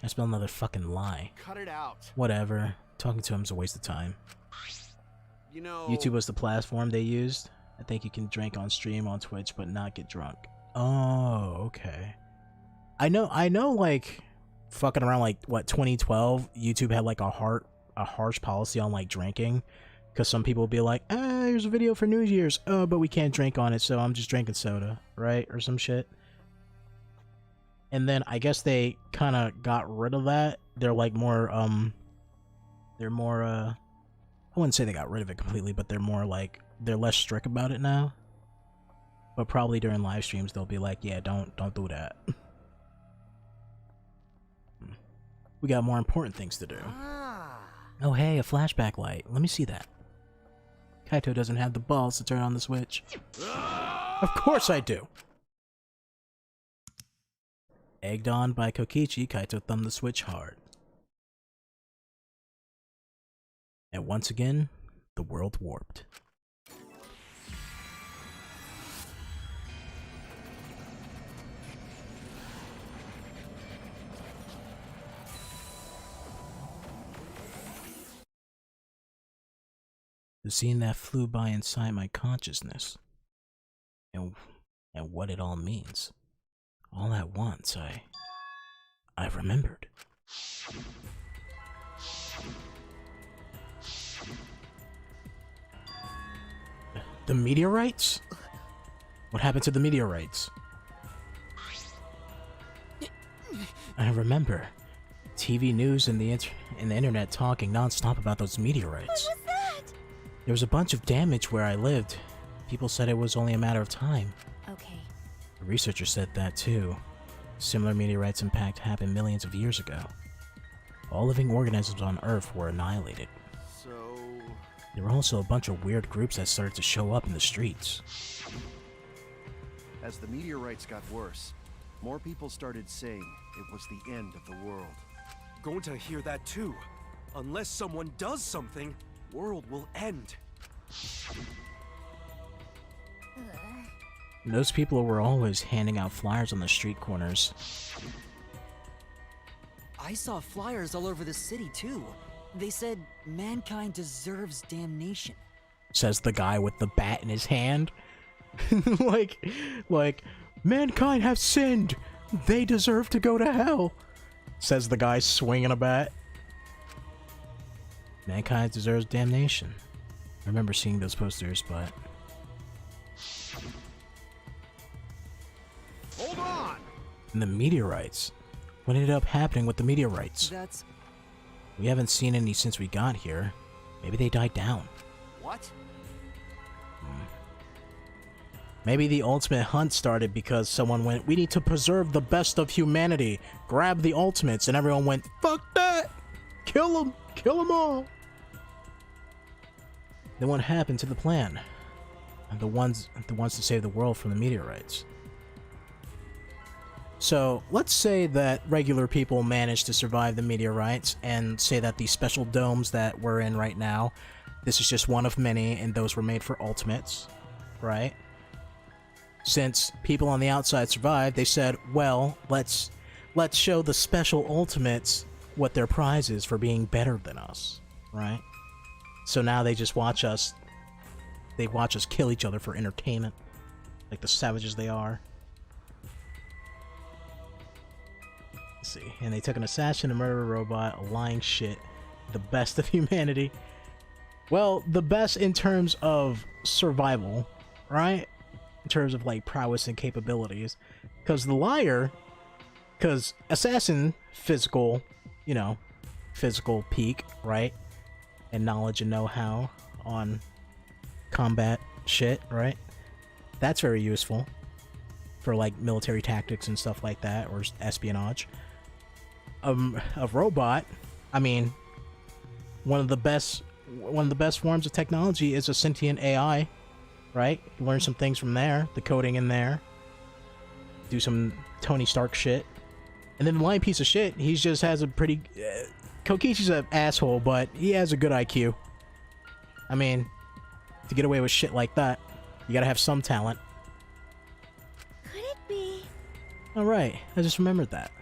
I spelled another fucking lie. Cut it out. Whatever. Talking to him's a waste of time. You know... YouTube was the platform they used. I think you can drink on stream on Twitch, but not get drunk. Oh, okay. I know, like, fucking around, like, what, 2012, YouTube had, like, a harsh policy on, like, drinking. Because some people would be like, here's a video for New Year's. Oh, but we can't drink on it, so I'm just drinking soda, right? Or some shit. And then I guess they kind of got rid of that. They're, like, more, I wouldn't say they got rid of it completely, but they're more, like, they're less strict about it now. But probably during live streams, they'll be like, yeah, don't do that. We got more important things to do. Oh, hey, a flashback light. Let me see that. Kaito doesn't have the balls to turn on the switch. Of course I do! Egged on by Kokichi, Kaito thumbed the switch hard. And once again, the world warped. The scene that flew by inside my consciousness, and what it all means. All at once, I remembered. The meteorites? What happened to the meteorites? I remember TV news and the internet talking non-stop about those meteorites. What was that? There was a bunch of damage where I lived. People said it was only a matter of time. Okay. A researcher said that too. Similar meteorites impact happened millions of years ago. All living organisms on Earth were annihilated. So... There were also a bunch of weird groups that started to show up in the streets. As the meteorites got worse, more people started saying it was the end of the world. Going to hear that too. Unless someone does something, world will end. Those people were always handing out flyers on the street corners. I saw flyers all over the city too. They said mankind deserves damnation. Says the guy with the bat in his hand. like, mankind have sinned. They deserve to go to hell. Says the guy swinging a bat. Mankind deserves damnation. I remember seeing those posters, but... Hold on! And the meteorites. What ended up happening with the meteorites? That's... We haven't seen any since we got here. Maybe they died down. What? Maybe the ultimate hunt started because someone went, we need to preserve the best of humanity. Grab the ultimates, and everyone went, fuck that! Kill them! Kill them all! Then what happened to the plan? The ones to save the world from the meteorites. So, let's say that regular people managed to survive the meteorites, and say that the special domes that we're in right now, this is just one of many, and those were made for ultimates, right? Since people on the outside survived, they said, well, let's show the special ultimates what their prize is for being better than us, right? So now they just watch us, kill each other for entertainment, like the savages they are. Let's see, and they took an assassin, a murderer robot, a lying shit, the best of humanity. Well, the best in terms of survival, right? In terms of, like, prowess and capabilities. Because the liar... Because assassin, physical, you know, physical peak, right? And knowledge and know-how on combat shit, right? That's very useful. For, like, military tactics and stuff like that, or espionage. a robot, I mean, one of the best forms of technology is a sentient AI, right? You learn some things from there, the coding in there, do some Tony Stark shit, and then the lying piece of shit, he just has a pretty. Kokichi's an asshole, but he has a good IQ. I mean, to get away with shit like that, you gotta have some talent. Could it be? All right, I just remembered that.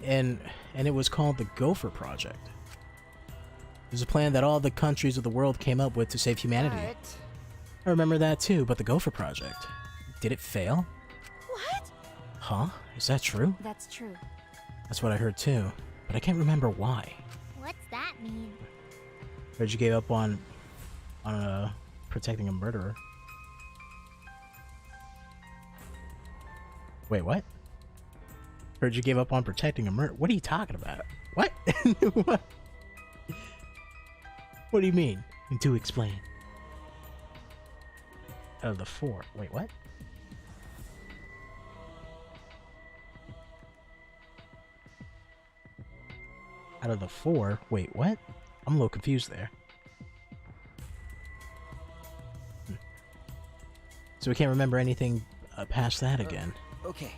And it was called the Gopher Project. It was a plan that all the countries of the world came up with to save humanity. But... I remember that too, but the Gopher Project, did it fail? What? Huh? Is that true? That's true. That's what I heard too, but I can't remember why. What's that mean? Heard you gave up on protecting a murderer. Wait, what? Heard you gave up on protecting a murderer. What are you talking about? What? What? What do you mean? Do explain. Out of the 4. Wait, what? Out of the 4? Wait, what? I'm a little confused there. So we can't remember anything past that again. Okay.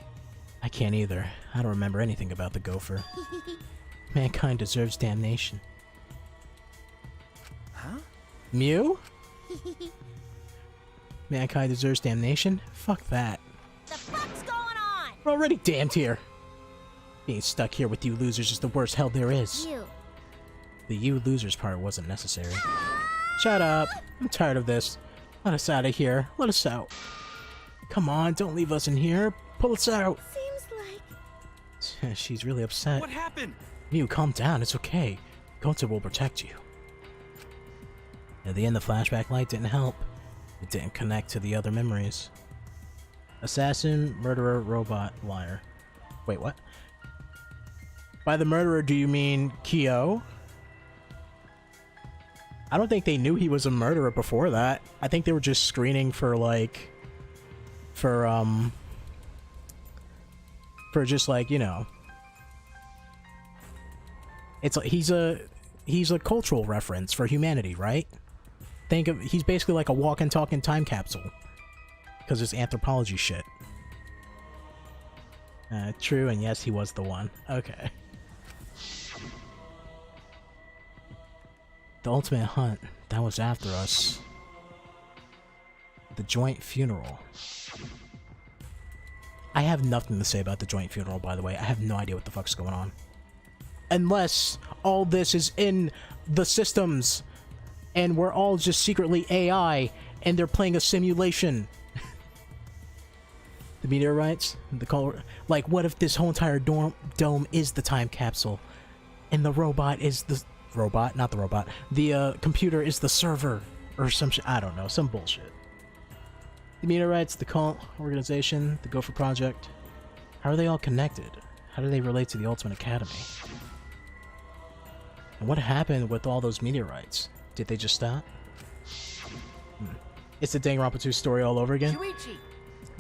I can't either. I don't remember anything about the Gopher. Mankind deserves damnation. Huh? Mew? Mankind deserves damnation? Fuck that. The fuck's going on? We're already damned here. Being stuck here with you losers is the worst hell there is. You. The you losers part wasn't necessary. Shut up. I'm tired of this. Let us out of here. Let us out. Come on, don't leave us in here. Pull us out. Seems like... She's really upset. What happened? Mew, calm down. It's okay. Gota will protect you. At the end, the flashback light didn't help. It didn't connect to the other memories. Assassin, murderer, robot, liar. Wait, what? By the murderer, do you mean Kyo? I don't think they knew he was a murderer before that. I think they were just screening for, like... For just, like, you know... It's like, he's a cultural reference for humanity, right? Think of... He's basically like a walking, talking time capsule. Because it's anthropology shit. True, and yes, he was the one. Okay. The ultimate hunt, that was after us. The joint funeral. I have nothing to say about the joint funeral, by the way. I have no idea what the fuck's going on. Unless all this is in the systems, and we're all just secretly AI, and they're playing a simulation. The meteorites, the color, like, what if this whole entire dome is the time capsule, and the robot is the robot, not the robot. The computer is the server, or some shit. I don't know, some bullshit. The meteorites, the cult organization, the Gopher Project. How are they all connected? How do they relate to the Ultimate Academy? And what happened with all those meteorites? Did they just stop? It's the Danganronpa 2 story all over again.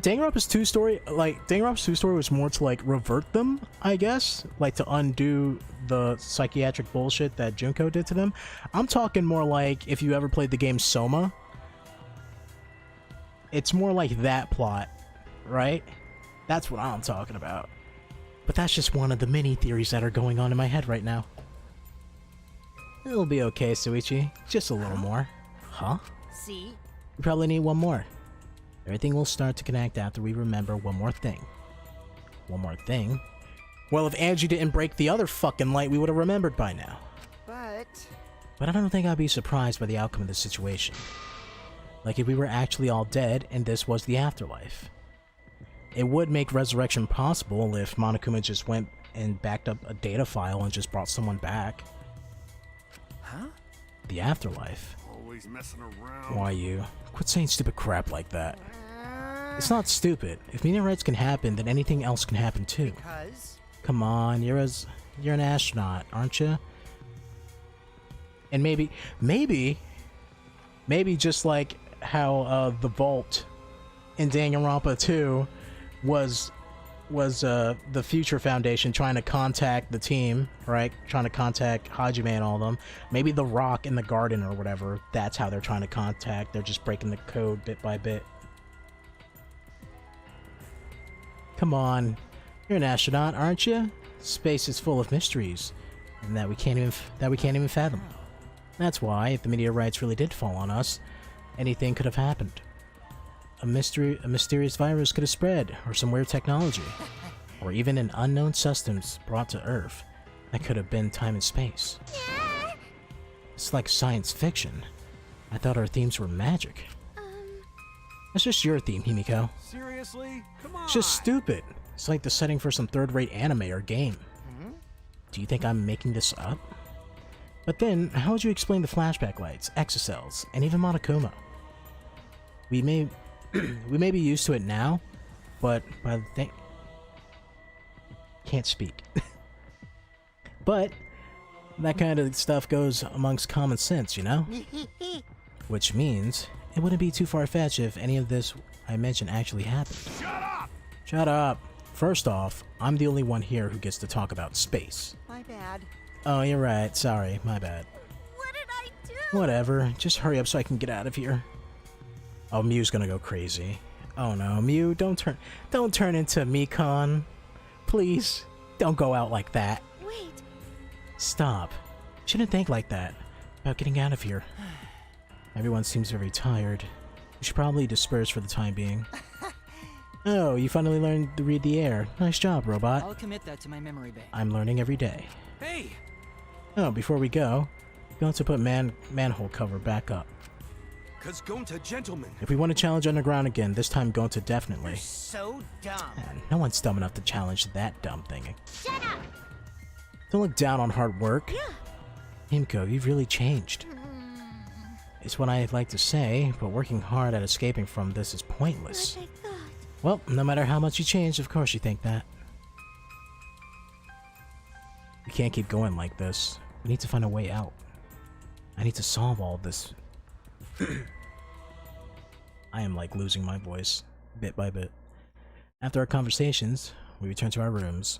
Danganronpa's 2 story, like, Danganronpa's 2 story was more to, like, revert them, I guess. Like, to undo the psychiatric bullshit that Junko did to them. I'm talking more like, if you ever played the game Soma. It's more like that plot, right? That's what I'm talking about. But that's just one of the many theories that are going on in my head right now. It'll be okay, Suichi. Just a little more. Huh? See? We probably need one more. Everything will start to connect after we remember one more thing. One more thing? Well, if Angie didn't break the other fucking light, we would have remembered by now. But I don't think I'd be surprised by the outcome of this situation. Like if we were actually all dead and this was the afterlife. It would make resurrection possible if Monokuma just went and backed up a data file and just brought someone back. Huh? The afterlife. Always messing around. Why you? Quit saying stupid crap like that. It's not stupid. If meteorites can happen, then anything else can happen too. because... Come on, you're an astronaut, aren't you? And maybe just like how the vault in Danganronpa 2 was the Future Foundation trying to contact the team, right? Trying to contact Hajime and all of them. Maybe the rock in the garden or whatever. That's how they're trying to contact. They're just breaking the code bit by bit. Come on, you're an astronaut, aren't you? Space is full of mysteries, and that we can't even fathom. That's why, if the meteorites really did fall on us, anything could have happened. A mysterious virus could have spread, or some weird technology, or even an unknown substance brought to Earth that could have been time and space. It's like science fiction. I thought our themes were magic. That's just your theme, Himiko. Seriously? Come on! It's just stupid. It's like the setting for some third-rate anime or game. Do you think I'm making this up? But then, how would you explain the flashback lights, exocells, and even Monokuma? We may be used to it now, but by the thing... Can't speak. But that kind of stuff goes amongst common sense, you know? Which means it wouldn't be too far-fetched if any of this I mentioned actually happened. Shut up! Shut up! First off, I'm the only one here who gets to talk about space. My bad. Oh, you're right. Sorry, my bad. What did I do? Whatever. Just hurry up so I can get out of here. Oh, Mew's gonna go crazy. Oh no, Mew, don't turn into Mekon. Please, don't go out like that. Wait. Stop. Shouldn't think like that about getting out of here. Everyone seems very tired. We should probably disperse for the time being. Oh, you finally learned to read the air. Nice job, robot. I'll commit that to my memory bank. I'm learning every day. Hey! Oh, before we go, we're going to put manhole cover back up. Cause Gonta, gentlemen. If we want to challenge Underground again, this time Gonta definitely. You're so dumb. Man, no one's dumb enough to challenge that dumb thing. Shut up! Don't look down on hard work. Yeah. Himiko, you've really changed. It's what I'd like to say, but working hard at escaping from this is pointless. Like I thought. Well, no matter how much you change, of course you think that. We can't keep going like this. We need to find a way out. I need to solve all this. I am like losing my voice, bit by bit. After our conversations, we return to our rooms.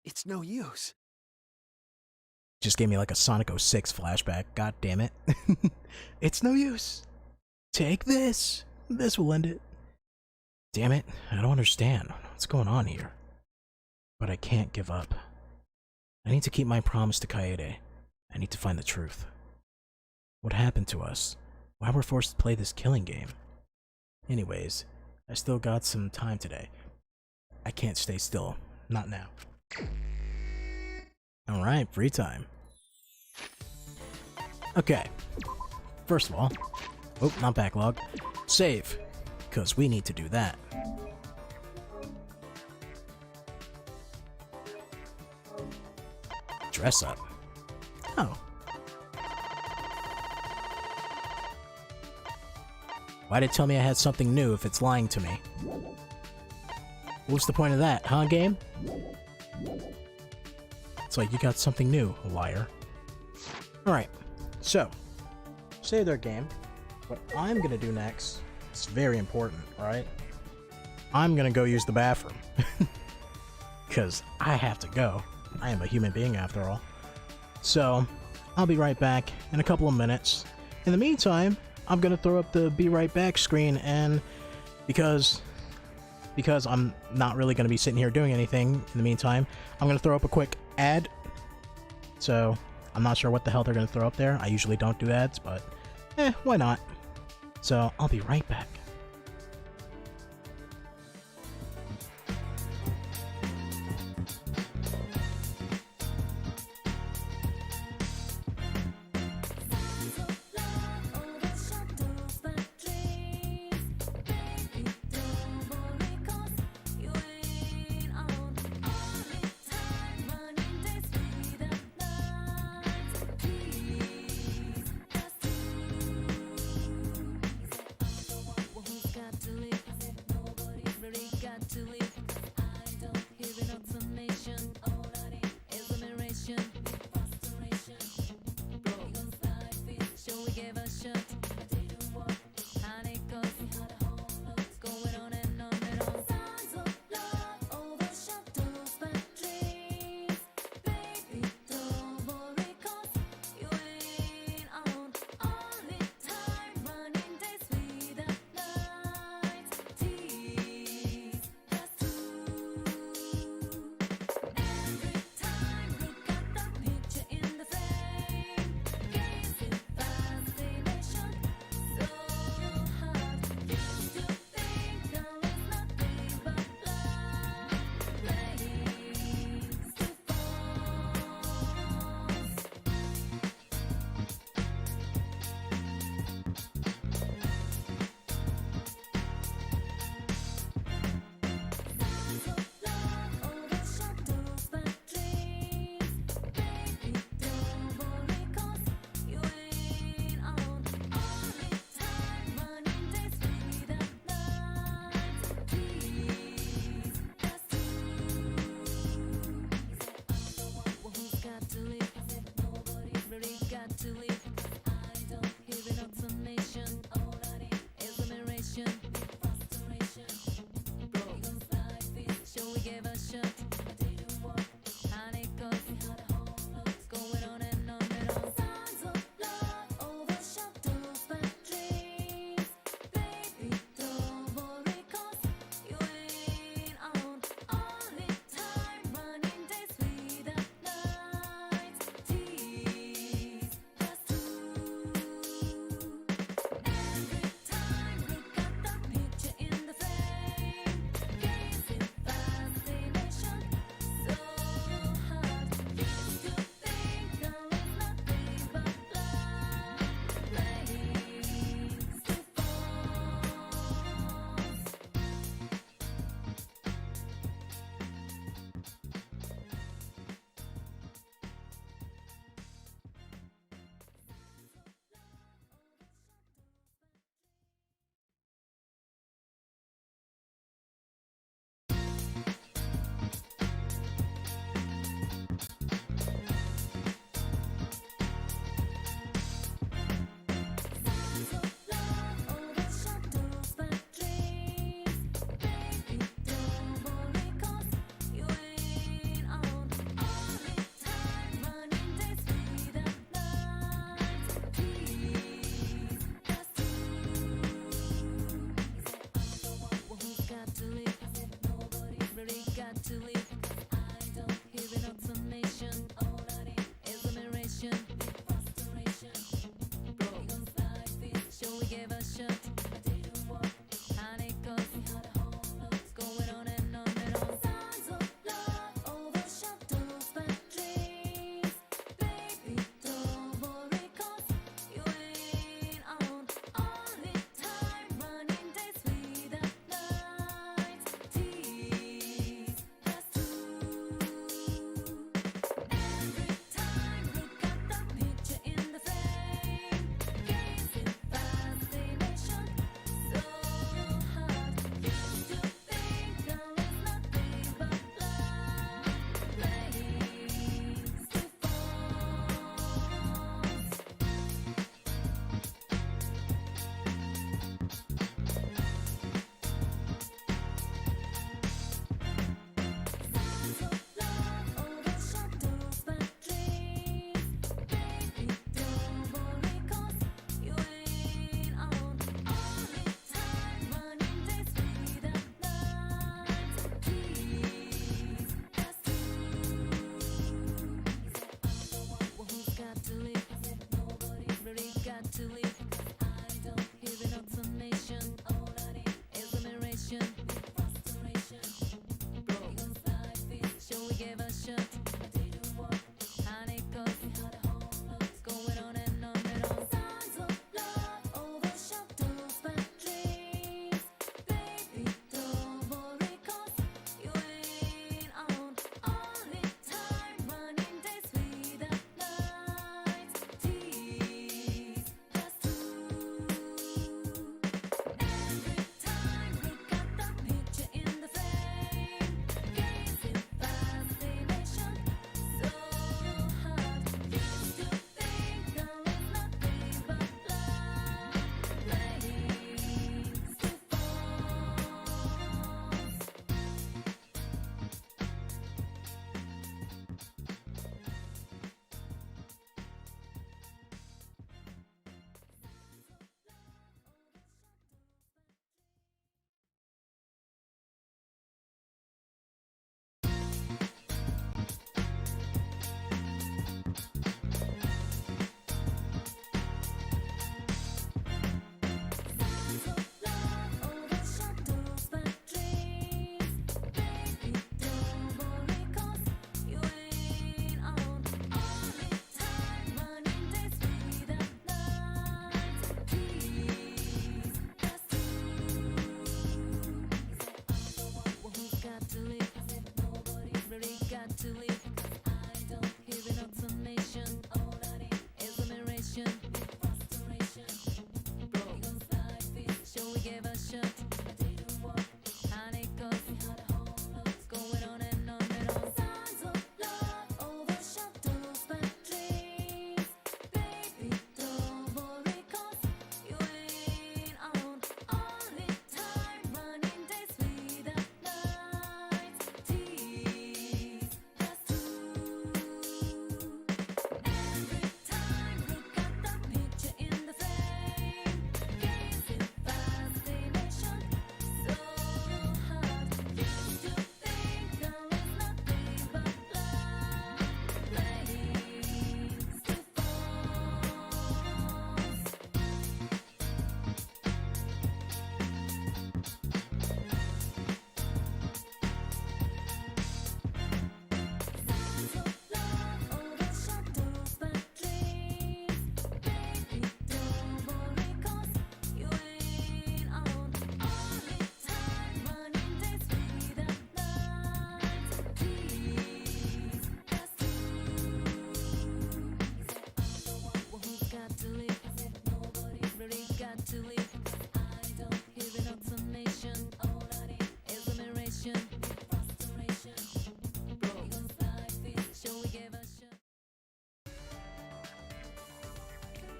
It's no use. Just gave me like a Sonic 06 flashback. God damn it. It's no use. Take this. This will end it. Damn it. I don't understand. What's going on here? But I can't give up. I need to keep my promise to Kaede. I need to find the truth. What happened to us? Why were we forced to play this killing game? Anyways, I still got some time today. I can't stay still. Not now. Alright, free time. Okay. First of all, oh, not backlog. Save, because we need to do that. Dress up. Oh. Why'd it tell me I had something new if it's lying to me? What's the point of that, huh, game? It's like you got something new, liar. Alright, so, save their game. What I'm gonna do next, it's very important, alright? I'm gonna go use the bathroom. Because I have to go. I am a human being after all. So, I'll be right back in a couple of minutes. In the meantime, I'm gonna throw up the be right back screen, and because I'm not really gonna be sitting here doing anything in the meantime, I'm gonna throw up a quick ad. So, I'm not sure what the hell they're gonna throw up there. I usually don't do ads, but why not? So, I'll be right back.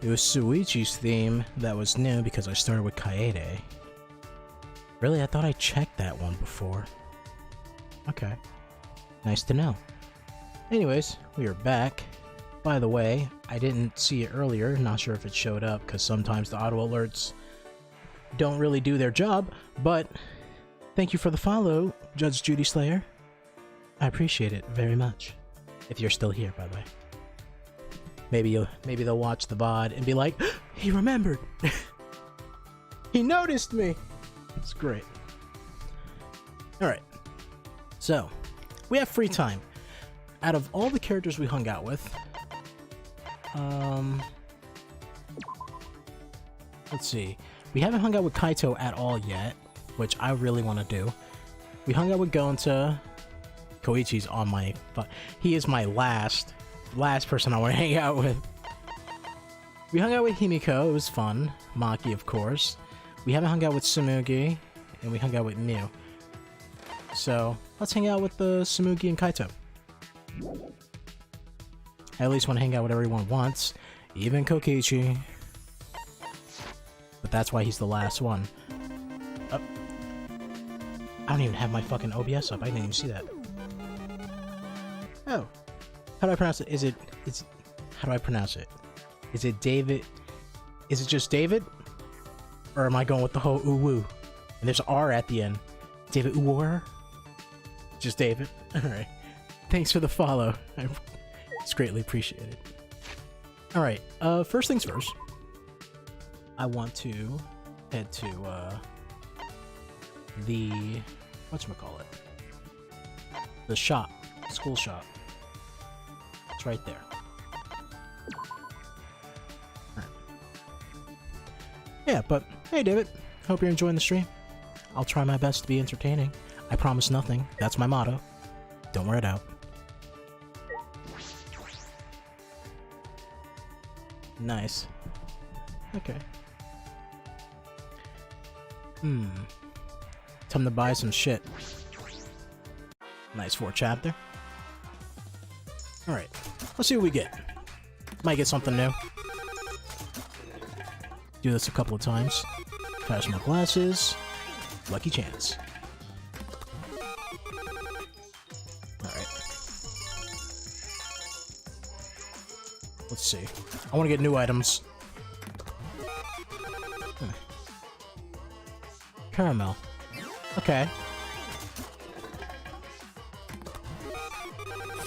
It was Suichi's theme that was new because I started with Kaede. Really? I thought I checked that one before. Okay. Nice to know. Anyways, we are back. By the way, I didn't see it earlier, not sure if it showed up because sometimes the auto alerts don't really do their job, but thank you for the follow, Judge Judy Slayer. I appreciate it very much. If you're still here, by the way. Maybe they'll watch the VOD and be like, he remembered. He noticed me. It's great. Alright. So, we have free time. Out of all the characters we hung out with, let's see. We haven't hung out with Kaito at all yet, which I really want to do. We hung out with Gonta. Koichi's on my... He is my last person I want to hang out with. We hung out with Himiko. It was fun. Maki, of course. We haven't hung out with Tsumugi, and we hung out with Miu. So, let's hang out with the Tsumugi and Kaito. I at least want to hang out with everyone once, even Kokichi. But that's why he's the last one. I don't even have my fucking OBS up. I didn't even see that. Oh. How do I pronounce it? How do I pronounce it? Is it David? Is it just David? Or am I going with the whole uwu? And there's an R at the end. David Uwar? Just David? Alright. Thanks for the follow. It's greatly appreciated. Alright, first things first. I want to head to, the... whatchamacallit? The shop. School shop. It's right there. Alright. Yeah, but hey David, hope you're enjoying the stream. I'll try my best to be entertaining. I promise nothing. That's my motto. Don't wear it out. Nice. Okay. Time to buy some shit. Nice 4th chapter. Alright. Let's see what we get. Might get something new. Do this a couple of times. Flash my glasses. Lucky chance. Alright. Let's see. I want to get new items. Caramel. Okay.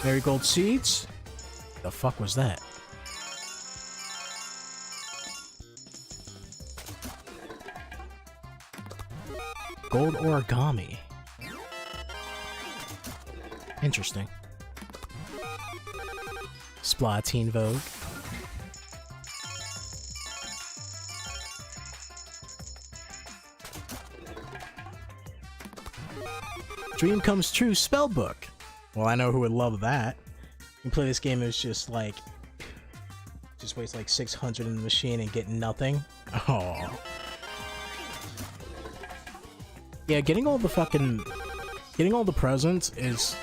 Marigold seeds? The fuck was that? Gold origami. Interesting. Splatine Vogue. Dream comes true spellbook. Well, I know who would love that. You can play this game as just like... just waste like 600 in the machine and get nothing. Oh. Yeah, getting all the presents is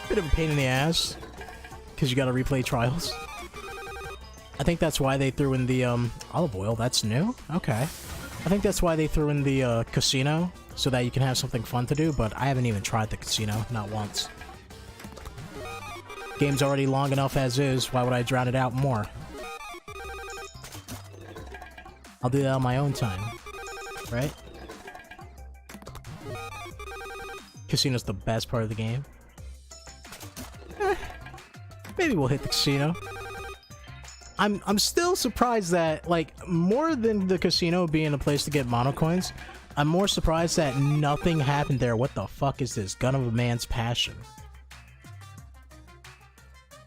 a bit of a pain in the ass. Because you gotta replay trials. I think that's why they threw in the, olive oil. That's new? Okay. I think that's why they threw in the, casino. So that you can have something fun to do, but I haven't even tried the casino. Not once. Game's already long enough as is. Why would I drown it out more? I'll do that on my own time. Right? Casino's the best part of the game. Maybe we'll hit the casino. I'm still surprised that, like, more than the casino being a place to get mono coins, I'm more surprised that nothing happened there. What the fuck is this? Gun of a man's passion.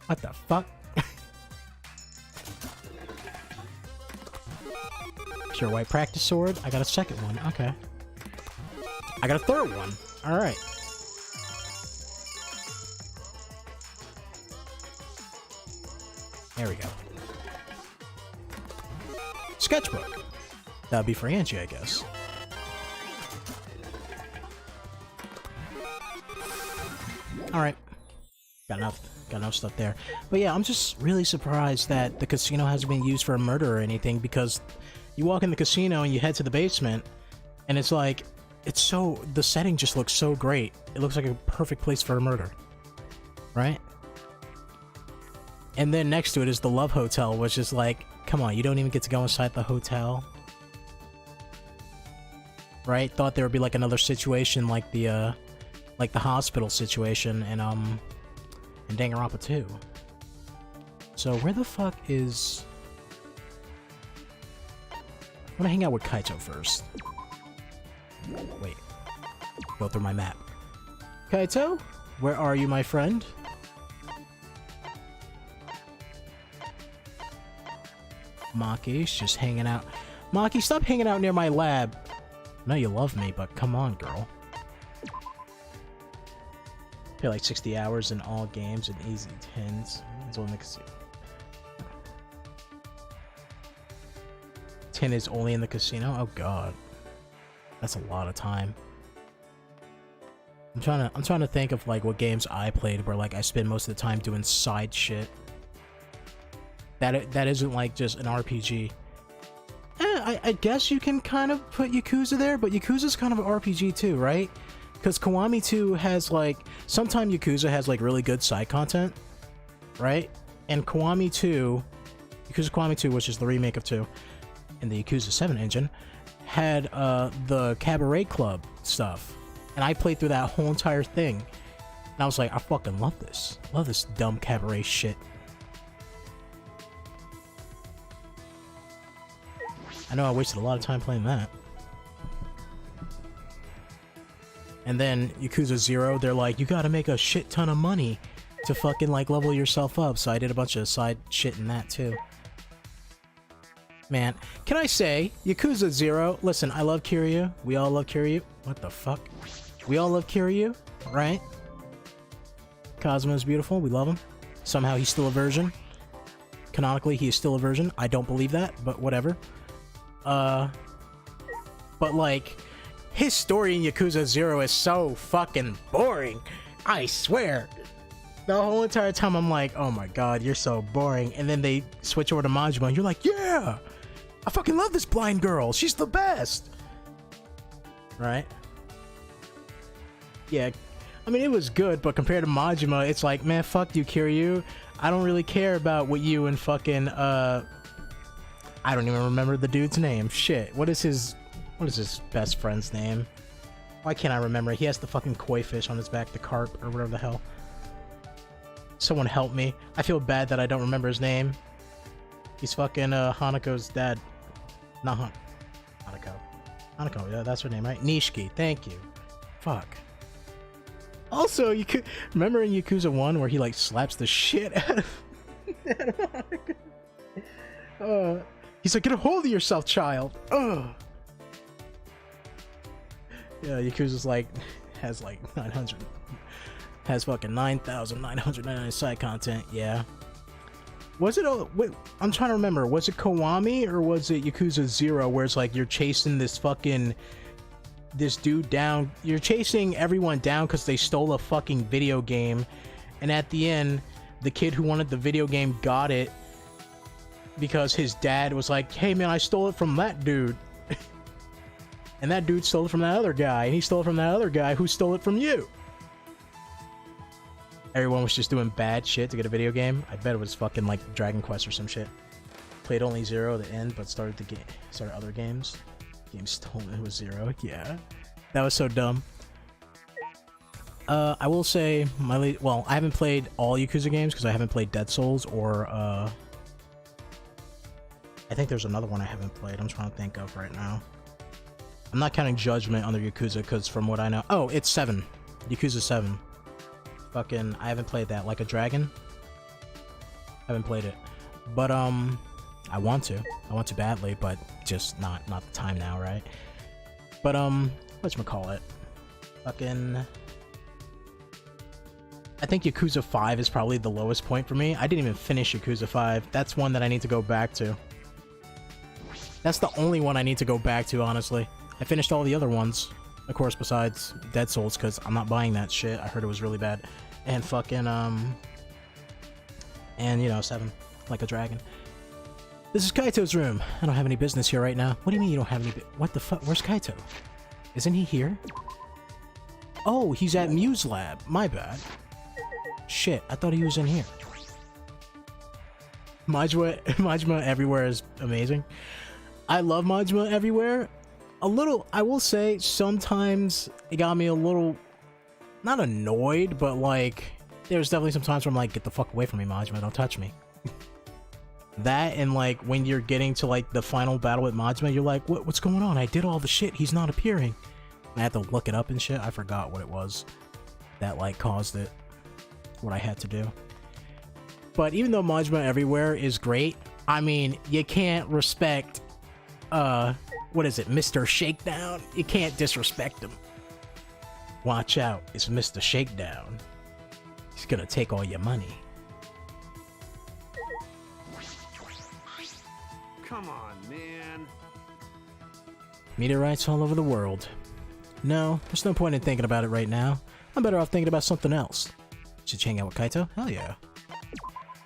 What the fuck? Pure white practice sword. I got a second one. Okay. I got a third one. Alright. There we go. Sketchbook. That'd be for Angie, I guess. Alright. Got enough stuff there. But yeah, I'm just really surprised that the casino hasn't been used for a murder or anything, because you walk in the casino and you head to the basement, and it's like, the setting just looks so great. It looks like a perfect place for a murder. Right? And then next to it is the Love Hotel, which is like, come on, you don't even get to go inside the hotel. Right? Thought there would be like another situation like the like the hospital situation in Danganronpa 2. So where the fuck is... I'm gonna hang out with Kaito first. Wait. Go through my map. Kaito? Where are you, my friend? Maki's just hanging out. Maki, stop hanging out near my lab. I know you love me, but come on, girl. Play like 60 hours in all games and easy 10s. It's only 10 is only in the casino? Oh god. That's a lot of time. I'm trying to think of like what games I played where like I spend most of the time doing side shit. That isn't like just an RPG. I guess you can kind of put Yakuza there, but Yakuza's kind of an RPG too, right? Because Kiwami 2 has like... Sometimes Yakuza has like really good side content, right? And Kiwami 2... Yakuza Kiwami 2, which is the remake of 2, in the Yakuza 7 engine, had the Cabaret Club stuff. And I played through that whole entire thing. And I was like, I fucking love this. Love this dumb cabaret shit. I know I wasted a lot of time playing that. And then Yakuza 0, they're like, you gotta make a shit ton of money to fucking like level yourself up. So I did a bunch of side shit in that too. Man, can I say, Yakuza 0, listen, I love Kiryu. We all love Kiryu. What the fuck? We all love Kiryu, right? Cosmo is beautiful. We love him. Somehow he's still a virgin. Canonically, he is still a virgin. I don't believe that, but whatever. But like, his story in Yakuza 0 is so fucking boring. I swear. The whole entire time I'm like, oh my god, you're so boring. And then they switch over to Majima and you're like, yeah! I fucking love this blind girl. She's the best. Right? Yeah. I mean, it was good, but compared to Majima, it's like, man, fuck you, Kiryu. I don't really care about what you and fucking, I don't even remember the dude's name. Shit. What is his best friend's name? Why can't I remember? He has the fucking koi fish on his back, the carp, or whatever the hell. Someone help me. I feel bad that I don't remember his name. He's fucking, Hanako's dad. Not Hanako. Hanako, yeah, that's her name, right? Nishiki, thank you. Fuck. Also, you could remember in Yakuza 1 where he, like, slaps the shit out of Hanako? He's like, get a hold of yourself, child. Ugh. Yeah, Yakuza's like, has like 900, has fucking 9,999 side content. Yeah. Was it, wait, I'm trying to remember, was it Kiwami or was it Yakuza 0 where it's like you're chasing this fucking, this dude down, you're chasing everyone down because they stole a fucking video game, and at the end, the kid who wanted the video game got it because his dad was like, hey man, I stole it from that dude. And that dude stole it from that other guy, and he stole it from that other guy who stole it from you. Everyone was just doing bad shit to get a video game. I bet it was fucking like Dragon Quest or some shit. Played only 0 at the end, but started other games. Game stolen, it was 0. Yeah. That was so dumb. I will say, well, I haven't played all Yakuza games because I haven't played Dead Souls or, I think there's another one I haven't played. I'm trying to think of right now. I'm not counting Judgment on the Yakuza because from what I know... Oh, it's 7. Yakuza 7. Fucking... I haven't played that. Like a Dragon? Haven't played it. But, I want to. I want to badly, but just not the time now, right? But, whatchamacallit? Fucking... I think Yakuza 5 is probably the lowest point for me. I didn't even finish Yakuza 5. That's one that I need to go back to. That's the only one I need to go back to, honestly. I finished all the other ones, of course, besides Dead Souls, because I'm not buying that shit. I heard it was really bad. And fucking, and, you know, 7, like a dragon. This is Kaito's room. I don't have any business here right now. What do you mean you don't have any what the fuck? Where's Kaito? Isn't he here? Oh, he's at Muse Lab. My bad. Shit, I thought he was in here. Majima Everywhere is amazing. I love Majima Everywhere. A little, I will say, sometimes it got me a little not annoyed, but like, there's definitely some times where I'm like, get the fuck away from me, Majima, don't touch me. That, and like, when you're getting to like the final battle with Majima, you're like, what's going on? I did all the shit, he's not appearing. And I had to look it up and shit. I forgot what it was that like caused it, what I had to do. But even though Majima Everywhere is great, I mean, you can't respect, what is it, Mr. Shakedown? You can't disrespect him. Watch out, it's Mr. Shakedown. He's gonna take all your money. Come on, man. Meteorites all over the world. No, there's no point in thinking about it right now. I'm better off thinking about something else. Should hang out with Kaito? Hell yeah.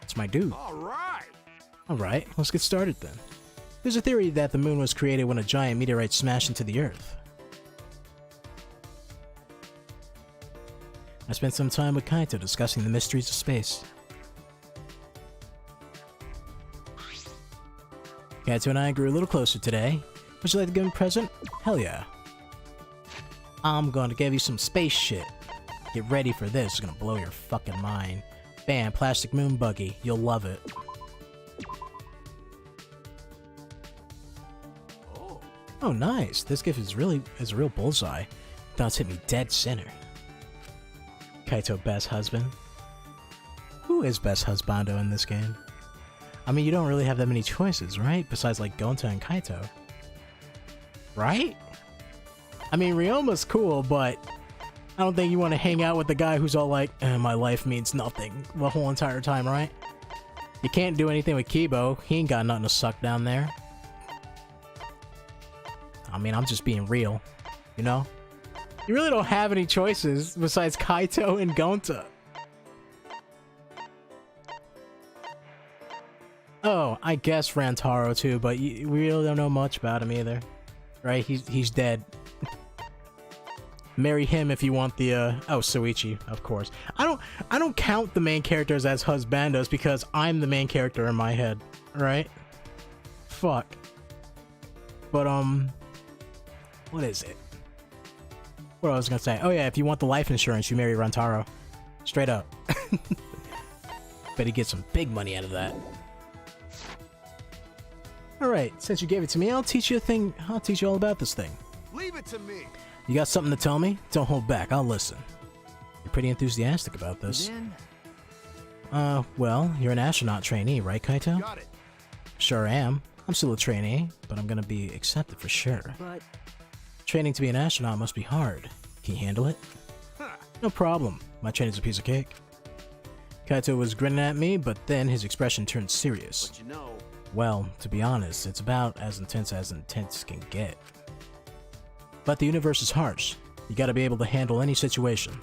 It's my dude. Alright, let's get started then. There's a theory that the moon was created when a giant meteorite smashed into the Earth. I spent some time with Kaito discussing the mysteries of space. Kaito and I grew a little closer today. Would you like to give him a present? Hell yeah. I'm gonna give you some space shit. Get ready for this, it's gonna blow your fucking mind. Bam, plastic moon buggy, you'll love it. Oh nice, this gift is a real bullseye. Thoughts hit me dead center. Kaito, best husband. Who is best husbando in this game? I mean, you don't really have that many choices, right? Besides, like, Gonta and Kaito. Right? I mean, Ryoma's cool, but I don't think you want to hang out with the guy who's all like, my life means nothing the whole entire time, right? You can't do anything with Kibo. He ain't got nothing to suck down there. I mean, I'm just being real, you know? You really don't have any choices besides Kaito and Gonta. Oh, I guess Rantaro too, but we really don't know much about him either. Right? He's dead. Marry him if you want the oh, Soichi, of course. I don't count the main characters as husbandos because I'm the main character in my head, right? Fuck. But what is it? What I was gonna say? Oh yeah, if you want the life insurance, you marry Rantaro. Straight up. Bet he gets some big money out of that. Alright, since you gave it to me, I'll teach you all about this thing. Leave it to me. You got something to tell me? Don't hold back, I'll listen. You're pretty enthusiastic about this. Well, you're an astronaut trainee, right, Kaito? Got it. Sure am. I'm still a trainee, but I'm gonna be accepted for sure. But training to be an astronaut must be hard. Can you handle it? No problem. My training's a piece of cake. Kaito was grinning at me, but then his expression turned serious. But you know... Well, to be honest, it's about as intense can get. But the universe is harsh. You gotta be able to handle any situation.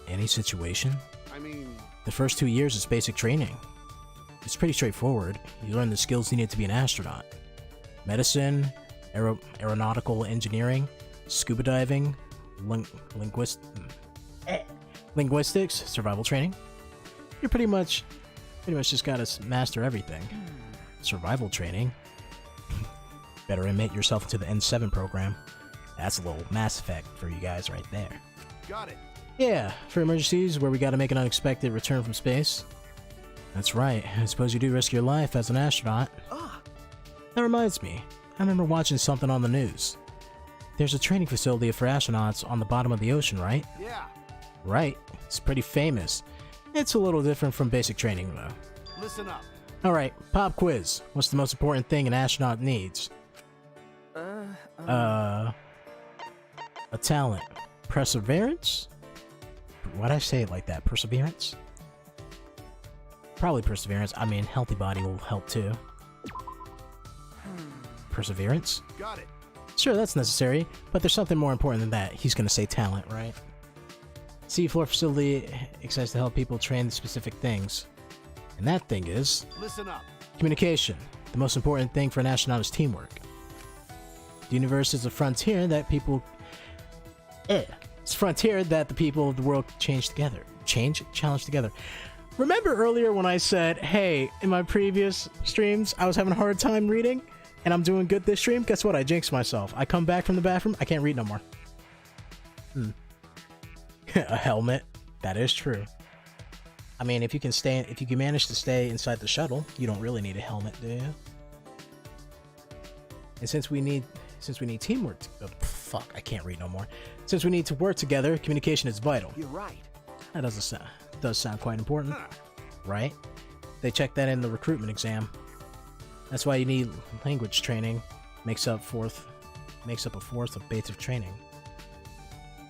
Any situation? I mean... The first 2 years is basic training. It's pretty straightforward. You learn the skills needed to be an astronaut. Medicine, aeronautical engineering, scuba diving, linguistics, survival training. You pretty much just gotta master everything. Survival training. Better admit yourself into the N7 program. That's a little Mass Effect for you guys right there. Got it. Yeah, for emergencies where we gotta make an unexpected return from space. That's right, I suppose you do risk your life as an astronaut. That reminds me, I remember watching something on the news. There's a training facility for astronauts on the bottom of the ocean, right? Yeah. Right, it's pretty famous. It's a little different from basic training though. Listen up. Alright, pop quiz. What's the most important thing an astronaut needs? A talent. Perseverance? Why'd I say it like that? Perseverance? Probably perseverance. I mean, healthy body will help too. Perseverance? Got it. Sure, that's necessary, but there's something more important than that. He's gonna say talent, right? Seafloor facility exists to help people train specific things. And that thing is... Listen up. Communication. The most important thing for an astronaut is teamwork. The universe is a frontier that people... It's a frontier that the people of the world challenge together. Remember earlier when I said, hey, in my previous streams, I was having a hard time reading, and I'm doing good this stream? Guess what? I jinxed myself. I come back from the bathroom, I can't read no more. A helmet. That is true. I mean, if you can manage to stay inside the shuttle, you don't really need a helmet, do you? And since we need teamwork, fuck, I can't read no more. Since we need to work together, communication is vital. You're right. That does sound quite important, right? They check that in the recruitment exam. That's why you need language training. Makes up a fourth of basic training.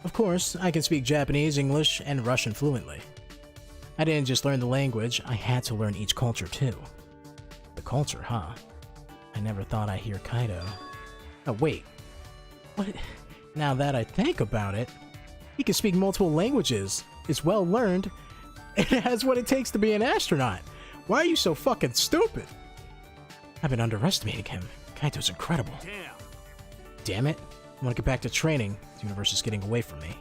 Of course, I can speak Japanese, English, and Russian fluently. I didn't just learn the language, I had to learn each culture too. The culture, huh? I never thought I'd hear Kaido. Oh, wait. What? Now that I think about it, he can speak multiple languages, is well learned, and has what it takes to be an astronaut. Why are you so fucking stupid? I've been underestimating him. Kaito's incredible. Damn it. I want to get back to training. The universe is getting away from me.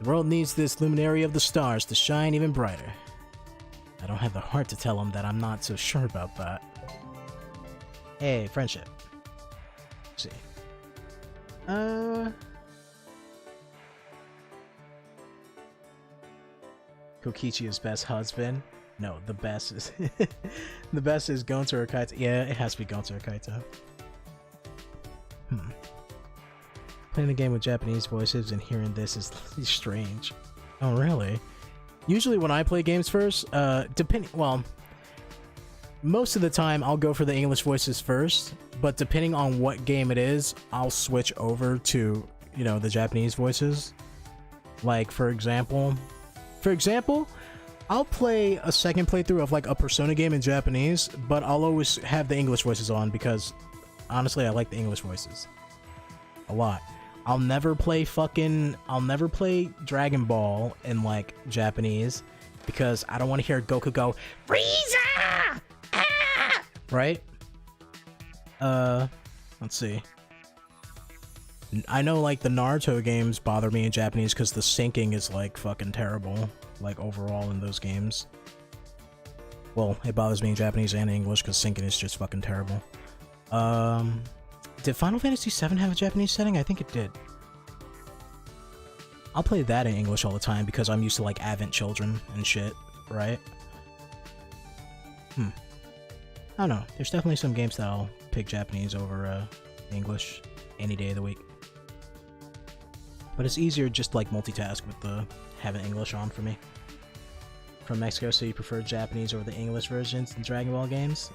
The world needs this luminary of the stars to shine even brighter. I don't have the heart to tell him that I'm not so sure about that. Hey, friendship. Let's see. Kokichi is best husband. No, the best is the best is Gonzo or Kaito. Yeah, it has to be Gonzo or Kaito. Playing the game with Japanese voices and hearing this is strange. Oh, really? Usually when I play games first, most of the time I'll go for the English voices first, but depending on what game it is, I'll switch over to, the Japanese voices. Like, for example, I'll play a second playthrough of like a Persona game in Japanese, but I'll always have the English voices on because honestly, I like the English voices a lot. I'll never play Dragon Ball in like Japanese because I don't want to hear Goku go Frieza! Ah! Right? Let's see. I know like the Naruto games bother me in Japanese because the syncing is like fucking terrible, like overall in those games. Well, it bothers me in Japanese and English because syncing is just fucking terrible. Did Final Fantasy VII have a Japanese setting? I think it did. I'll play that in English all the time because I'm used to like Advent Children and shit, right? I don't know. There's definitely some games that I'll pick Japanese over English any day of the week. But it's easier just like multitask with the having English on for me. From Mexico, so you prefer Japanese over the English versions in Dragon Ball games?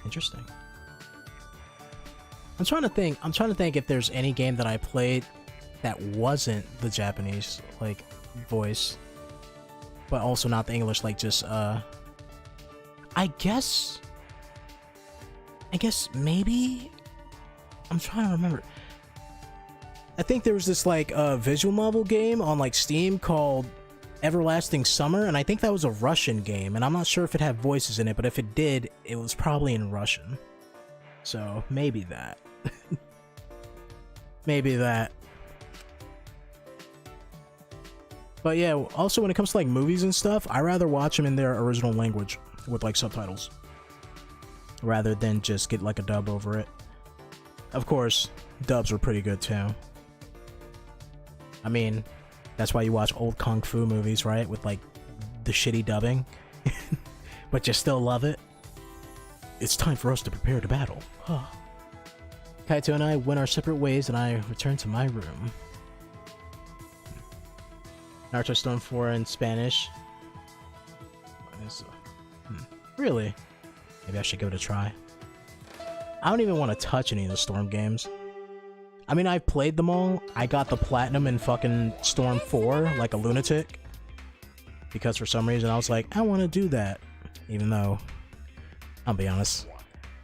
Interesting. I'm trying to think if there's any game that I played that wasn't the Japanese like voice, but also not the English, like just I guess maybe I'm trying to remember. I think there was this like visual novel game on like Steam called Everlasting Summer, and I think that was a Russian game, and I'm not sure if it had voices in it, but if it did, it was probably in Russian. So maybe that. Maybe that. But yeah, also when it comes to like movies and stuff, I rather watch them in their original language with like subtitles rather than just get like a dub over it. Of course, dubs are pretty good too. I mean, that's why you watch old kung fu movies, right? With like the shitty dubbing, but you still love it. It's time for us to prepare to battle. Kaito and I went our separate ways and I returned to my room. Naruto Storm 4 in Spanish. Really? Maybe I should give it a try. I don't even want to touch any of the Storm games. I mean, I've played them all. I got the platinum in fucking Storm 4 like a lunatic. Because for some reason I was like, I want to do that. Even though, I'll be honest,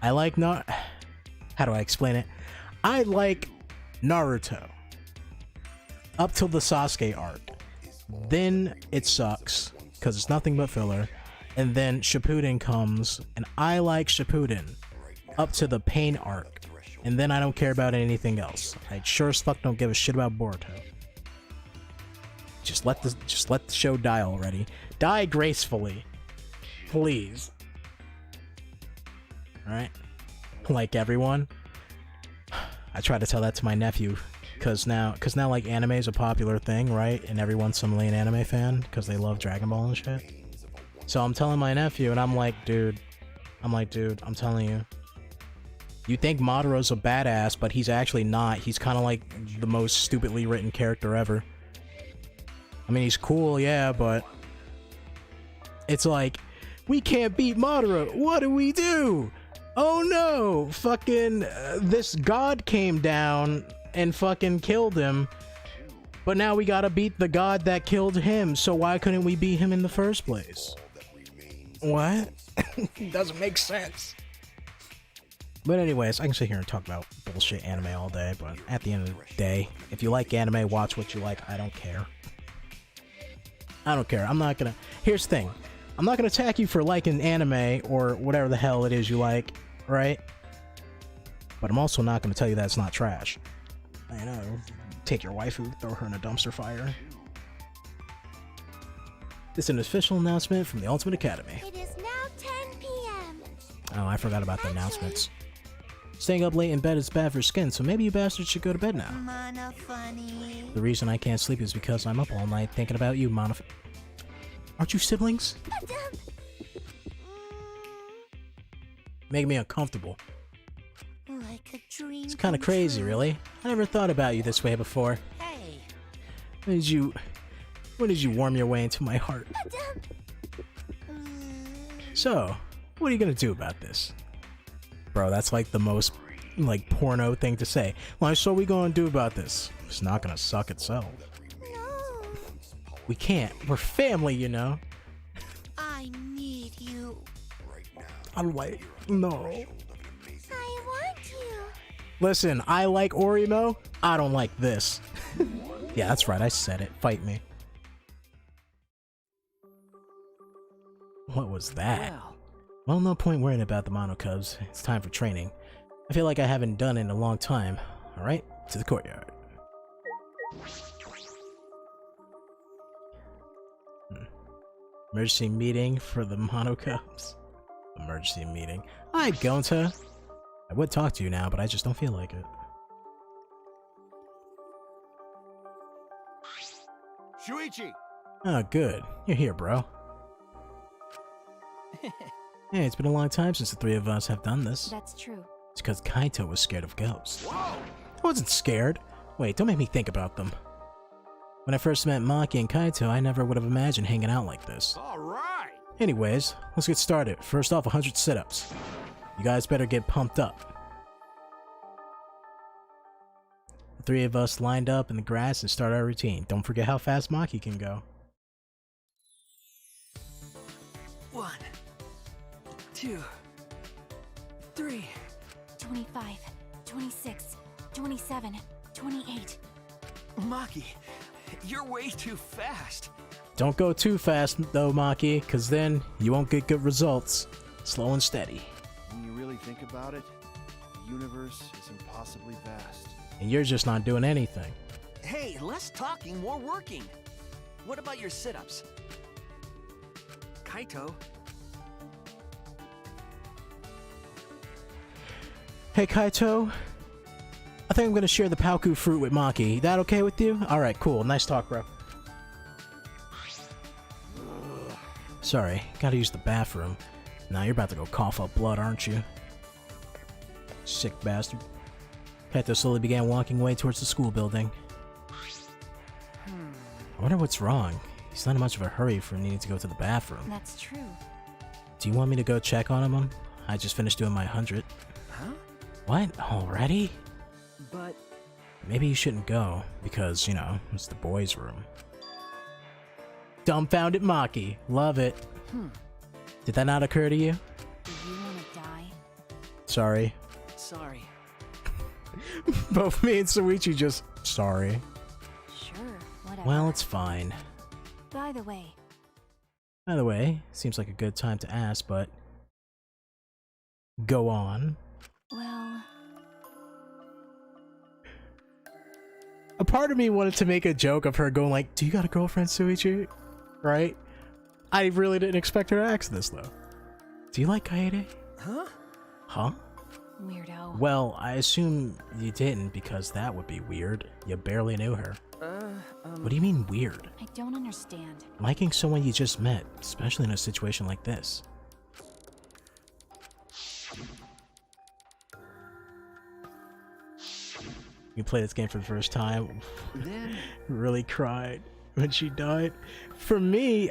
I like how do I explain it? I like Naruto up till the Sasuke arc. Then it sucks because it's nothing but filler. And then Shippuden comes, and I like Shippuden up to the Pain arc. And then I don't care about anything else. I sure as fuck don't give a shit about Boruto. Just let the show die already. Die gracefully, please. All right, like everyone. I tried to tell that to my nephew because now like anime is a popular thing, right? And everyone's suddenly an anime fan because they love Dragon Ball and shit. So I'm telling my nephew, and I'm like, dude, I'm telling you. You think Maduro's a badass, but he's actually not. He's kind of like the most stupidly written character ever. I mean, he's cool, yeah, but it's like, we can't beat Madara. What do we do? Oh no! Fucking this god came down and fucking killed him. But now we gotta beat the god that killed him, so why couldn't we beat him in the first place? What? Doesn't make sense. But anyways, I can sit here and talk about bullshit anime all day, but at the end of the day, if you like anime, watch what you like. I don't care. I don't care. I'm not gonna... Here's the thing. I'm not gonna attack you for liking anime or whatever the hell it is you like, right? But I'm also not gonna tell you that it's not trash. I know. Take your waifu, throw her in a dumpster fire. This is an official announcement from the Ultimate Academy. It is now 10 p.m. Oh, I forgot about the announcements. Staying up late in bed is bad for skin, so maybe you bastards should go to bed now. Mono funny. The reason I can't sleep is because I'm up all night thinking about you, Mono. Aren't you siblings? Make me uncomfortable. Like a dream. It's kind of crazy, really. I never thought about you this way before. Hey. When did you worm your way into my heart? So, what are you gonna do about this? Bro, that's like the most, like, porno thing to say. Like, so what we gonna do about this? It's not gonna suck itself. No. We can't. We're family, you know? I need you. I'm like, no. I want you. Listen, I like Orimo. I don't like this. Yeah, that's right. I said it. Fight me. What was that? Well, no point worrying about the Mono Cubs. It's time for training. I feel like I haven't done it in a long time. Alright, to the courtyard. Emergency meeting for the Mono Cubs. Emergency meeting. Hi, Gonta. I would talk to you now, but I just don't feel like it. Shuichi! Oh, good. You're here, bro. Hey, it's been a long time since the three of us have done this. That's true. It's because Kaito was scared of ghosts. Whoa! I wasn't scared. Wait, don't make me think about them. When I first met Maki and Kaito, I never would have imagined hanging out like this. Alright! Anyways, let's get started. First off, 100 sit-ups. You guys better get pumped up. The three of us lined up in the grass and started our routine. Don't forget how fast Maki can go. 1, 2, 3. 25, 26, 27, 28. Maki, you're way too fast. Don't go too fast though, Maki, because then you won't get good results. Slow and steady. When you really think about it, the universe is impossibly vast. And you're just not doing anything. Hey, less talking, more working. What about your sit-ups? Kaito? Hey, Kaito. I think I'm gonna share the Palku fruit with Maki. That okay with you? Alright, cool. Nice talk, bro. Sorry, gotta use the bathroom. Now you're about to go cough up blood, aren't you? Sick bastard. Kaito slowly began walking away towards the school building. I wonder what's wrong. He's not in much of a hurry for needing to go to the bathroom. That's true. Do you want me to go check on him? I just finished doing my 100. Huh? What? Already? But... Maybe you shouldn't go, because, you know, it's the boys' room. Dumbfounded Maki. Love it. Did that not occur to you? Do you want to die? Sorry. Sorry. Both me and Suichi just... Sorry. Sure, whatever. Well, it's fine. By the way, seems like a good time to ask, but... Go on. well, A part of me wanted to make a joke of her going like, do you got a girlfriend, Suichi? Right? I really didn't expect her to ask this, though. Do you like Kaede? Huh? Huh? Weirdo. Well, I assume you didn't because that would be weird. You barely knew her. What do you mean weird? I don't understand. Liking someone you just met, especially in a situation like this. You play this game for the first time, Then really cried when she died. For me,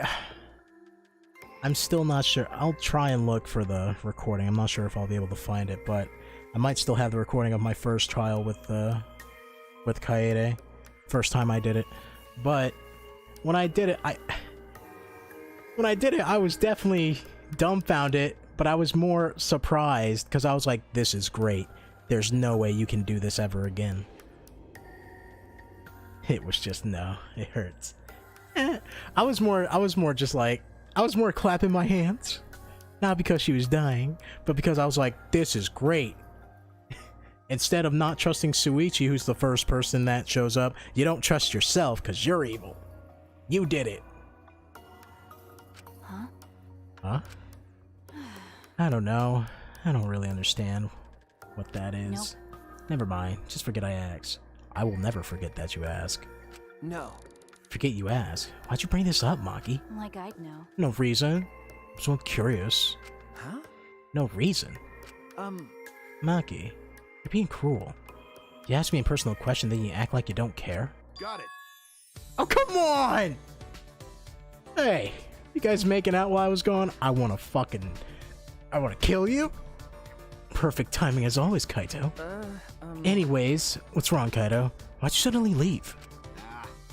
I'm still not sure. I'll try and look for the recording. I'm not sure if I'll be able to find it, but I might still have the recording of my first trial with Kaede. First time I did it. But when I did it, I was definitely dumbfounded, but I was more surprised because I was like, this is great. There's no way you can do this ever again. It was just, no, it hurts. I was more just like, I was more clapping my hands. Not because she was dying, but because I was like, this is great. Instead of not trusting Suichi, who's the first person that shows up, you don't trust yourself because you're evil. You did it. Huh? Huh? I don't know. I don't really understand what that is. Nope. Never mind. Just forget I asked. I will never forget that you ask. no. Forget you ask. Why'd you bring this up, Maki? Like I'd know. No reason. So curious. Huh? No reason. Maki, you're being cruel. You ask me a personal question, then you act like you don't care? Got it. Oh, come on! Hey, you guys making out while I was gone? I wanna kill you? Perfect timing as always, Kaito. Anyways, what's wrong, Kaito? Why'd you suddenly leave?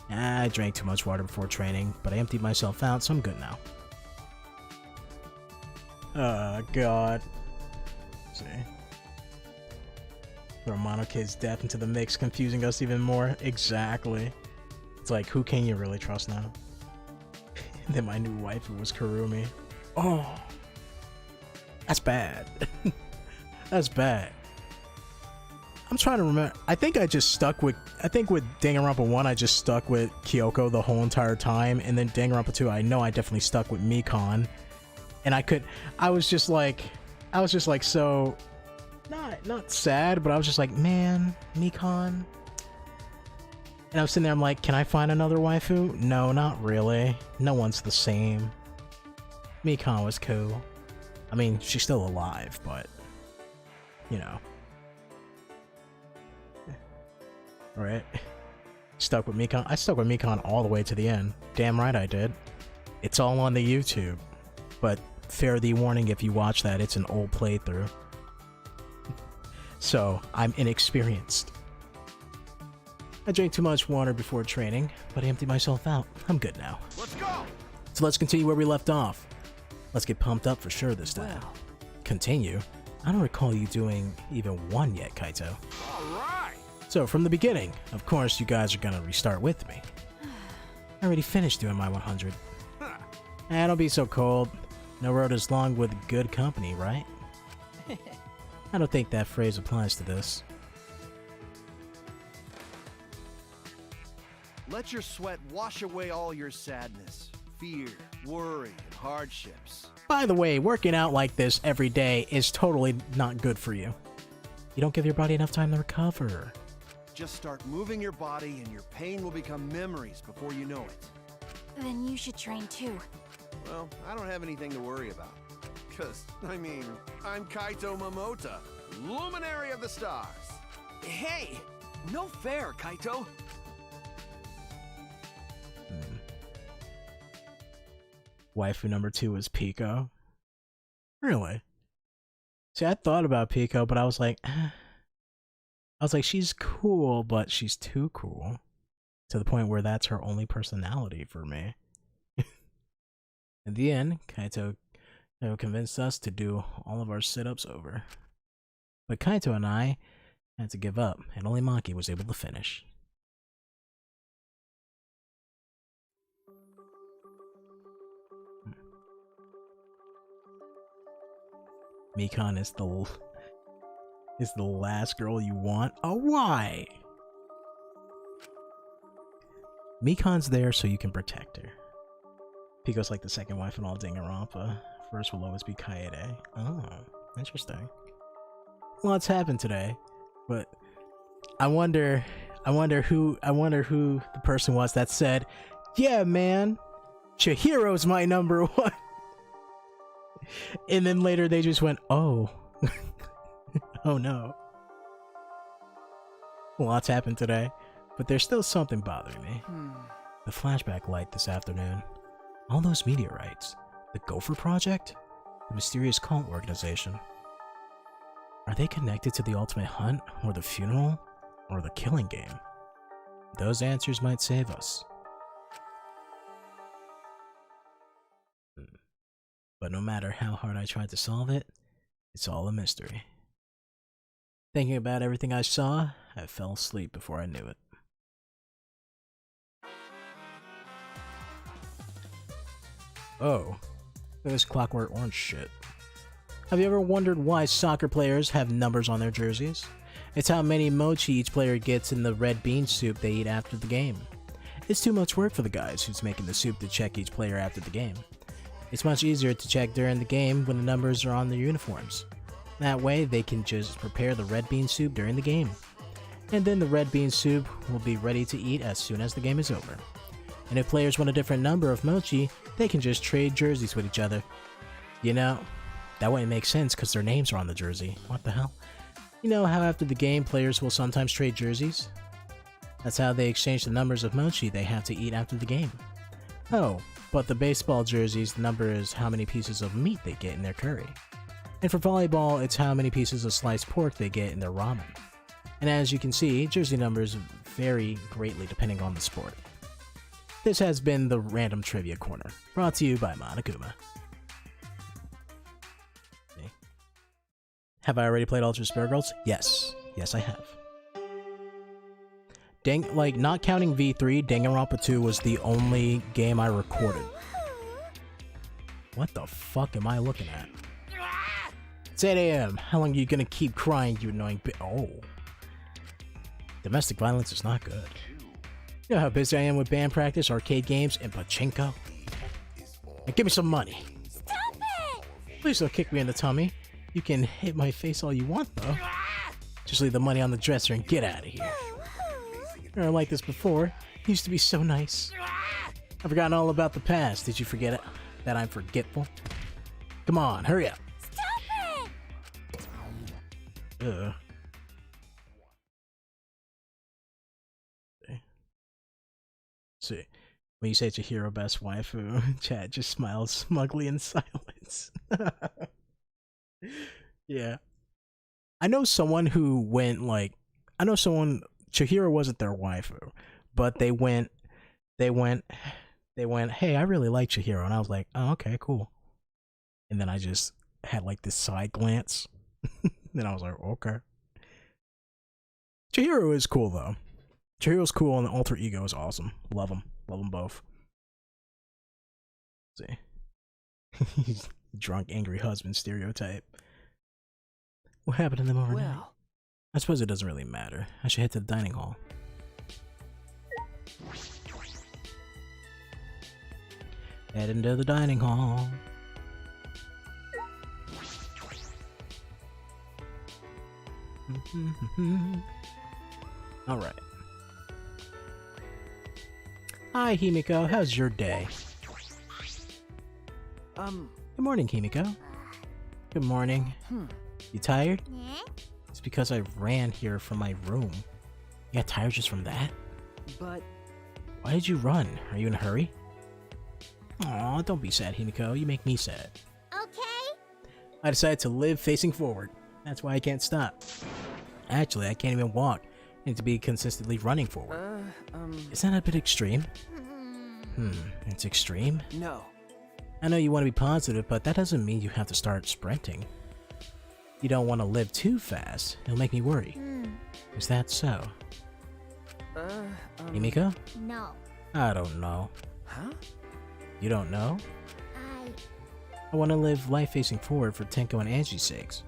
I drank too much water before training, but I emptied myself out, so I'm good now. Oh, God. Let's see. Throw Mono Kid's death into the mix, confusing us even more. Exactly. It's like, who can you really trust now? And then my new waifu was Kurumi. Oh. That's bad. That's bad. I'm trying to remember. I think with Danganronpa 1, I just stuck with Kyoko the whole entire time. And then Danganronpa 2, I know I definitely stuck with Mikan. And I was just like, so, not sad, but I was just like, man, Mikan. And I was sitting there, I'm like, can I find another waifu? No, not really. No one's the same. Mikan was cool. I mean, she's still alive, but, you know. Right? Stuck with Mikan. I stuck with Mikan all the way to the end. Damn right I did. It's all on the YouTube. But fair the warning, if you watch that, it's an old playthrough. So, I'm inexperienced. I drank too much water before training, but I emptied myself out. I'm good now. Let's go! So let's continue where we left off. Let's get pumped up for sure this time. Wow. Continue? I don't recall you doing even one yet, Kaito. Alright! So, from the beginning, of course you guys are gonna restart with me. I already finished doing my 100. Don't be so cold. No road is long with good company, right? I don't think that phrase applies to this. Let your sweat wash away all your sadness, fear, worry, and hardships. By the way, working out like this every day is totally not good for you. You don't give your body enough time to recover. Just start moving your body and your pain will become memories before you know it. Then you should train too. Well, I don't have anything to worry about. Cause, I mean, I'm Kaito Momota, luminary of the stars. Hey! No fair, Kaito! Waifu number 2 is Pico. Really? See, I thought about Pico, but I was like, she's cool, but she's too cool. To the point where that's her only personality for me. In the end, Kaito convinced us to do all of our sit-ups over. But Kaito and I had to give up, and only Maki was able to finish. Mikan is the last girl you want? Oh, why? Mikan's there so you can protect her. Pico's like the second wife in all Danganronpa. First will always be Kaede. Oh, interesting. lots happened today, but I wonder who the person was that said, "Yeah, man, Chihiro's my number one." And then later they just went, "Oh, oh no." Lots happened today, but there's still something bothering me. The flashback light this afternoon. All those meteorites. The Gopher Project? The mysterious cult organization. Are they connected to the ultimate hunt, or the funeral, or the killing game? Those answers might save us. But no matter how hard I tried to solve it, it's all a mystery. Thinking about everything I saw, I fell asleep before I knew it. Oh, this Clockwork Orange shit. Have you ever wondered why soccer players have numbers on their jerseys? It's how many mochi each player gets in the red bean soup they eat after the game. It's too much work for the guys who's making the soup to check each player after the game. It's much easier to check during the game when the numbers are on their uniforms. That way, they can just prepare the red bean soup during the game. And then the red bean soup will be ready to eat as soon as the game is over. And if players want a different number of mochi, they can just trade jerseys with each other. You know, that way it makes sense because their names are on the jersey. What the hell? You know how after the game, players will sometimes trade jerseys? That's how they exchange the numbers of mochi they have to eat after the game. Oh, but the baseball jerseys, the number is how many pieces of meat they get in their curry. And for volleyball, it's how many pieces of sliced pork they get in their ramen. And as you can see, jersey numbers vary greatly depending on the sport. This has been the Random Trivia Corner, brought to you by Monokuma. Have I already played Ultra Spirit Girls? Yes. Yes, I have. Not counting V3, Danganronpa 2 was the only game I recorded. What the fuck am I looking at? It's 8 AM. How long are you gonna keep crying, you annoying Oh. Domestic violence is not good. You know how busy I am with band practice, arcade games, and pachinko? Now give me some money. Stop it! Please don't kick me in the tummy. You can hit my face all you want, though. Just leave the money on the dresser and get out of here. I never liked this before. It used to be so nice. I've forgotten all about the past. Did you forget it? That I'm forgetful? Come on, hurry up. Stop it! Ugh. See, when you say Chihiro best waifu, Chad just smiles smugly in silence. Yeah. I know someone who went Chihiro wasn't their waifu, but they went, hey, I really like Chihiro. And I was like, oh, okay, cool. And then I just had like this side glance. Then I was like, okay. Chihiro is cool though. Chihiro's cool and the alter ego is awesome. Love them. Love them both. See. Drunk, angry husband stereotype. What happened to them overnight? Well, I suppose it doesn't really matter. I should head to the dining hall. Head into the dining hall. Alright. Hi, Himiko. How's your day? Good morning, Himiko. Good morning. You tired? Yeah? It's because I ran here from my room. You got tired just from that? but Why did you run? Are you in a hurry? Aw, don't be sad, Himiko. You make me sad. Okay? I decided to live facing forward. That's why I can't stop. Actually, I can't even walk. I need to be consistently running forward. Isn't that a bit extreme? It's extreme? no. I know you want to be positive, but that doesn't mean you have to start sprinting. You don't want to live too fast. It'll make me worry. Is that so? Himiko? No. I don't know. Huh? You don't know? I want to live life facing forward for Tenko and Angie's sakes.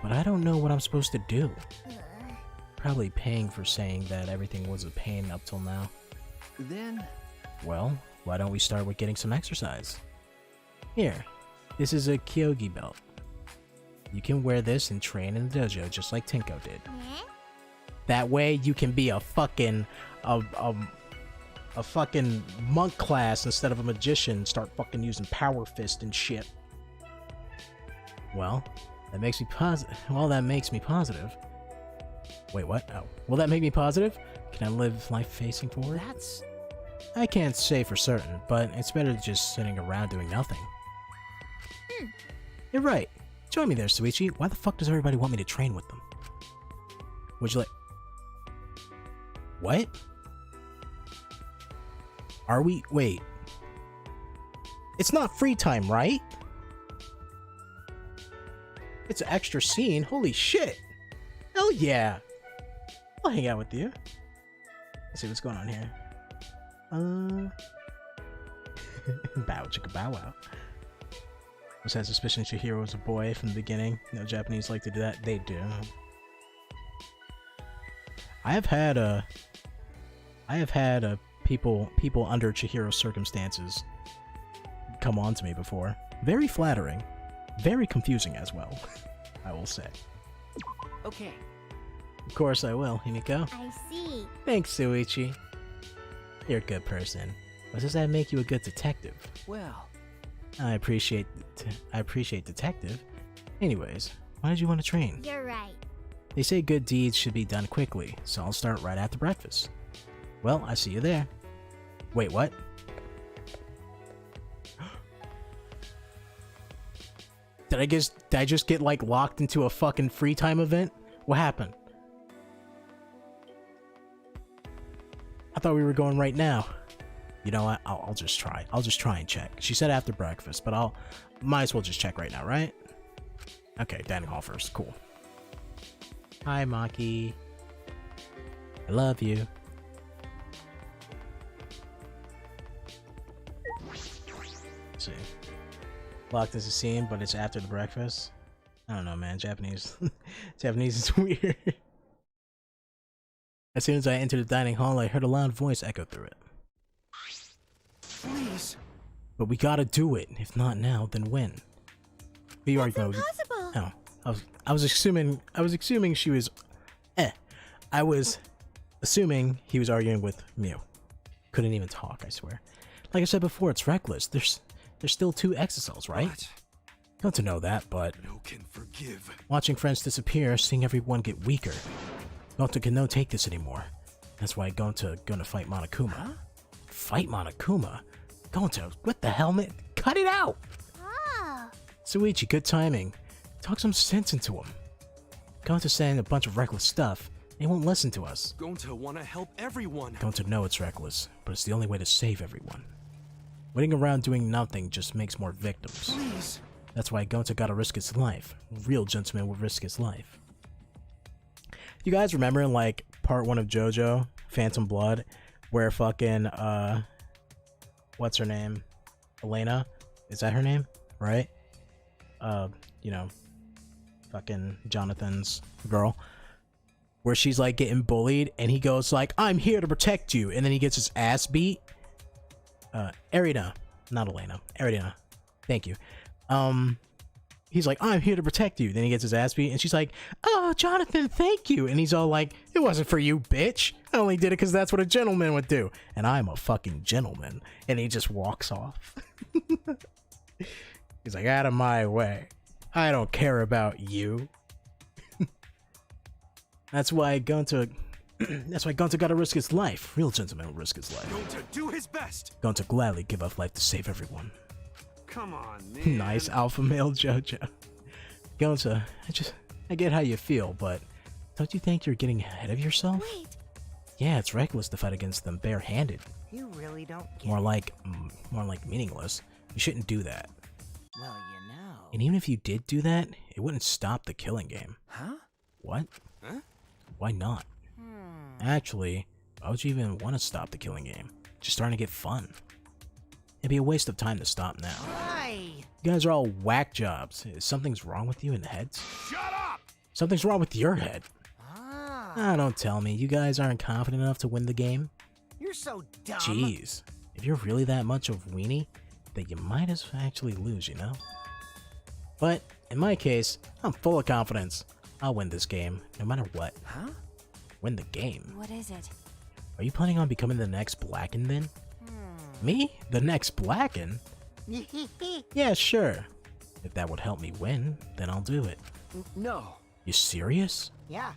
But I don't know what I'm supposed to do. Probably paying for saying that everything was a pain up till now. Then Well, why don't we start with getting some exercise? Here, this is a Kyogi belt. You can wear this and train in the dojo just like Tinko did. That way you can be a fucking a fucking monk class instead of a magician. Start fucking using power fist and shit. Well, that makes me positive. Well, that makes me positive. Wait, what? Oh, will that make me positive? Can I live life facing forward? I can't say for certain, but it's better than just sitting around doing nothing. You're right. Join me there, Suichi. Why the fuck does everybody want me to train with them? Would you like... What? Are we... Wait. It's not free time, right? It's an extra scene. Holy shit. Hell yeah. I'll hang out with you. Let's see what's going on here. Bow chicka bow wow. Was had suspicion Chihiro was a boy from the beginning. No Japanese like to do that. They do. I have had people under Chihiro's circumstances come on to me before. Very flattering. Very confusing as well, I will say. Okay. Of course I will, Himiko. I see. Thanks, Suichi. You're a good person. But does that make you a good detective? Well, I appreciate detective. Anyways, why did you want to train? You're right. They say good deeds should be done quickly, so I'll start right after breakfast. Well, I see you there. Wait, what? Did I just get like locked into a fucking free time event? What happened? I thought we were going right now. You know what? I'll just try. I'll just try and check. She said after breakfast, but might as well just check right now, right? Okay, dining hall first. Cool. Hi, Maki. I love you. Let's see. Locked as a scene, but it's after the breakfast. I don't know, man. Japanese is weird. As soon as I entered the dining hall, I heard a loud voice echo through it. Please. But we gotta do it. If not now, then when? That's impossible. Oh, I was assuming she was. I was assuming he was arguing with Mew. Couldn't even talk. I swear. Like I said before, it's reckless. There's still 2 exocells, right? What? Don't to know that, but No can forgive. watching friends disappear, seeing everyone get weaker. Gonta can no take this anymore. That's why Gonta gonna fight Monokuma. Huh? Fight Monokuma? Gonta, what the hell, man? Cut it out! Oh. Suichi, good timing. Talk some sense into him. Gonta's saying a bunch of reckless stuff. They won't listen to us. Going to want to help everyone. Gonta know it's reckless, but it's the only way to save everyone. Waiting around doing nothing just makes more victims. Please. That's why Gonta gotta risk his life. Real gentleman will risk his life. You guys remember like part 1 of JoJo, Phantom Blood, where fucking what's her name? Elena? Is that her name? Right? You know, fucking Jonathan's girl. Where she's like getting bullied and he goes like, I'm here to protect you, and then he gets his ass beat. Erina, not Elena. Erina. Thank you. He's like, I'm here to protect you. Then he gets his ass beat, and she's like, oh, Jonathan, thank you. And he's all like, it wasn't for you, bitch. I only did it because that's what a gentleman would do. And I'm a fucking gentleman. And he just walks off. He's like, out of my way. I don't care about you. That's why Gonta gotta risk his life. Real gentleman will risk his life. Going to do his best. Gonta gladly give up life to save everyone. Come on, man. Nice alpha male JoJo. Gonta, I get how you feel, but don't you think you're getting ahead of yourself? Wait. Yeah, it's reckless to fight against them barehanded. You really don't get More like meaningless. You shouldn't do that. Well, you know. And even if you did do that, it wouldn't stop the killing game. Huh? What? Huh? Why not? Actually, why would you even want to stop the killing game? Just starting to get fun. It'd be a waste of time to stop now. Why? You guys are all whack jobs. Something's wrong with you in the heads? Shut up! Something's wrong with your head. Ah, Don't tell me. You guys aren't confident enough to win the game? you're so dumb. Jeez. If you're really that much of a weenie, then you might as well actually lose, you know? But in my case, I'm full of confidence. I'll win this game, no matter what. Huh? Win the game? What is it? Are you planning on becoming the next Blackened then? Me? The next Blackened? Yeah, sure. If that would help me win, then I'll do it. No. You serious? Yeah.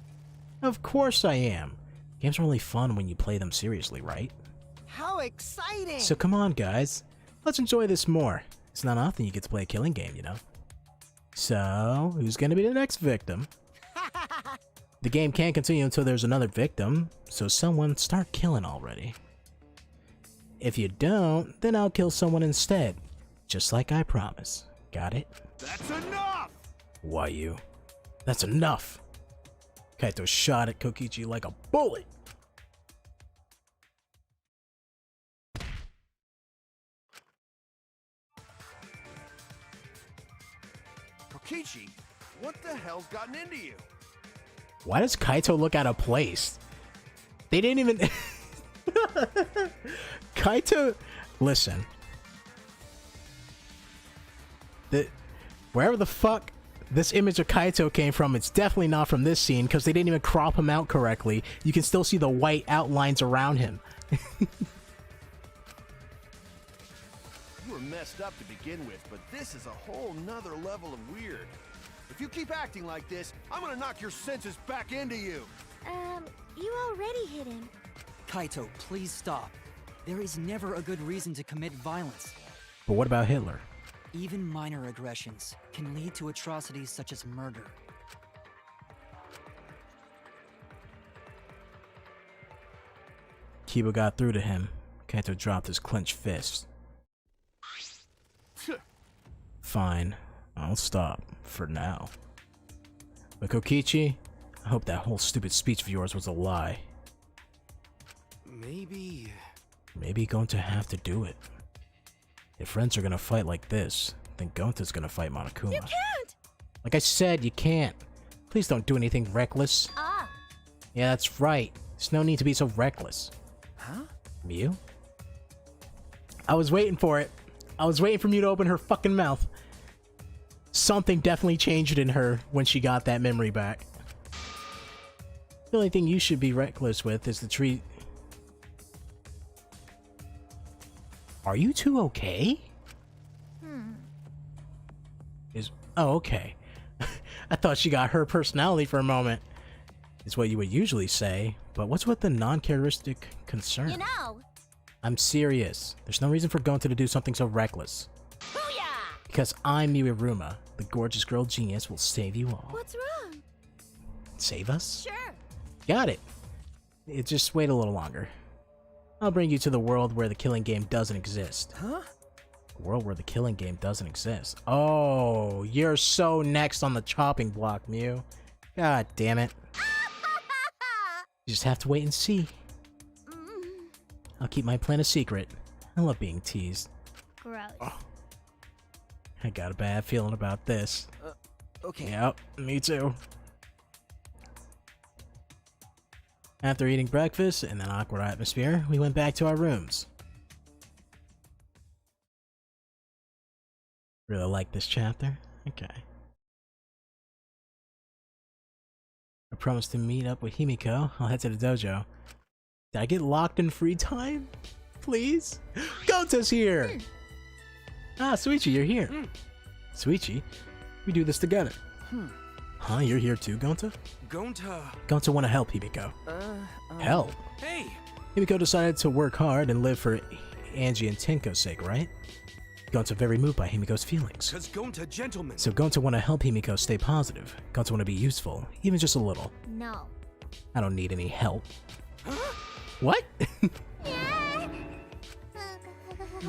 Of course I am. Games are only fun when you play them seriously, right? How exciting! So come on, guys. Let's enjoy this more. It's not often you get to play a killing game, you know? So, who's gonna be the next victim? The game can't continue until there's another victim, so someone start killing already. If you don't, then I'll kill someone instead. Just like I promise. Got it? That's enough! Why you? That's enough! Kaito shot at Kokichi like a bullet! Kokichi, what the hell's gotten into you? Why does Kaito look out of place? They didn't even... Kaito... Listen. Wherever the fuck this image of Kaito came from, it's definitely not from this scene, because they didn't even crop him out correctly. You can still see the white outlines around him. You were messed up to begin with, but this is a whole nother level of weird. If you keep acting like this, I'm gonna knock your senses back into you. You already hit him. Kaito, please stop. There is never a good reason to commit violence. But what about Hitler? Even minor aggressions can lead to atrocities such as murder. Kiba got through to him. Kaito dropped his clenched fist. Fine, I'll stop, for now. But Kokichi, I hope that whole stupid speech of yours was a lie. Maybe Gonta have to do it. If friends are gonna fight like this, then Gonta's gonna fight Monokuma. You can't! Like I said, you can't. Please don't do anything reckless. Ah. Yeah, that's right. There's no need to be so reckless. Huh? Miu? I was waiting for it. I was waiting for Miu to open her fucking mouth. Something definitely changed in her when she got that memory back. The only thing you should be reckless with is the treat. Are you two okay? Oh, okay. I thought she got her personality for a moment. Is what you would usually say, but what's with the non-characteristic concern? You know. I'm serious. There's no reason for Gonta to do something so reckless. Booyah! Because I'm Miuruma, the gorgeous girl genius will save you all. What's wrong? Save us? Sure. Got it. Just wait a little longer. I'll bring you to the world where the killing game doesn't exist. Huh? A world where the killing game doesn't exist. Oh, you're so next on the chopping block, Miu. God damn it. You just have to wait and see. I'll keep my plan a secret. I love being teased. Gross. Oh. I got a bad feeling about this. Okay. Yep, me too. After eating breakfast in an awkward atmosphere, we went back to our rooms. Really like this chapter? Okay. I promised to meet up with Himiko. I'll head to the dojo. Did I get locked in free time? Please? Gonta's here! Ah, Suichi, you're here. Suichi, we do this together. Huh, you're here too, Gonta? Gonta wanna help Himiko. Help? Hey! Himiko decided to work hard and live for Angie and Tenko's sake, right? Gonta very moved by Himiko's feelings. Cause Gonta, gentlemen. So Gonta wanna help Himiko stay positive. Gonta wanna be useful, even just a little. No. I don't need any help. What?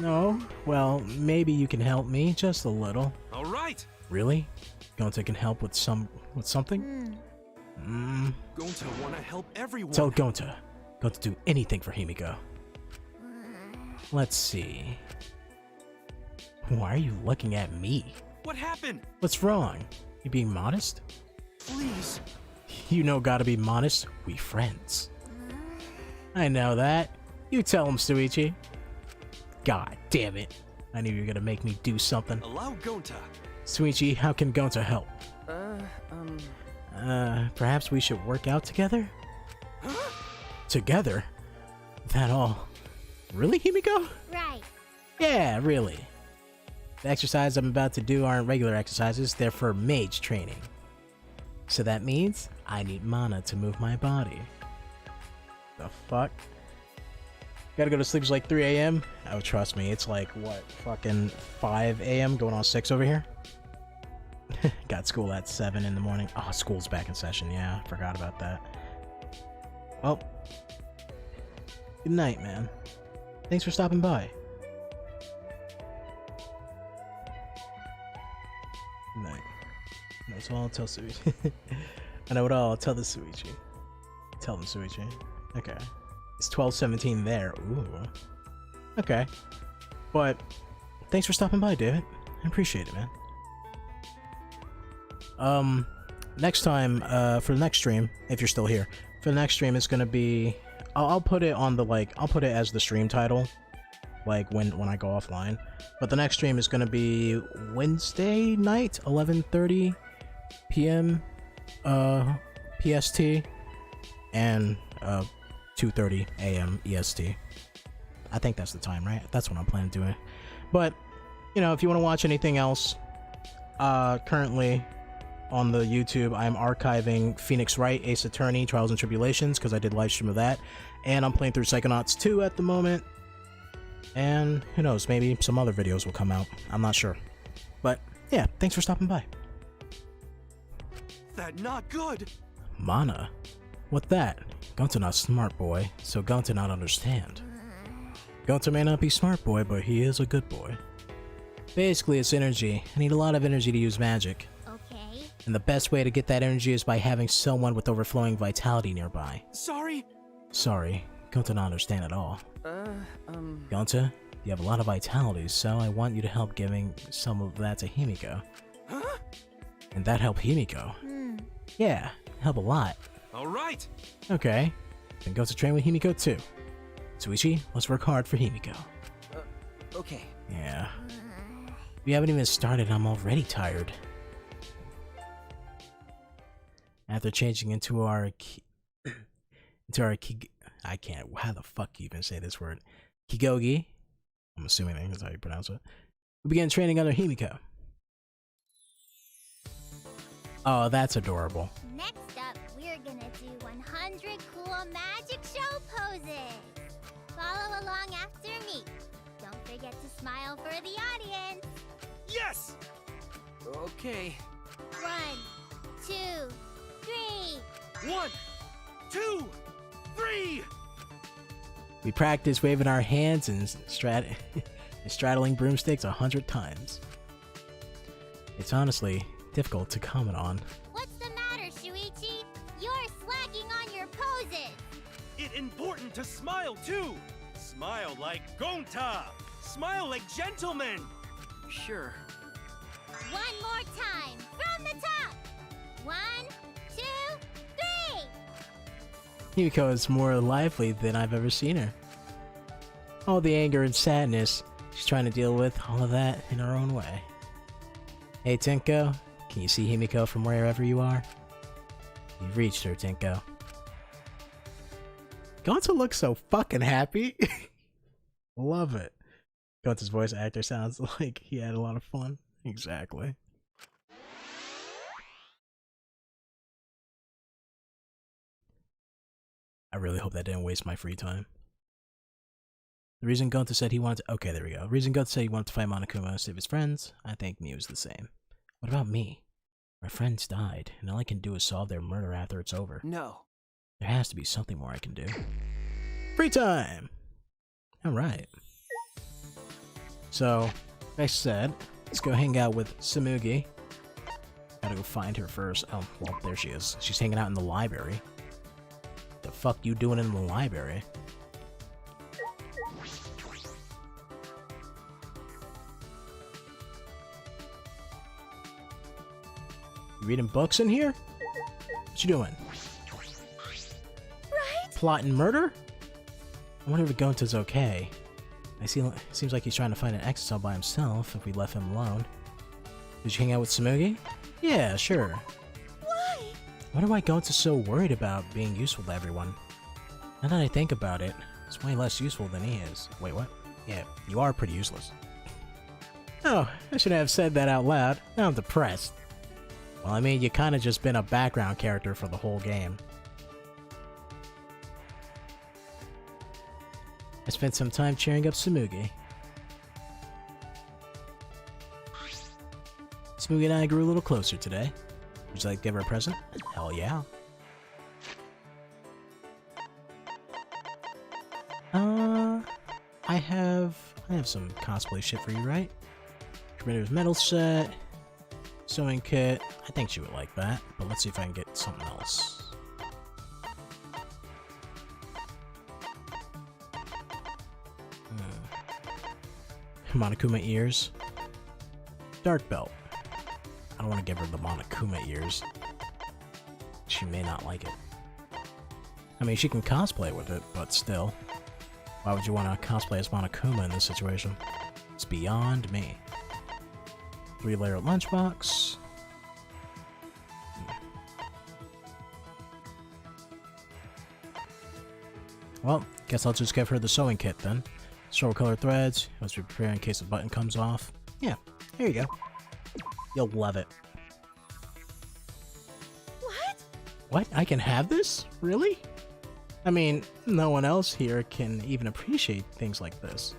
No? Well, maybe you can help me, just a little. Alright! Really? Gonta can help with something? Gonta wanna help everyone. Tell Gonta do anything for Himiko. Let's see. Why are you looking at me? What happened? What's wrong? You being modest? Please. You know gotta be modest. We friends. I know that. You tell him, Suichi. God damn it. I knew you were gonna make me do something. Allow Gonta. Suichi, how can Gonta help? Perhaps we should work out together? Together? That all? Really, Himiko? Right. Yeah, really. The exercises I'm about to do aren't regular exercises, they're for mage training. So that means I need mana to move my body. The fuck? Gotta go to sleep, it's like 3 a.m. Oh, trust me, it's like, what, fucking 5 a.m. going on 6 over here? Got school at 7 in the morning. Oh, school's back in session, yeah, forgot about that. Well, good night, man. Thanks for stopping by. Good night. That's all I'll tell Suichi. I know what I'll tell the Suichi. Tell them, Suichi. Okay. It's 12:17 there. Ooh. Okay. But thanks for stopping by, David. I appreciate it, man. Next time, for the next stream, if you're still here, for the next stream, it's gonna be. I'll put it on the I'll put it as the stream title, like when I go offline. But the next stream is gonna be Wednesday night, 11:30 p.m. PST, and 2:30 a.m. EST. I think that's the time, right? That's what I'm planning to do. But, you know, if you want to watch anything else, currently on the YouTube, I'm archiving Phoenix Wright, Ace Attorney, Trials and Tribulations, because I did live stream of that. And I'm playing through Psychonauts 2 at the moment. And who knows, maybe some other videos will come out. I'm not sure. But, yeah, thanks for stopping by. That not good! Mana? What that? Gunta not smart boy, so Gunta not understand. Gunta may not be smart boy, but he is a good boy. Basically, it's energy. I need a lot of energy to use magic. Okay. And the best way to get that energy is by having someone with overflowing vitality nearby. Sorry? Sorry, Gunta not understand at all. Gunta, you have a lot of vitality, so I want you to help giving some of that to Himiko. Huh? And that help Himiko. Yeah, help a lot. Alright! Okay, then go to train with Himiko too. Suichi, let's work hard for Himiko. Okay. Yeah. We haven't even started, I'm already tired. After changing into our I can't, how the fuck you even say this word? Kigogi, I'm assuming that's how you pronounce it. We began training under Himiko. Oh, that's adorable. Next up, we're gonna do 100 cool magic show poses. Follow along after me. Don't forget to smile for the audience. Yes! Okay. 1, 2, 3. 1, 2, 3! We practiced waving our hands and straddling broomsticks 100 times. It's honestly difficult to comment on. What's the matter, Shuichi? You're slacking on your poses. It's important to smile too! Smile like Gonta! Smile like gentlemen! Sure. One more time, from the top. 1, 2, 3. Himiko is more lively than I've ever seen her. All the anger and sadness, she's trying to deal with all of that in her own way. Hey Tenko, can you see Himiko from wherever you are? You've reached her, Tenko. Gonta looks so fucking happy. Love it. Gonta's voice actor sounds like he had a lot of fun. Exactly. I really hope that didn't waste my free time. The reason Gonta said he wanted to— okay, there we go. The reason Gonta said he wanted to fight Monokuma to save his friends, I think Miu's the same. What about me? My friends died, and all I can do is solve their murder after it's over. No. There has to be something more I can do. Free time! Alright. So, like I said, let's go hang out with Samugi. Gotta go find her first. Oh, well, there she is. She's hanging out in the library. The fuck you doing in the library? You reading books in here? What you doing? Right? Plotting murder? I wonder if Gonta's okay. Seems like he's trying to find an exit all by himself if we left him alone. Did you hang out with Tsumugi? Yeah, sure. Why? Why do I go into so worried about being useful to everyone? Now that I think about it, it's way less useful than he is. Wait, what? Yeah, you are pretty useless. Oh, I shouldn't have said that out loud. Now I'm depressed. Well, I mean, you kinda just been a background character for the whole game. I spent some time cheering up Tsumugi. Tsumugi and I grew a little closer today. Would you like to give her a present? Hell yeah. I have some cosplay shit for you, right? Primitive metal set, sewing kit. I think she would like that, but let's see if I can get something else. Monokuma ears. Dark belt. I don't want to give her the Monokuma ears. She may not like it. I mean, she can cosplay with it, but still. Why would you want to cosplay as Monokuma in this situation? It's beyond me. 3-layer lunchbox. Well, guess I'll just give her the sewing kit then. Show color threads. Must be prepared in case the button comes off. Yeah, here you go. You'll love it. What? What? I can have this? Really? I mean, no one else here can even appreciate things like this.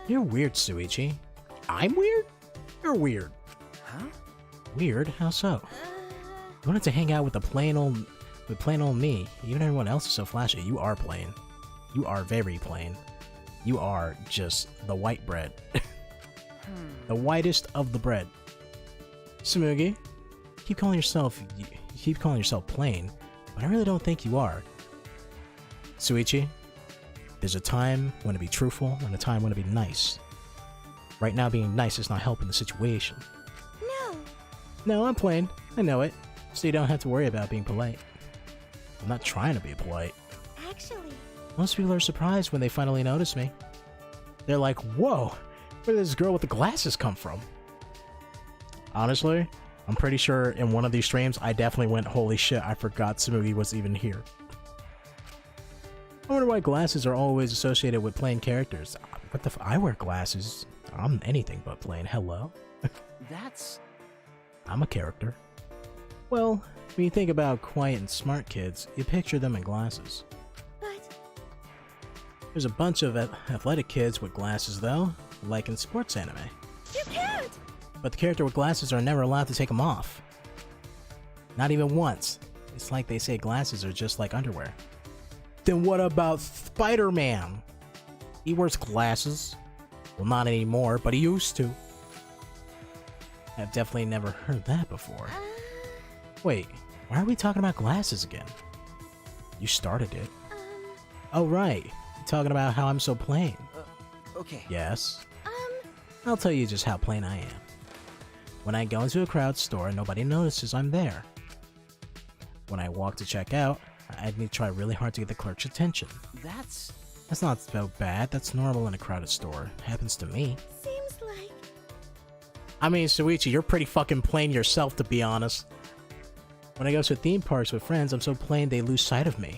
You're weird, Shuichi. I'm weird? You're weird. Huh? Weird? How so? You wanted to hang out with plain old me. Even everyone else is so flashy. You are plain. You are very plain. You are just the white bread. The whitest of the bread. Tsumugi, you keep calling yourself plain, but I really don't think you are. Shuichi, there's a time when to be truthful and a time when to be nice. Right now being nice is not helping the situation. No, I'm plain. I know it. So you don't have to worry about being polite. I'm not trying to be polite. Actually, most people are surprised when they finally notice me. They're like, whoa, where did this girl with the glasses come from? Honestly, I'm pretty sure in one of these streams, I definitely went, holy shit, I forgot Tsumugi was even here. I wonder why glasses are always associated with plain characters. What the I wear glasses. I'm anything but plain. Hello? I'm a character. Well, when you think about quiet and smart kids, you picture them in glasses. but There's a bunch of athletic kids with glasses though, like in sports anime. you can't! But the character with glasses are never allowed to take them off. Not even once. It's like they say glasses are just like underwear. Then what about Spider-Man? He wears glasses. Well, not anymore, but he used to. I've definitely never heard that before. Wait, why are we talking about glasses again? You started it. Oh, right. You're talking about how I'm so plain. Okay. Yes? I'll tell you just how plain I am. When I go into a crowd store, nobody notices I'm there. When I walk to check out, I need to try really hard to get the clerk's attention. That's not so bad. That's normal in a crowded store. Happens to me. Seems like... I mean, Shuichi, you're pretty fucking plain yourself, to be honest. When I go to theme parks with friends, I'm so plain they lose sight of me.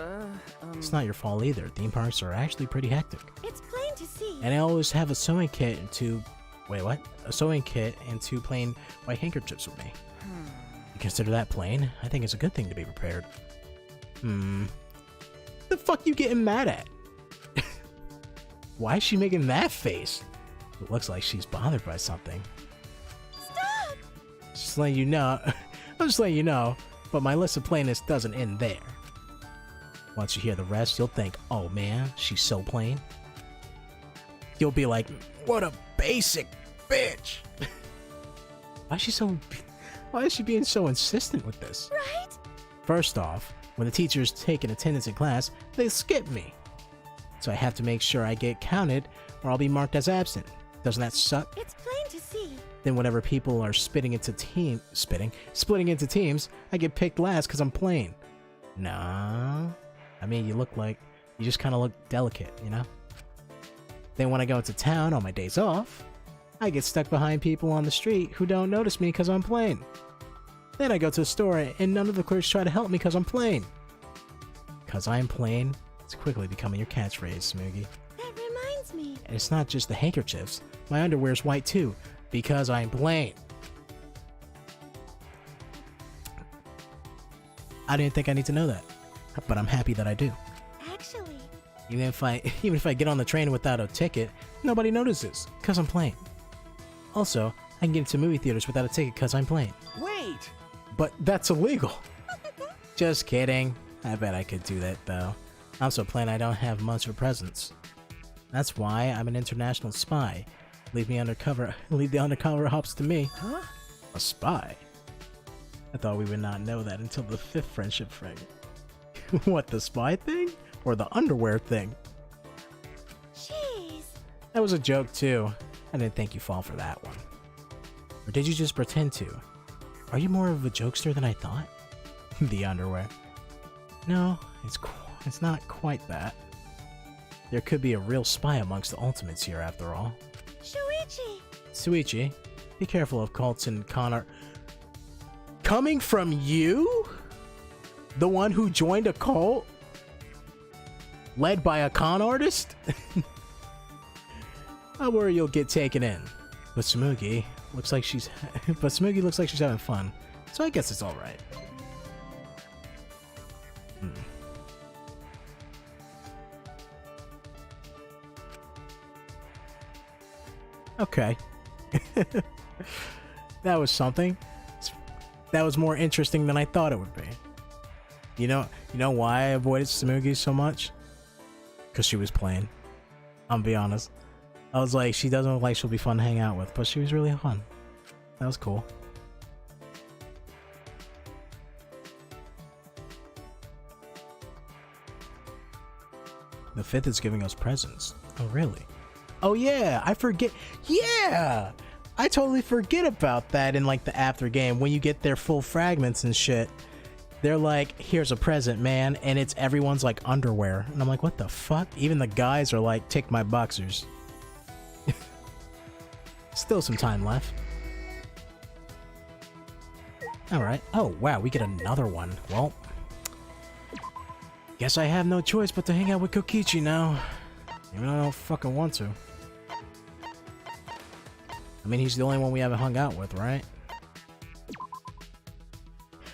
It's not your fault either. Theme parks are actually pretty hectic. It's plain to see. And I always have a sewing kit and two... Wait, what? A sewing kit and 2 plain white handkerchiefs with me. You consider that plain? I think it's a good thing to be prepared. The fuck you getting mad at? Why is she making that face? It looks like she's bothered by something. Stop! Just letting you know. I'm just letting you know, but my list of plainness doesn't end there. Once you hear the rest, you'll think, oh man, she's so plain. You'll be like, what a basic bitch! Why is she being so insistent with this? Right? First off, when the teachers take an attendance in class, they skip me. So I have to make sure I get counted or I'll be marked as absent. Doesn't that suck? It's plain to see. Then whenever people are splitting into teams, I get picked last because I'm plain. Nah. I mean, you just kind of look delicate, you know? Then when I go into town on my days off, I get stuck behind people on the street who don't notice me because I'm plain. Then I go to the store and none of the clerks try to help me because I'm plain. Because I'm plain, it's quickly becoming your catchphrase, Smoogie. That reminds me. And it's not just the handkerchiefs. My underwear's white too, because I'm plain. I didn't think I need to know that, but I'm happy that I do. Actually, Even if I get on the train without a ticket, nobody notices, because I'm plain. Also, I can get into movie theaters without a ticket because I'm plain. Wait! But that's illegal. Just kidding. I bet I could do that, though. I'm so plain I don't have much of a presence. That's why I'm an international spy. Leave the undercover hops to me. Huh? A spy? I thought we would not know that until the 5th friendship fragment. What, the spy thing? Or the underwear thing? jeez. That was a joke, too. I didn't think you'd fall for that one. Or did you just pretend to? Are you more of a jokester than I thought? The underwear. No, it's not quite that. There could be a real spy amongst the ultimates here, after all. Shuichi! Suichi, be careful of cults and con art. Coming from you? The one who joined a cult? Led by a con artist? I worry you'll get taken in. But Smoogie looks like she's having fun. So I guess it's alright. Okay. That was something. That was more interesting than I thought it would be. You know why I avoided Smoogie so much? Because she was plain. I'll be honest. I was like, she doesn't look like she'll be fun to hang out with, but she was really fun. That was cool. The 5th is giving us presents. Oh, really? Oh, yeah, I forget. Yeah! I totally forget about that in, like, the after game. When you get their full fragments and shit, they're like, here's a present, man, and it's everyone's, like, underwear. And I'm like, what the fuck? Even the guys are like, take my boxers. Still some time left. Alright. Oh, wow, we get another one. Well, guess I have no choice but to hang out with Kokichi now. Even though I don't fucking want to. I mean, he's the only one we haven't hung out with, right?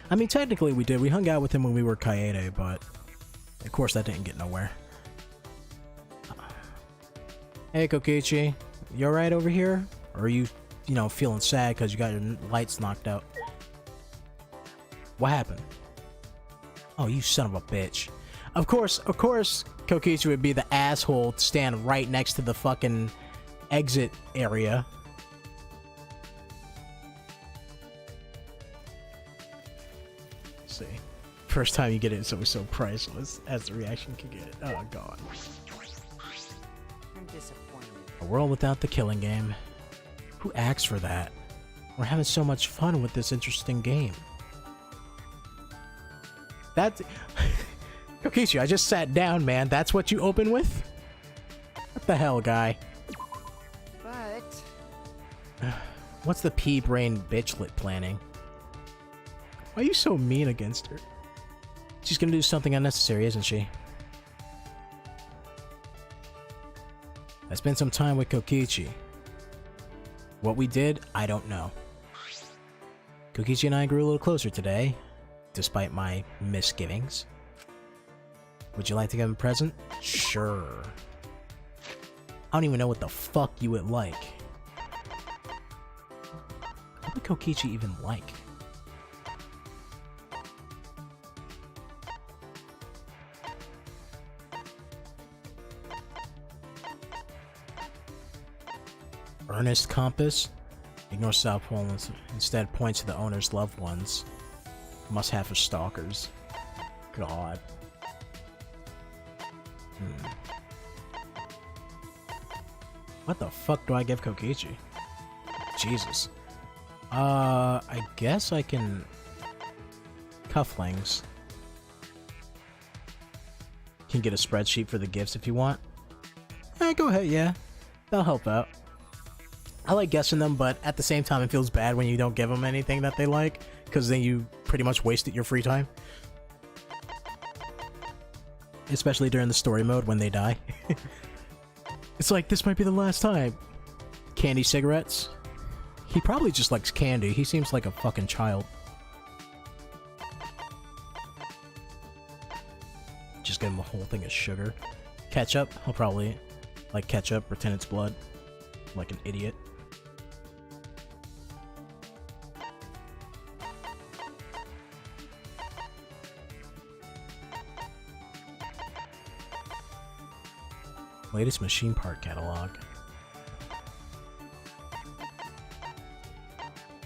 I mean, technically we did. We hung out with him when we were Kaede, but of course that didn't get nowhere. Hey, Kokichi. You alright over here? Or are you feeling sad because you got your lights knocked out? What happened? Oh, you son of a bitch. Of course, Kokichi would be the asshole to stand right next to the fucking exit area. Let's see. First time you get it, it's always so priceless as the reaction can get. Oh, God. I'm disappointed. A world without the killing game. Who asked for that? We're having so much fun with this interesting game. That's... Kokichi, I just sat down, man. That's what you open with? What the hell, guy? But... What's the pea-brain bitchlet planning? Why are you so mean against her? She's gonna do something unnecessary, isn't she? I spent some time with Kokichi. What we did, I don't know. Kokichi and I grew a little closer today, despite my misgivings. Would you like to give him a present? Sure. I don't even know what the fuck you would like. What would Kokichi even like? Earnest compass? Ignore South Pole and instead point to the owner's loved ones. Must have for stalkers. God. What the fuck do I give Kokichi? Jesus. I guess I can... Cufflings. Can get a spreadsheet for the gifts if you want. Go ahead, yeah. they'll help out. I like guessing them, but at the same time, it feels bad when you don't give them anything that they like, because then you pretty much wasted your free time. Especially during the story mode when they die. It's like, this might be the last time. Candy cigarettes? He probably just likes candy. He seems like a fucking child. Just give him a whole thing of sugar. Ketchup? He'll probably like ketchup, pretend it's blood. Like an idiot. Latest machine part catalog.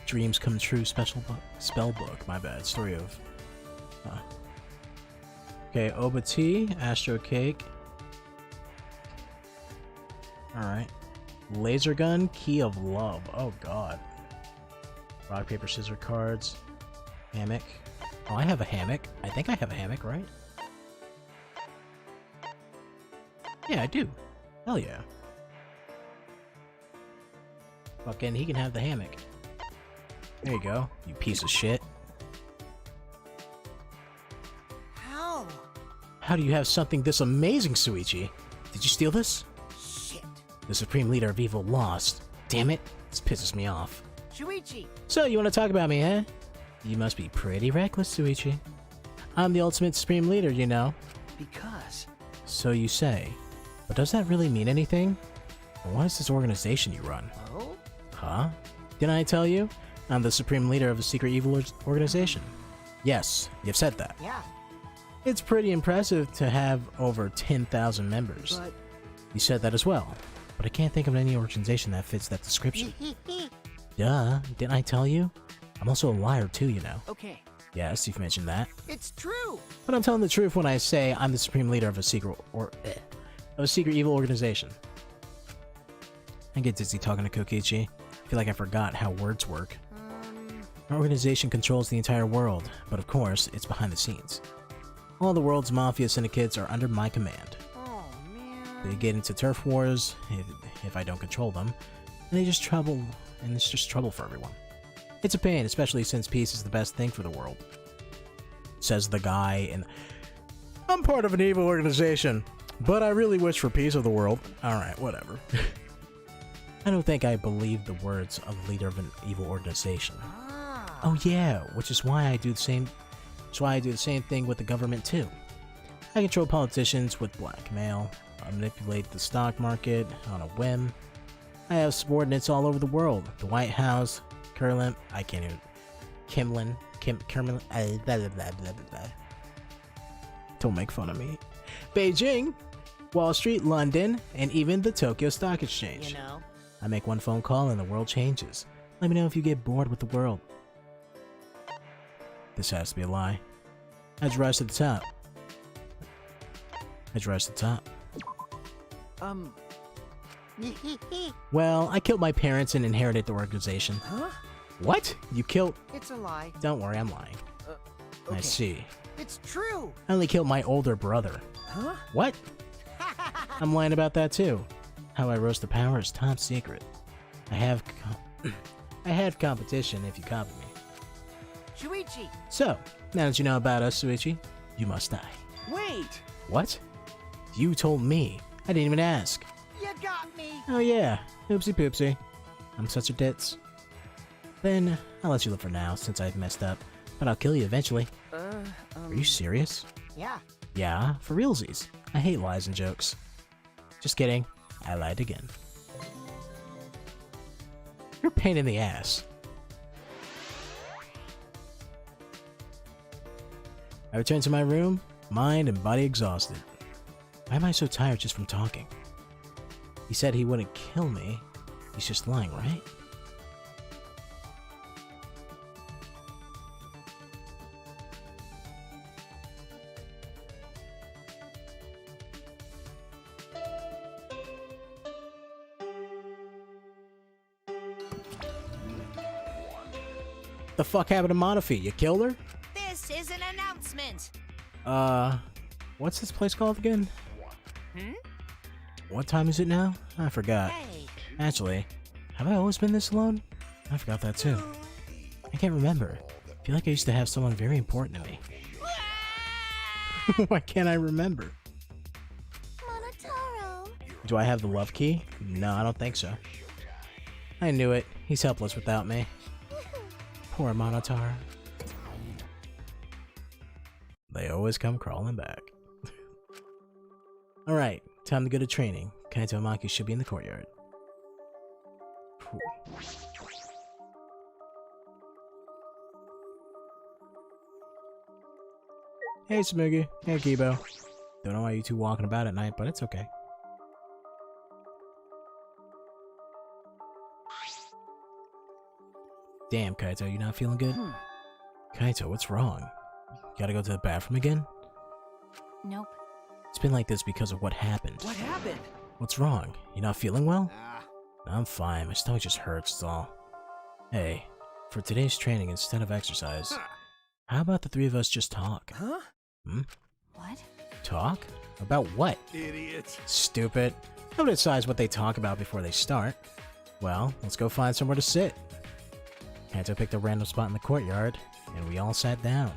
Dreams Come True special book. Spell book. My bad. Story of. Okay, Oba Tea, Astro Cake. Alright. Laser Gun, Key of Love. Oh god. Rock, paper, scissors, cards. Hammock. Oh, I have a hammock. I think I have a hammock, right? Yeah, I do. Hell yeah. Fucking, he can have the hammock. There you go, you piece of shit. How? How do you have something this amazing, Suichi? Did you steal this? Shit. The Supreme Leader of Evil lost. Damn it, this pisses me off. Shuichi! So, you want to talk about me, huh? You must be pretty reckless, Suichi. I'm the ultimate Supreme Leader, you know. Because... So you say. But does that really mean anything? And what is this organization you run? Oh? Huh? Didn't I tell you? I'm the Supreme Leader of a secret evil organization. Yes, you've said that. Yeah. It's pretty impressive to have over 10,000 members. But... You said that as well. But I can't think of any organization that fits that description. Duh, didn't I tell you? I'm also a liar too, you know. Okay. Yes, you've mentioned that. It's true! But I'm telling the truth when I say I'm the Supreme Leader of a secret evil organization. I get dizzy talking to Kokichi. I feel like I forgot how words work. Our organization controls the entire world, but of course, it's behind the scenes. All the world's mafia syndicates are under my command. Oh, man. They get into turf wars if I don't control them, and it's just trouble for everyone. It's a pain, especially since peace is the best thing for the world. Says the guy, and I'm part of an evil organization, but I really wish for peace of the world. Alright, whatever. I don't think I believe the words of the leader of an evil organization. Oh yeah, which is why I do the same. That's why I do the same thing with the government too. I control politicians with blackmail. I manipulate the stock market on a whim. I have subordinates all over the world. The White House, Kermlin, I can't even. Kermlin. Don't make fun of me. Beijing, Wall Street, London, and even the Tokyo Stock Exchange. You know. I make one phone call and the world changes. Let me know if you get bored with the world. This has to be a lie. How'd you rise to the top? How'd you rise to the top? Well, I killed my parents and inherited the organization. Huh? What? You killed... It's a lie. Don't worry, I'm lying. Okay. I see. It's true! I only killed my older brother. Huh? What? I'm lying about that too. How I rose to power is top secret. I have competition if you copy me. Shuichi! So, now that you know about us, Suichi, you must die. Wait! What? You told me. I didn't even ask. You got me! Oh yeah, oopsie poopsie. I'm such a ditz. Then, I'll let you live for now, since I've messed up. But I'll kill you eventually. Are you serious? Yeah. Yeah, for realsies. I hate lies and jokes. Just kidding. I lied again. You're a pain in the ass. I return to my room, mind and body exhausted. Why am I so tired just from talking? He said he wouldn't kill me. He's just lying, right? The fuck happened to Monofi? You killed her? This is an announcement. What's this place called again? Hmm? What time is it now? I forgot. Hey, Actually, have I always been this alone? I forgot that too. I can't remember. I feel like I used to have someone very important to me. Why can't I remember? Monotaro. Do I have the love key? No, I don't think so. I knew it. He's helpless without me. Poor Monotaro. They always come crawling back. Alright, time to go to training. Kaito and Maki should be in the courtyard. Cool. Hey Smugi. Hey Kibo. Don't know why you two walking about at night, but it's okay. Damn, Kaito, you not feeling good? Kaito, what's wrong? Gotta go to the bathroom again? Nope. It's been like this because of what happened. What happened? What's wrong? You not feeling well? I'm fine. My stomach just hurts, that's all. Hey, for today's training, instead of exercise, how about the three of us just talk? Huh? Hmm? What? Talk? About what? Idiot. Stupid. Nobody decides what they talk about before they start. Well, let's go find somewhere to sit. Kanto picked a random spot in the courtyard, and we all sat down.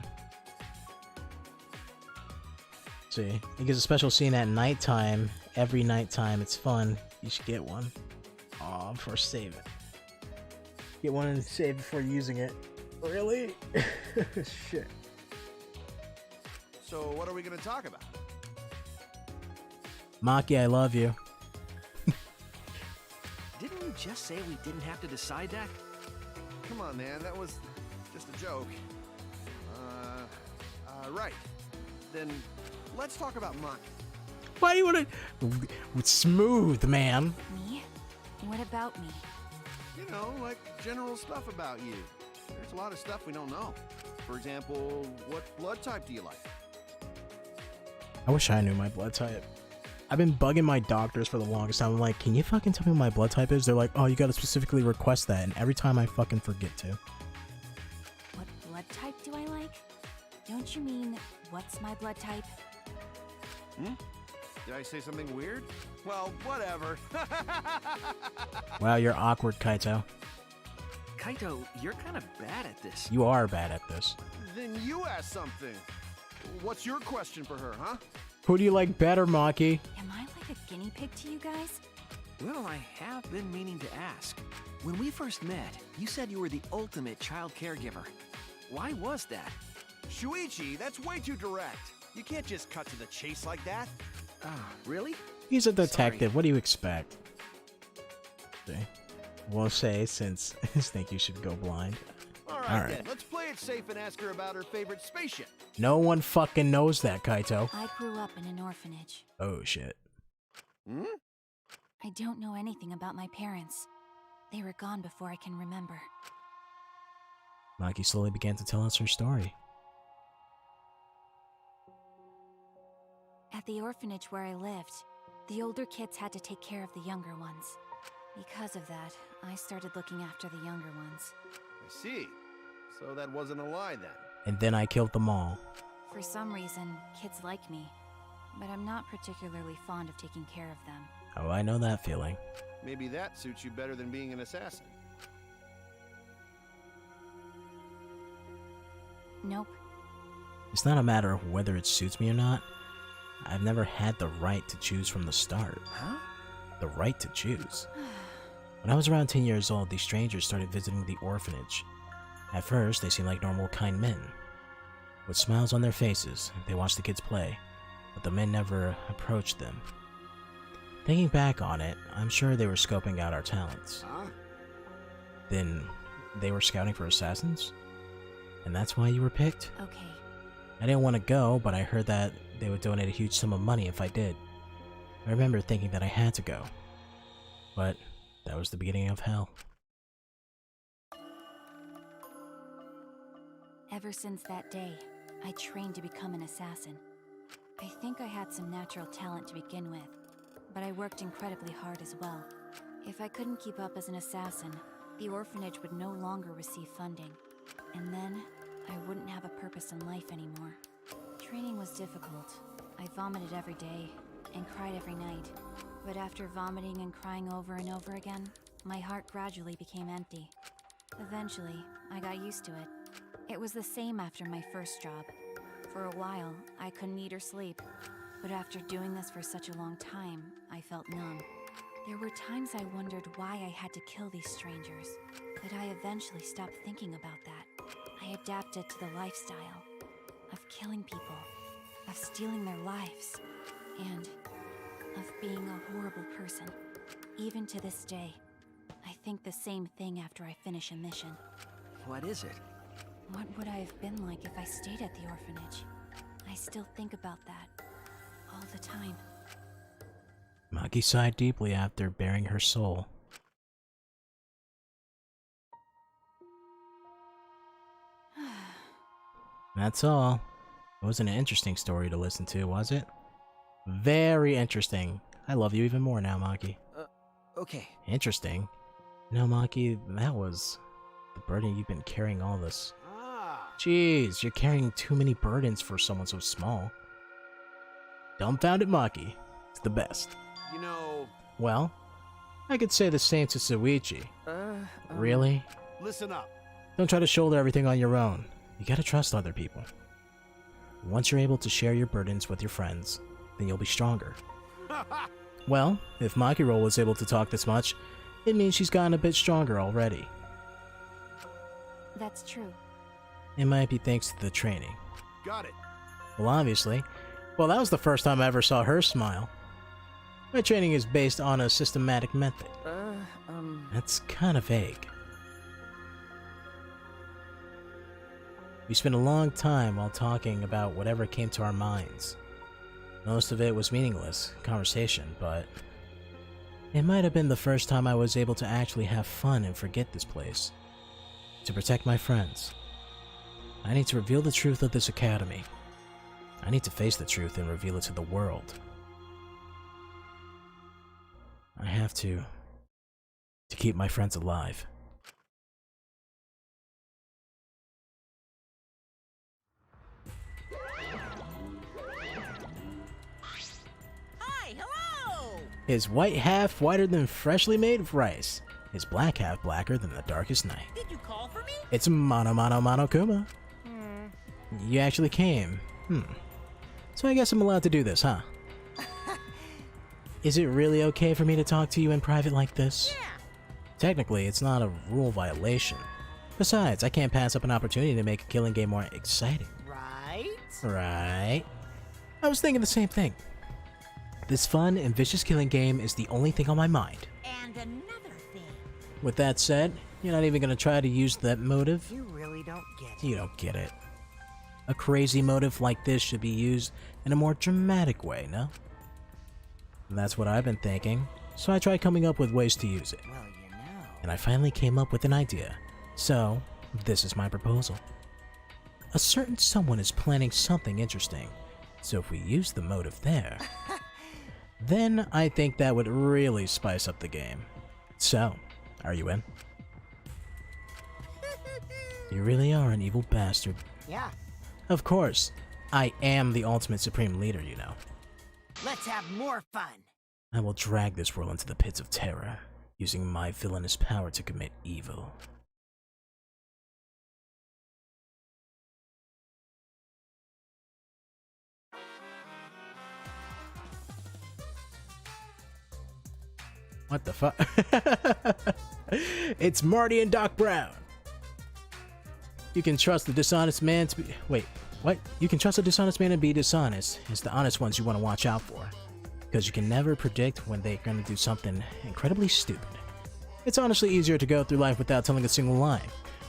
See, it gives a special scene at nighttime. Every nighttime, it's fun. You should get one. Aw, before save it. Get one and save before using it. Really? Shit. So what are we gonna talk about? Maki, I love you. Didn't you just say we didn't have to decide that? Come on, man, that was just a joke. Right. Then let's talk about Maki. Why do you want to... Smooth, man. Me? What about me? You know, like general stuff about you. There's a lot of stuff we don't know. For example, what blood type do you like? I wish I knew my blood type. I've been bugging my doctors for the longest time. I'm like, can you fucking tell me what my blood type is? They're like, oh, you gotta specifically request that. And every time I fucking forget to. What blood type do I like? Don't you mean, what's my blood type? Hmm? Did I say something weird? Well, whatever. Wow, you're awkward, Kaito. Kaito, you're kind of bad at this. You are bad at this. Then you ask something. What's your question for her, huh? Who do you like better, Maki? Am I like a guinea pig to you guys? Well, I have been meaning to ask. When we first met, you said you were the ultimate child caregiver. Why was that? Shuichi, that's way too direct. You can't just cut to the chase like that. Really? He's a detective. Sorry. What do you expect? See? We'll say, since I think you should go blind. All right, then. Let's play it safe and ask her about her favorite spaceship. No one fucking knows that, Kaito. I grew up in an orphanage. Oh, shit. Hmm? I don't know anything about my parents. They were gone before I can remember. Maki slowly began to tell us her story. At the orphanage where I lived, the older kids had to take care of the younger ones. Because of that, I started looking after the younger ones. I see. So that wasn't a lie then. And then I killed them all. For some reason, kids like me, but I'm not particularly fond of taking care of them. Oh, I know that feeling. Maybe that suits you better than being an assassin. Nope. It's not a matter of whether it suits me or not. I've never had the right to choose from the start. Huh? The right to choose. When I was around 10 years old, these strangers started visiting the orphanage. At first, they seemed like normal, kind men. With smiles on their faces, they watched the kids play, but the men never approached them. Thinking back on it, I'm sure they were scoping out our talents. Huh? Then, they were scouting for assassins? And that's why you were picked? Okay. I didn't want to go, but I heard that they would donate a huge sum of money if I did. I remember thinking that I had to go. But that was the beginning of hell. Ever since that day, I trained to become an assassin. I think I had some natural talent to begin with, but I worked incredibly hard as well. If I couldn't keep up as an assassin, the orphanage would no longer receive funding. And then, I wouldn't have a purpose in life anymore. Training was difficult. I vomited every day, and cried every night. But after vomiting and crying over and over again, my heart gradually became empty. Eventually, I got used to it. It was the same after my first job. For a while, I couldn't eat or sleep. But after doing this for such a long time, I felt numb. There were times I wondered why I had to kill these strangers. But I eventually stopped thinking about that. I adapted to the lifestyle of killing people, of stealing their lives, and of being a horrible person. Even to this day, I think the same thing after I finish a mission. What is it? What would I have been like if I stayed at the orphanage? I still think about that all the time. Maki sighed deeply after baring her soul. That's all. It wasn't an interesting story to listen to, was it? Very interesting. I love you even more now, Maki. Okay. Interesting? No, Maki, that was the burden you've been carrying all this. Jeez, you're carrying too many burdens for someone so small. Dumbfounded Maki. It's the best. You know... Well, I could say the same to Suichi. Really? Listen up. Don't try to shoulder everything on your own. You gotta trust other people. Once you're able to share your burdens with your friends, then you'll be stronger. Well, if Makiro was able to talk this much, it means she's gotten a bit stronger already. That's true. It might be thanks to the training. Got it. Well, obviously. Well, that was the first time I ever saw her smile. My training is based on a systematic method. That's kind of vague. We spent a long time while talking about whatever came to our minds. Most of it was meaningless conversation, but it might have been the first time I was able to actually have fun and forget this place. To protect my friends, I need to reveal the truth of this academy. I need to face the truth and reveal it to the world. I have to keep my friends alive. Hi, hello! His white half whiter than freshly made rice. His black half blacker than the darkest night. Did you call for me? It's Mono Kuma. You actually came. So I guess I'm allowed to do this, huh? Is it really okay for me to talk to you in private like this? Yeah. Technically, it's not a rule violation. Besides, I can't pass up an opportunity to make a killing game more exciting. Right? Right? I was thinking the same thing. This fun and vicious killing game is the only thing on my mind. And another thing. With that said, you're not even gonna try to use that motive? You really don't get it. You don't get it. A crazy motive like this should be used in a more dramatic way, no? That's what I've been thinking, so I tried coming up with ways to use it. Well, you know. And I finally came up with an idea. So, this is my proposal. A certain someone is planning something interesting, so if we use the motive there, then I think that would really spice up the game. So, are you in? You really are an evil bastard. Yeah. Of course, I am the ultimate supreme leader, you know. Let's have more fun. I will drag this world into the pits of terror, using my villainous power to commit evil. What the fuck? It's Marty and Doc Brown. You can trust the dishonest man to be... Wait, what? You can trust a dishonest man and be dishonest. It's the honest ones you want to watch out for. Because you can never predict when they're going to do something incredibly stupid. It's honestly easier to go through life without telling a single lie.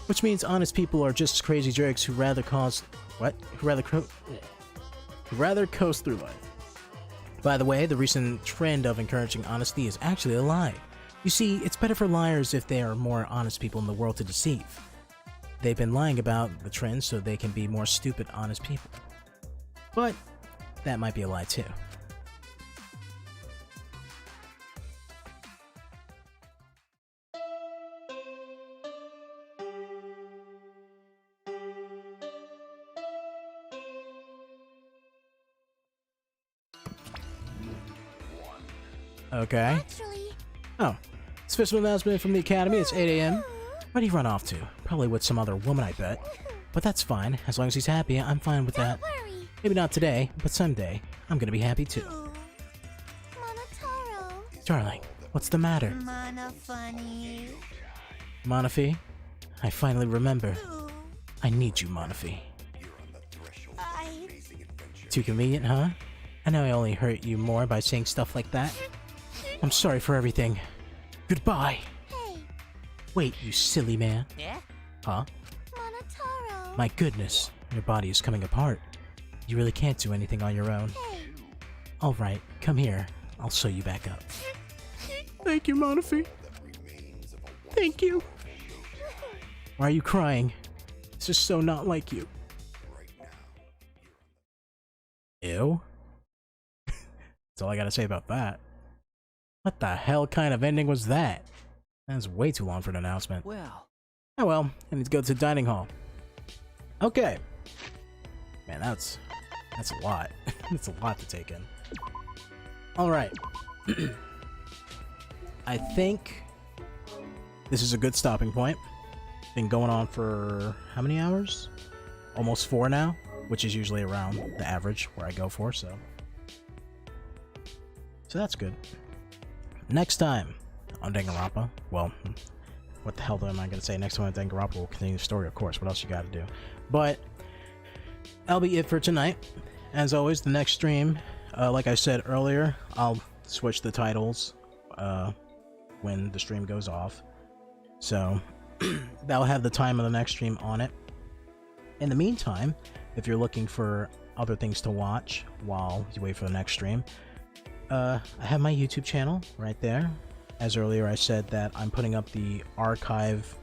Which means honest people are just crazy jerks who rather cause... What? Who rather coast through life. By the way, the recent trend of encouraging honesty is actually a lie. You see, it's better for liars if there are more honest people in the world to deceive. They've been lying about the trend so they can be more stupid, honest people. But that might be a lie too. Okay. Actually... Oh. It's official announcement from the Academy. It's 8 a.m. Where'd he run off to? Probably with some other woman, I bet. But that's fine. As long as he's happy, I'm fine with that. Don't worry. Maybe not today, but someday. I'm gonna be happy too. Monotaro. Darling, what's the matter? Mana funny. Monafi? I finally remember. I need you, Monafi. Too convenient, huh? I know I only hurt you more by saying stuff like that. I'm sorry for everything. Goodbye. Hey. Wait, you silly man. Yeah? Huh? Monotaro. My goodness, your body is coming apart. You really can't do anything on your own. Hey. Alright, come here. I'll sew you back up. Thank you, Monafi. Thank you. Why are you crying? This is so not like you. Ew. That's all I gotta say about that. What the hell kind of ending was that? That was way too long for an announcement. Well. Oh well, I need to go to the dining hall. Okay. Man, that's a lot. That's a lot to take in. Alright. I think this is a good stopping point. Been going on for how many hours? Almost 4 now, which is usually around the average where I go for, so that's good. Next time on Danganronpa, well, what the hell am I gonna say? Next time on Danganronpa, we'll continue the story, of course. What else you gotta do? But that'll be it for tonight. As always, the next stream, like I said earlier, I'll switch the titles when the stream goes off. So that'll have the time of the next stream on it. In the meantime, if you're looking for other things to watch while you wait for the next stream, I have my YouTube channel right there. As earlier I said that I'm putting up the archive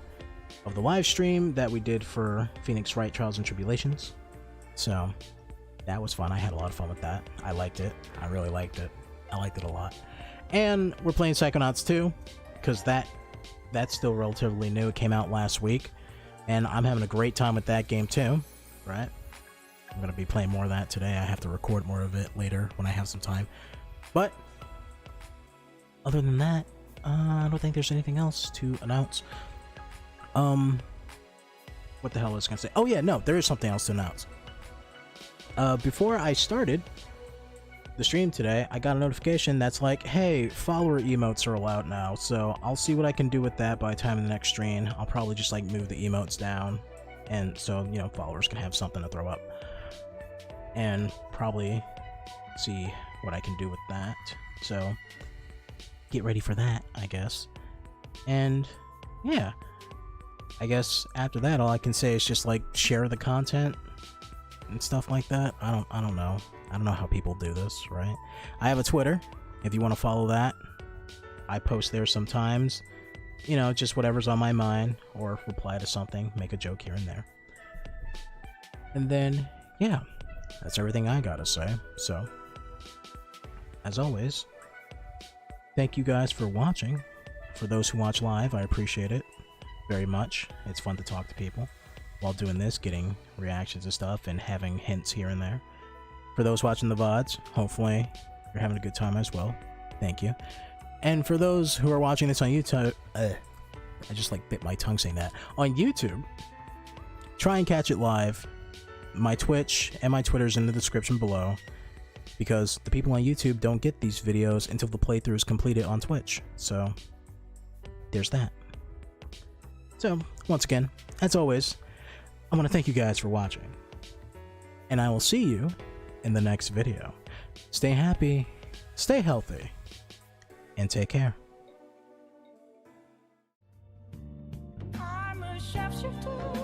of the live stream that we did for Phoenix Wright Trials and Tribulations. So that was fun. I had a lot of fun with that. I liked it. I really liked it. I liked it a lot. And we're playing Psychonauts 2 because that's still relatively new. It came out last week, and I'm having a great time with that game too. Right? I'm gonna be playing more of that today. I have to record more of it later when I have some time. But other than that, I don't think there's anything else to announce. What the hell was I gonna say? Oh yeah, no, there is something else to announce. Before I started the stream today, I got a notification that's like, hey, follower emotes are allowed now. So I'll see what I can do with that by the time of the next stream. I'll probably just like move the emotes down, and so, you know, followers can have something to throw up, and probably see what I can do with that. So get ready for that, I guess. And yeah, I guess after that, all I can say is just like share the content and stuff like that. I don't know. I don't know how people do this, right? I have a Twitter, if you want to follow that. I post there sometimes, you know, just whatever's on my mind, or reply to something, make a joke here and there. And then, yeah, that's everything I gotta say. So, as always, thank you guys for watching. For those who watch live, I appreciate it very much. It's fun to talk to people while doing this, getting reactions and stuff, and having hints here and there. For those watching the VODs, hopefully you're having a good time as well. Thank you. And for those who are watching this on YouTube, I just like bit my tongue saying that. On YouTube, try and catch it live. My Twitch and my Twitter's in the description below, because the people on YouTube don't get these videos until the playthrough is completed on Twitch. So there's that. So once again, as always, I want to thank you guys for watching, and I will see you in the next video. Stay happy, stay healthy, and take care. I'm a sharpshooter.